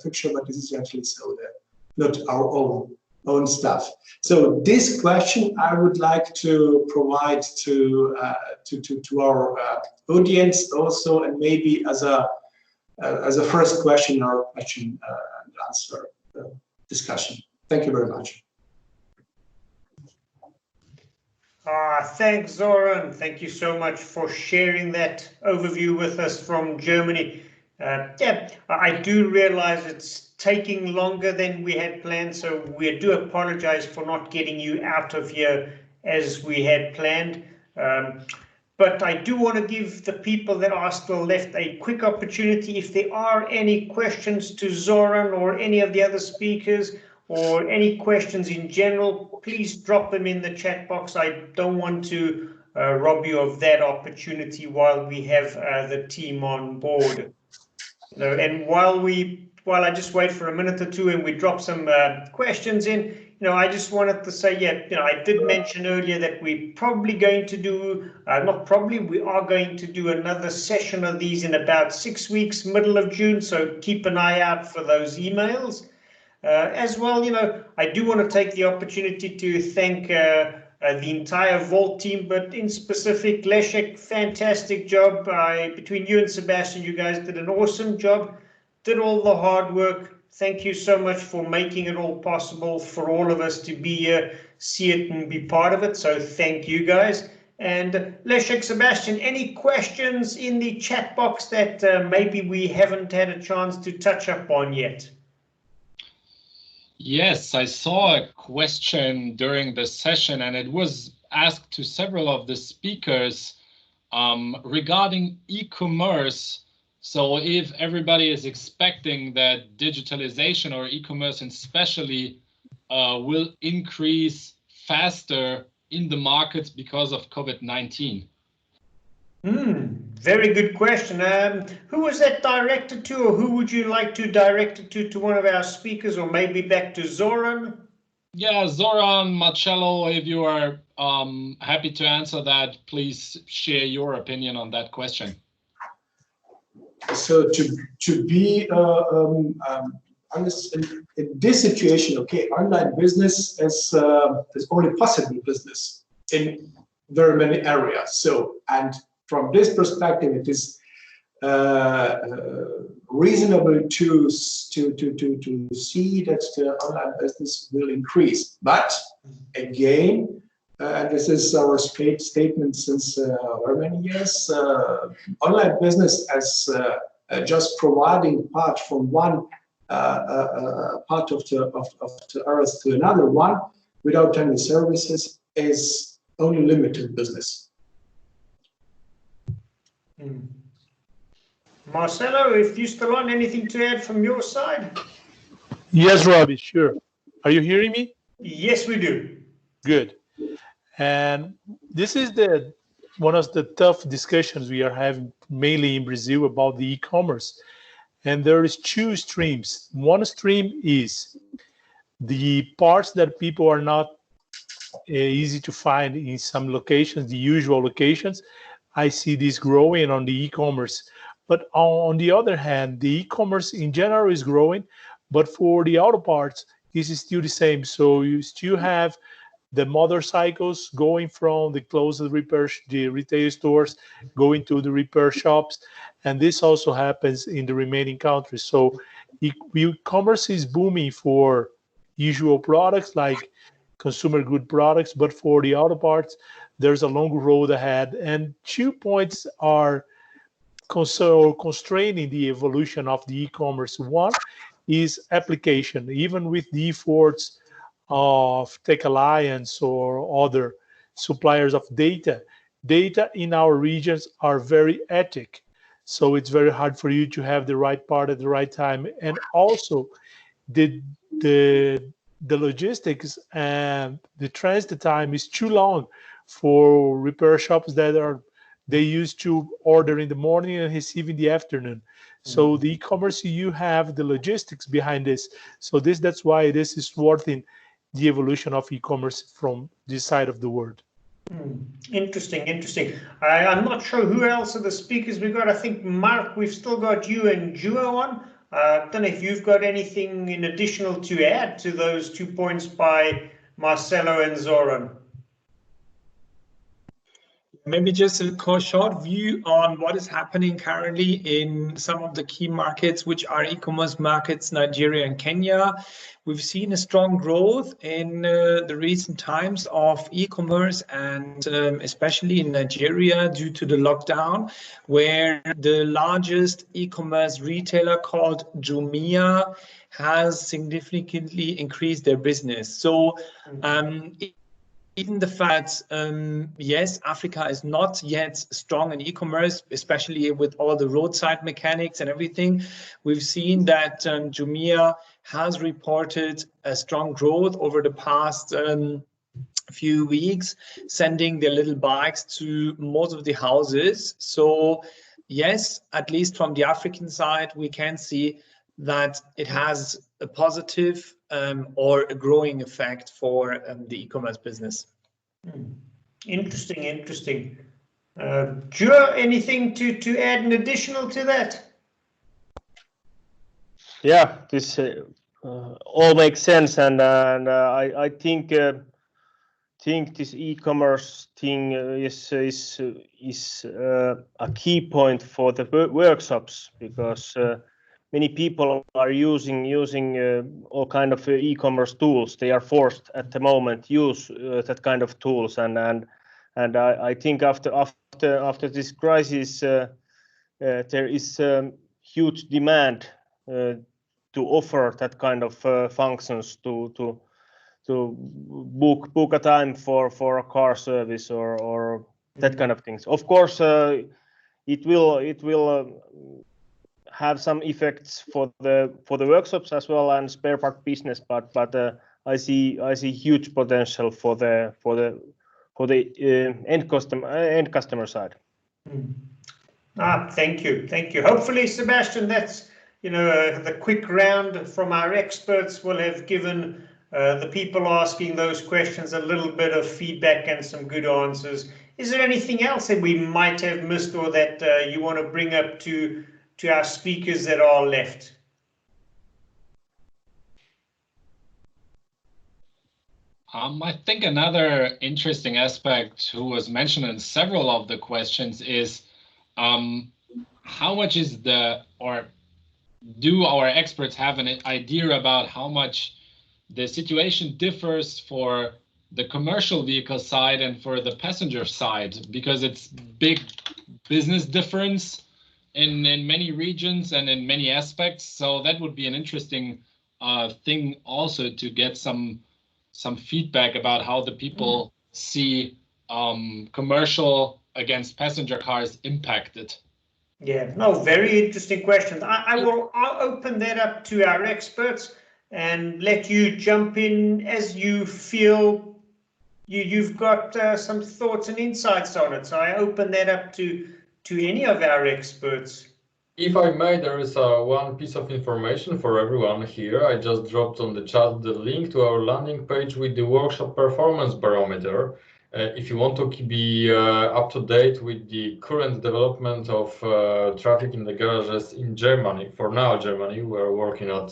picture, but this is actually so that not our own stuff. So this question I would like to provide to our audience also, and maybe as a first question or question and answer discussion. Thank you very much. Thanks, Zoran. Thank you so much for sharing that overview with us from Germany. Yeah, I do realize it's taking longer than we had planned, so we do apologize for not getting you out of here as we had planned. But I do want to give the people that are still left a quick opportunity. If there are any questions to Zoran or any of the other speakers, or any questions in general, please drop them in the chat box. I don't want to rob you of that opportunity while we have the team on board. And while I just wait for a minute or two and we drop some questions in, I just wanted to say, I did mention earlier that we're probably going to do, we are going to do another session of these in about 6 weeks, middle of June. So keep an eye out for those emails. As well, I do want to take the opportunity to thank the entire Wolk team, but in specific, Leszek, fantastic job. Between you and Sebastian, you guys did an awesome job, did all the hard work. Thank you so much for making it all possible for all of us to be here, see it and be part of it. So thank you guys. And Leszek, Sebastian, any questions in the chat box that maybe we haven't had a chance to touch up on yet? Yes, I saw a question during the session, and it was asked to several of the speakers regarding e-commerce. So if everybody is expecting that digitalization or e-commerce especially will increase faster in the markets because of COVID-19. Very good question. Who was that directed to, or who would you like to direct it to one of our speakers, or maybe back to Zoran? Yeah, Zoran, Marcello, if you are happy to answer that, please share your opinion on that question. So to be honest, in this situation, okay, online business is only possible business in very many areas. So, and from this perspective, it is reasonable to see that the online business will increase. But again, and this is our statement since very many years, online business as just providing part from one part of the earth to another one without any services is only limited business. Marcelo, if you're still on, anything to add from your side? Yes, Robbie, sure. Are you hearing me? Yes, we do. Good. And this is one of the tough discussions we are having mainly in Brazil about the e-commerce. And there is two streams. One stream is the parts that people are not easy to find in some locations, the usual locations. I see this growing on the e-commerce. But on the other hand, the e-commerce in general is growing, but for the auto parts, this is still the same. So you still have the motorcycles going from the closest the retail stores, going to the repair shops. And this also happens in the remaining countries. So e-commerce is booming for usual products like consumer good products, but for the auto parts, there's a long road ahead. And 2 points are constraining the evolution of the e-commerce. One is application. Even with the efforts of Tech Alliance or other suppliers of data in our regions are very ethic. So it's very hard for you to have the right part at the right time. And also the logistics and the transit time is too long for repair shops that they used to order in the morning and receive in the afternoon. So the e-commerce, you have the logistics behind this. So that's why this is worth the evolution of e-commerce from this side of the world. Interesting. I'm not sure who else are the speakers we've got. I think, Mark, we've still got you and Duo on. I don't know if you've got anything in additional to add to those 2 points by Marcelo and Zoran. Maybe just a short view on what is happening currently in some of the key markets, which are e-commerce markets, Nigeria and Kenya. We've seen a strong growth in the recent times of e-commerce, and especially in Nigeria due to the lockdown, where the largest e-commerce retailer called Jumia has significantly increased their business. So even the fact, yes, Africa is not yet strong in e-commerce, especially with all the roadside mechanics and everything. We've seen that Jumia has reported a strong growth over the past few weeks, sending their little bikes to most of the houses. So yes, at least from the African side, we can see that it has a positive or a growing effect for the e-commerce business. Interesting. Joe, anything to add in additional to that? Yeah, this all makes sense, and I think this e-commerce thing is a key point for the workshops, because many people are using all kind of e-commerce tools. They are forced at the moment use that kind of tools, and I think after this crisis there is huge demand to offer that kind of functions to book a time for a car service or that kind of things. Of course, it will have some effects for the workshops as well and spare part business, but I see huge potential for the end customer side. Thank you. Hopefully, Sebastian, that's the quick round from our experts will have given the people asking those questions a little bit of feedback and some good answers. Is there anything else that we might have missed or that you want to bring up to our speakers that are left? I think another interesting aspect who was mentioned in several of the questions is how much is do our experts have an idea about how much the situation differs for the commercial vehicle side and for the passenger side, because it's big business difference in many regions and in many aspects. So that would be an interesting thing also to get some feedback about how the people see commercial against passenger cars impacted. Yeah, no, very interesting questions. I'll open that up to our experts and let you jump in as you feel you've got some thoughts and insights on it. So I open that up to any of our experts. If I may, there is one piece of information for everyone here. I just dropped on the chat the link to our landing page with the workshop performance barometer. If you want to be up to date with the current development of traffic in the garages in Germany, for now Germany, we're working on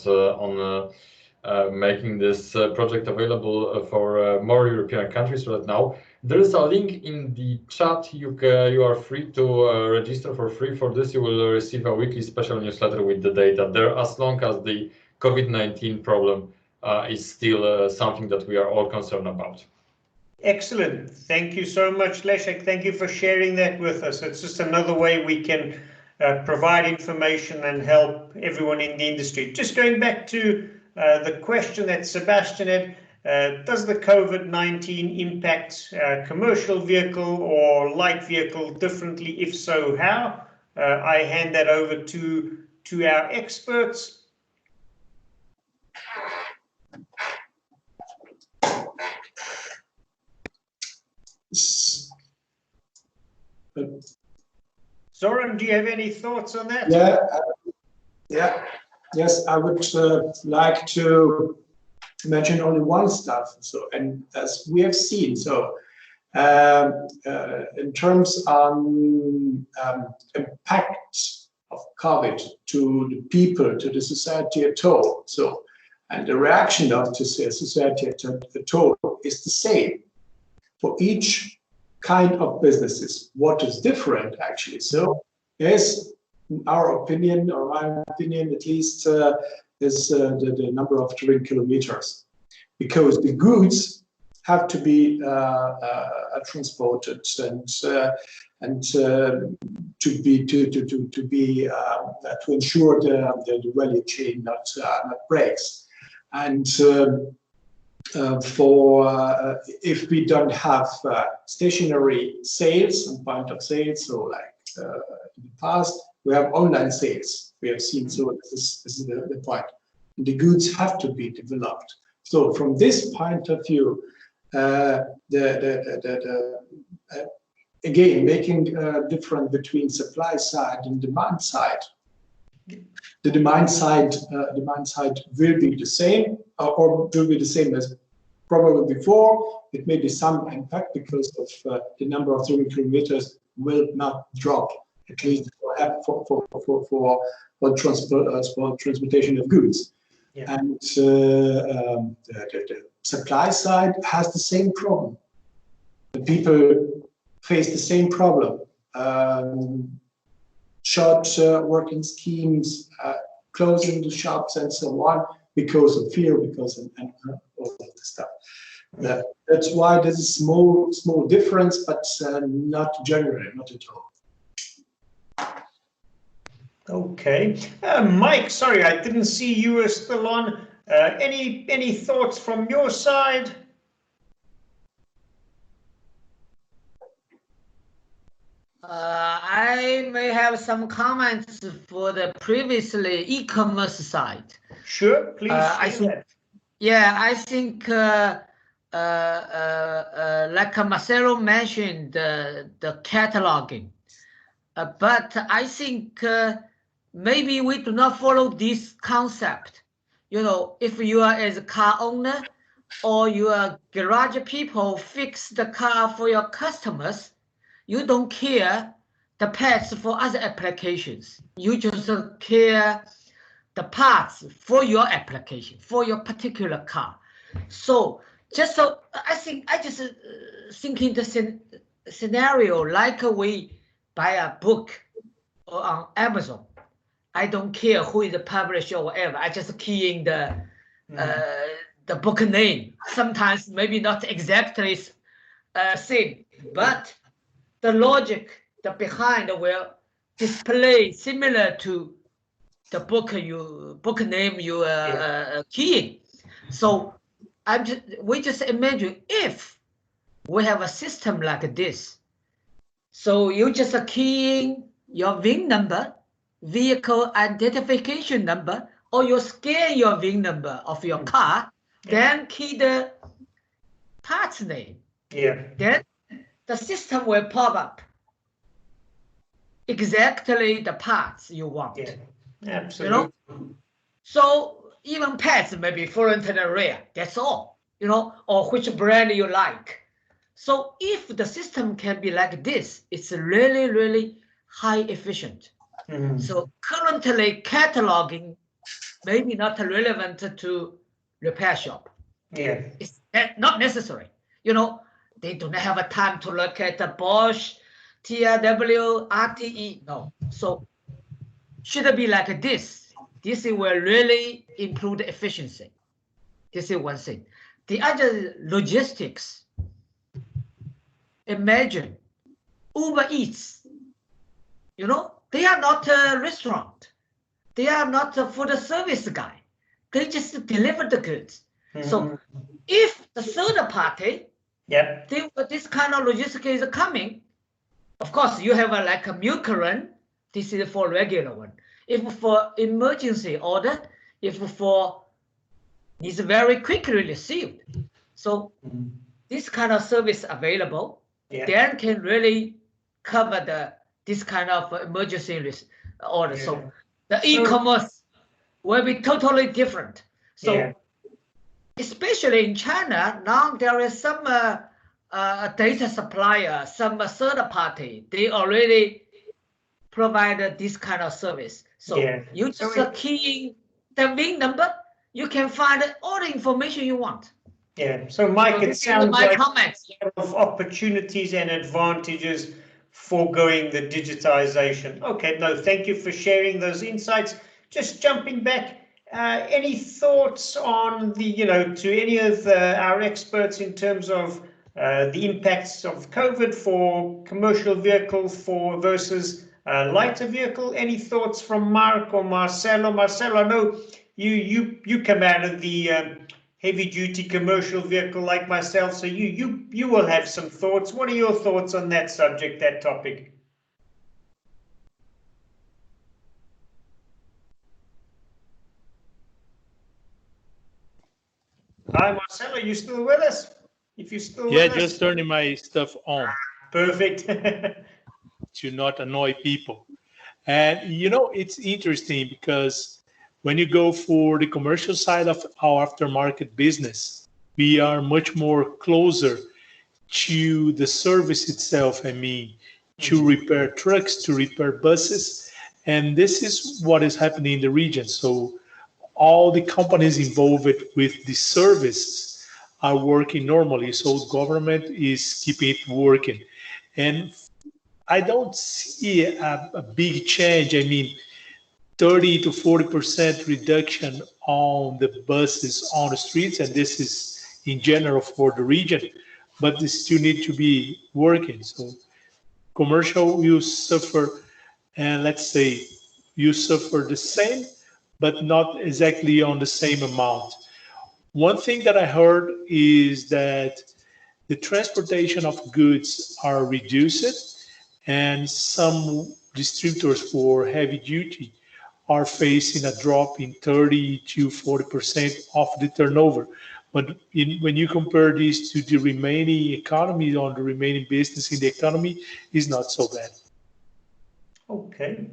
making this project available for more European countries right now. There is a link in the chat. You are free to register for free for this. You will receive a weekly special newsletter with the data there, as long as the COVID-19 problem is still something that we are all concerned about. Excellent. Thank you so much, Leszek. Thank you for sharing that with us. It's just another way we can provide information and help everyone in the industry. Just going back to the question that Sebastian had, does the COVID-19 impact commercial vehicle or light vehicle differently? If so, how? I hand that over to our experts. Zoran, do you have any thoughts on that? Yes, I would like to mention only one stuff. So, and as we have seen, so in terms of impact of COVID to the people, to the society at all. So, and the reaction of the society at all is the same for each kind of businesses. What is different actually? So, is our opinion, or my opinion at least, is the number of dwelling kilometers, because the goods have to be transported and to ensure the value chain not breaks. And if we don't have stationary sales and point of sales, so like in the past, we have online sales. We have seen, so this is the point. The goods have to be developed. So from this point of view, again, making difference between supply side and demand side. The demand side will be the same, or will be the same as probably before. It may be some impact because of the number of dwelling kilometers will not drop, at least for transportation of goods. Yeah. And the supply side has the same problem. The people face the same problem. Short working schemes, closing the shops and so on because of fear, because of all of the stuff. That's why there's a small difference, but not generally, not at all. Okay, Mike. Sorry, I didn't see you were still on. Any thoughts from your side? I may have some comments for the previously e-commerce side. Sure, please. I think like Marcelo mentioned, the cataloging, but I think maybe we do not follow this concept. You know, if you are as a car owner or you are garage people fix the car for your customers, you don't care the parts for other applications. You just care the parts for your application, for your particular car. So just so I just thinking the scenario like we buy a book or on Amazon. I don't care who is the publisher or whatever. I just key in the book name. Sometimes maybe not exactly same, but the logic behind will display similar to the book name you keying. So we just imagine if we have a system like this. So you just keying your VIN number, vehicle identification number, or you scan your VIN number of your car, then key the parts name. Yeah. Then the system will pop up exactly the parts you want. Yeah, absolutely. You know? So even parts may be foreign and rare. That's all. You know, or which brand you like. So if the system can be like this, it's really, really high efficient. So currently cataloging maybe not relevant to repair shop. Yeah. It's not necessary. You know, they do not have a time to look at the Bosch, TRW, RTE. No. So should it be like this? This will really improve the efficiency. This is one thing. The other logistics. Imagine Uber Eats. You know, they are not a restaurant. They are not a food service guy. They just deliver the goods. So if the third party, this kind of logistics is coming, of course you have like a milk run. This is for regular one. If for emergency order, if for is very quickly received. So this kind of service available, then can really cover this kind of emergency order. So the e-commerce will be totally different. So especially in China, now there is some data supplier, some third party, they already provide this kind of service. So you just key in the VIN number, you can find all the information you want. Yeah. So Mike, it sounds like of opportunities and advantages for going the digitization. Okay, no, thank you for sharing those insights. Just jumping back, any thoughts on the, to any of our experts in terms of the impacts of COVID for commercial vehicle versus lighter vehicle? Any thoughts from Mark or Marcelo? Marcelo, I know you come out of the heavy duty commercial vehicle like myself, so you will have some thoughts. What are your thoughts on that subject, that topic? Hi, Marcelo, are you still with us? If you're still with us. Just turning my stuff on. Perfect. To not annoy people. And it's interesting because when you go for the commercial side of our aftermarket business, we are much more closer to the service itself. I mean, to repair trucks, to repair buses. And this is what is happening in the region. So all the companies involved with the services are working normally. So government is keeping it working. And I don't see a big change. I mean, 30 to 40% reduction on the buses on the streets, and this is in general for the region, but they still need to be working. So commercial will suffer, and let's say you suffer the same, but not exactly on the same amount. One thing that I heard is that the transportation of goods are reduced, and some distributors for heavy duty are facing a drop in 30 to 40% of the turnover. But when you compare this to the remaining economy, on the remaining business in the economy, is not so bad. Okay.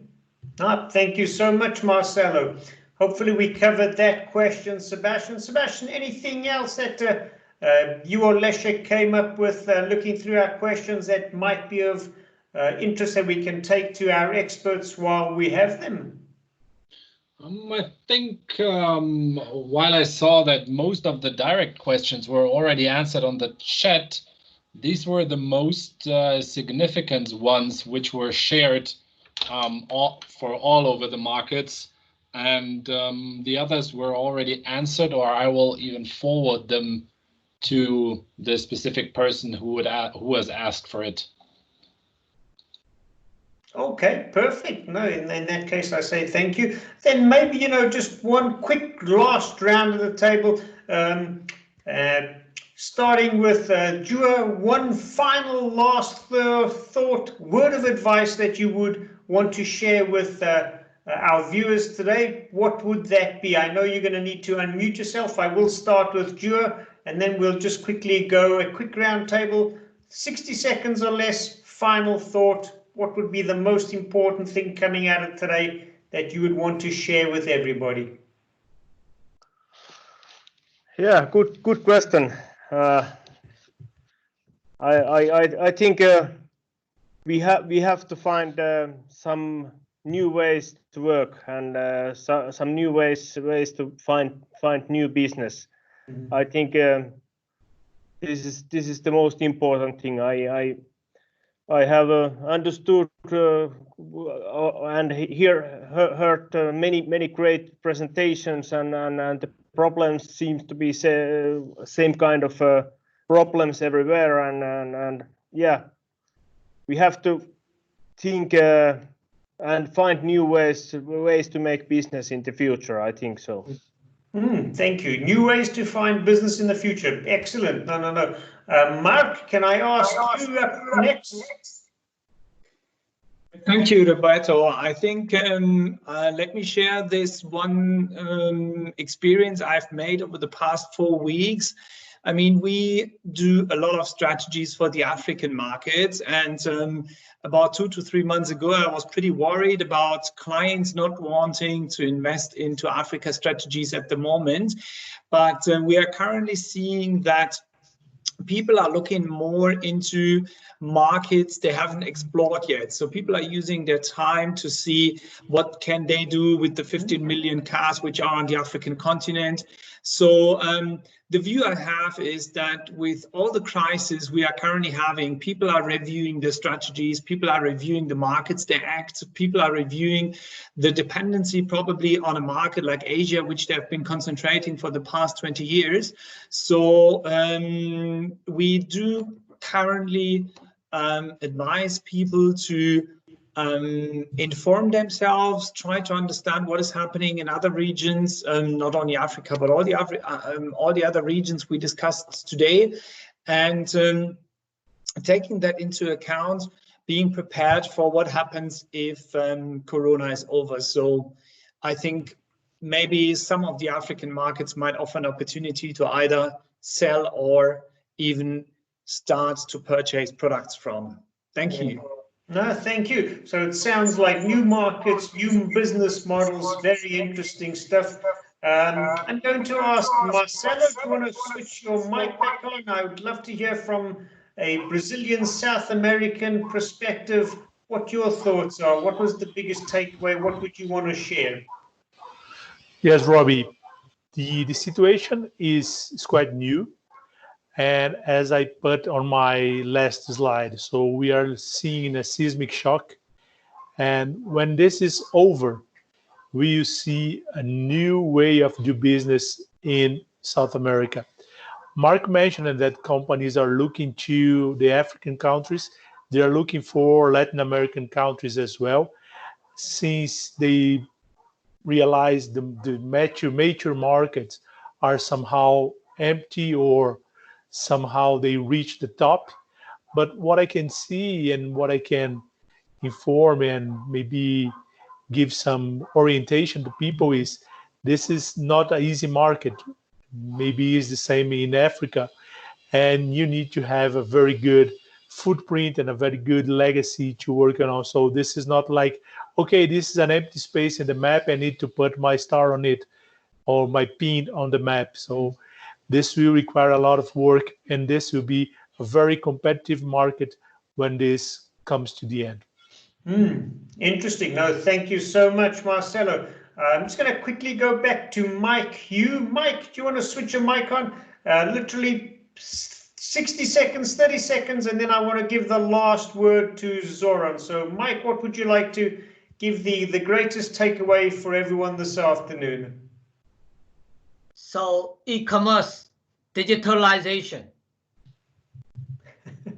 Thank you so much, Marcelo. Hopefully we covered that question, Sebastian. Sebastian, anything else that you or Leszek came up with looking through our questions that might be of interest that we can take to our experts while we have them? I think while I saw that most of the direct questions were already answered on the chat, these were the most significant ones which were shared for all over the markets, and the others were already answered, or I will even forward them to the specific person who has asked for it. Okay, perfect. No, in that case, I say thank you. Then maybe, just one quick last round of the table, starting with Jua, one final last thought, word of advice that you would want to share with our viewers today. What would that be? I know you're going to need to unmute yourself. I will start with Jua, and then we'll just quickly go a quick round table, 60 seconds or less, final thought. What would be the most important thing coming out of today that you would want to share with everybody? Yeah, good question. I think we have to find some new ways to work and some new ways to find new business. I think this is the most important thing. I have understood and heard many great presentations, and the problems seems to be same kind of problems everywhere, and yeah, we have to think and find new ways to make business in the future. I think so. Thank you. New ways to find business in the future. Excellent. No. Mark, can I ask you next? Thank you, Roberto. I think let me share this one experience I've made over the past 4 weeks. I mean, we do a lot of strategies for the African markets, and about 2 to 3 months ago, I was pretty worried about clients not wanting to invest into Africa strategies at the moment. But we are currently seeing that people are looking more into markets they haven't explored yet. So people are using their time to see what can they do with the 15 million cars which are on the African continent. So the view I have is that with all the crises we are currently having, people are reviewing the strategies, people are reviewing the markets they act, people are reviewing the dependency probably on a market like Asia, which they've been concentrating for the past 20 years. So we do currently advise people to inform themselves, try to understand what is happening in other regions, not only Africa, but all the other regions we discussed today, and taking that into account, being prepared for what happens if Corona is over. So I think maybe some of the African markets might offer an opportunity to either sell or even start to purchase products from. Thank you. No, thank you. So it sounds like new markets, new business models, very interesting stuff. I'm going to ask Marcelo, do you want to switch your mic back on? I would love to hear from a Brazilian, South American perspective what your thoughts are. What was the biggest takeaway? What would you want to share? Yes, Robbie, the situation is quite new. And as I put on my last slide, so we are seeing a seismic shock. And when this is over, we will see a new way of do business in South America. Mark mentioned that companies are looking to the African countries. They are looking for Latin American countries as well, since they realize the mature markets are somehow empty or somehow they reach the top. But what I can see and what I can inform and maybe give some orientation to people is this is not an easy market. Maybe it's the same in Africa, and you need to have a very good footprint and a very good legacy to work on. So this is not like, okay, this is an empty space in the map, I need to put my star on it or my pin on the map. So this will require a lot of work, and this will be a very competitive market when this comes to the end. Interesting. No, thank you so much, Marcelo. I'm just going to quickly go back to Mike. Mike, do you want to switch your mic on? Literally 60 seconds, 30 seconds, and then I want to give the last word to Zoran. So, Mike, what would you like to give the greatest takeaway for everyone this afternoon? So, e-commerce, digitalization.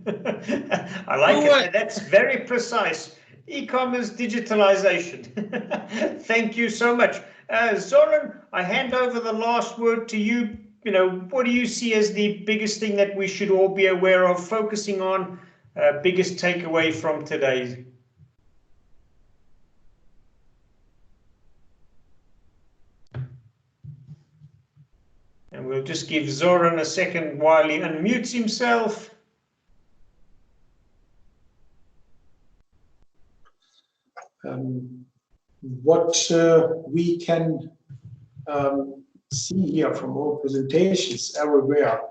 I like it. That's very precise. E-commerce digitalization. Thank you so much. Zoran, I hand over the last word to you. You know, what do you see as the biggest thing that we should all be aware of, focusing on, biggest takeaway from today? And we'll just give Zoran a second while he unmutes himself. What we can see here from all presentations everywhere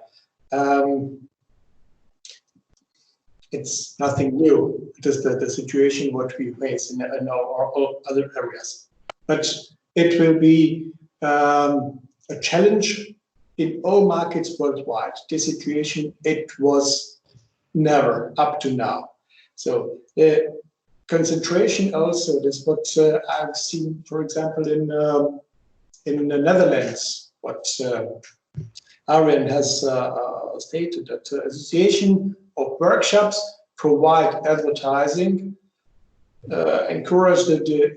it's nothing new. It is the situation what we face in our other areas. But it will be a challenge in all markets worldwide. This situation, it was never up to now. So the concentration also, that's what I've seen, for example, in the Netherlands, what Arjen has stated, that Association of Workshops provide advertising, encourage the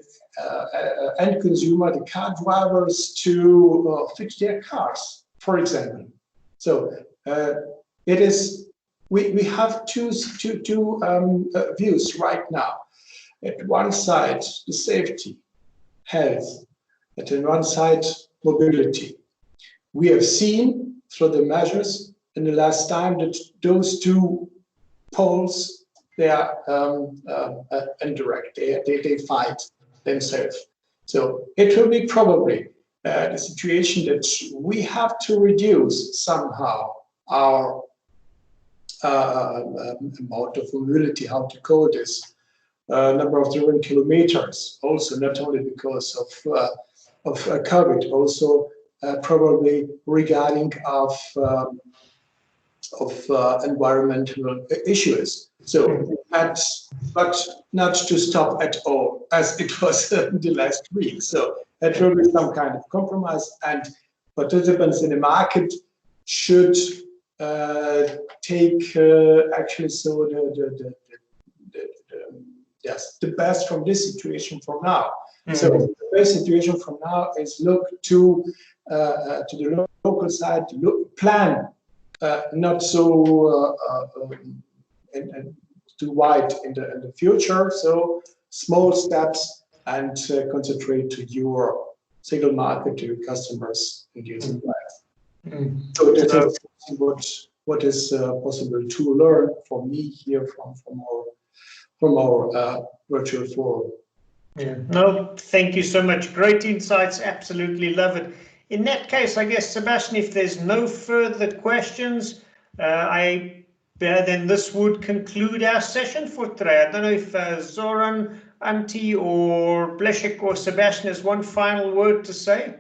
end consumer, the car drivers, to fix their cars, for example. So it is, we have two views right now. At one side, the safety, health. At one side, mobility. We have seen through the measures in the last time that those two poles, they are indirect. They fight themselves. So it will be probably the situation that we have to reduce somehow our amount of mobility, how to call this, number of driven kilometers. Also, not only because of COVID, also probably regarding of environmental issues. So, but not to stop at all, as it was the last week. So that will be some kind of compromise, and participants in the market should take actually so the best from this situation from now. So the best situation from now is look to the local side, plan not so too wide in the future. So small steps, and concentrate to your single market, to your customers and your suppliers. So this is what is possible to learn from me here from our virtual forum. Yeah. No, thank you so much. Great insights. Absolutely love it. In that case, I guess, Sebastian, if there's no further questions, then this would conclude our session for today. I don't know if Zoran, Antti, or Blešek or Sebastian has one final word to say.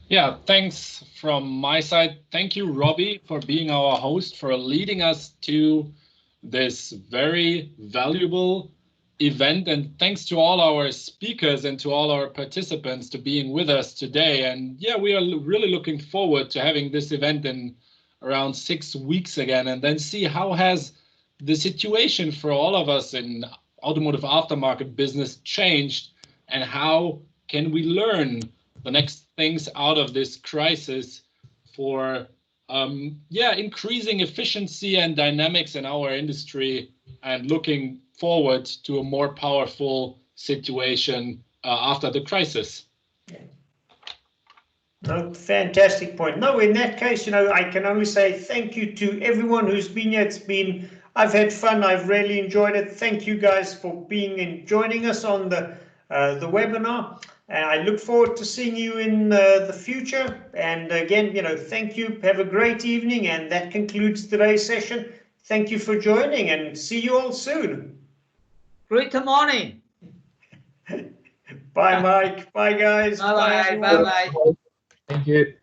Yeah, thanks from my side. Thank you, Robbie, for being our host, for leading us to this very valuable event, and thanks to all our speakers and to all our participants to being with us today. And yeah, we are really looking forward to having this event in around 6 weeks again, and then see how has the situation for all of us in automotive aftermarket business changed, and how can we learn the next things out of this crisis for increasing efficiency and dynamics in our industry, and looking forward to a more powerful situation after the crisis. No, fantastic point. No, in that case, I can only say thank you to everyone who's been here. I've had fun. I've really enjoyed it. Thank you guys for being and joining us on the webinar. I look forward to seeing you in the future. And again, thank you. Have a great evening. And that concludes today's session. Thank you for joining, and see you all soon. Great morning. Bye, Mike. Bye, guys. Bye. Thank you.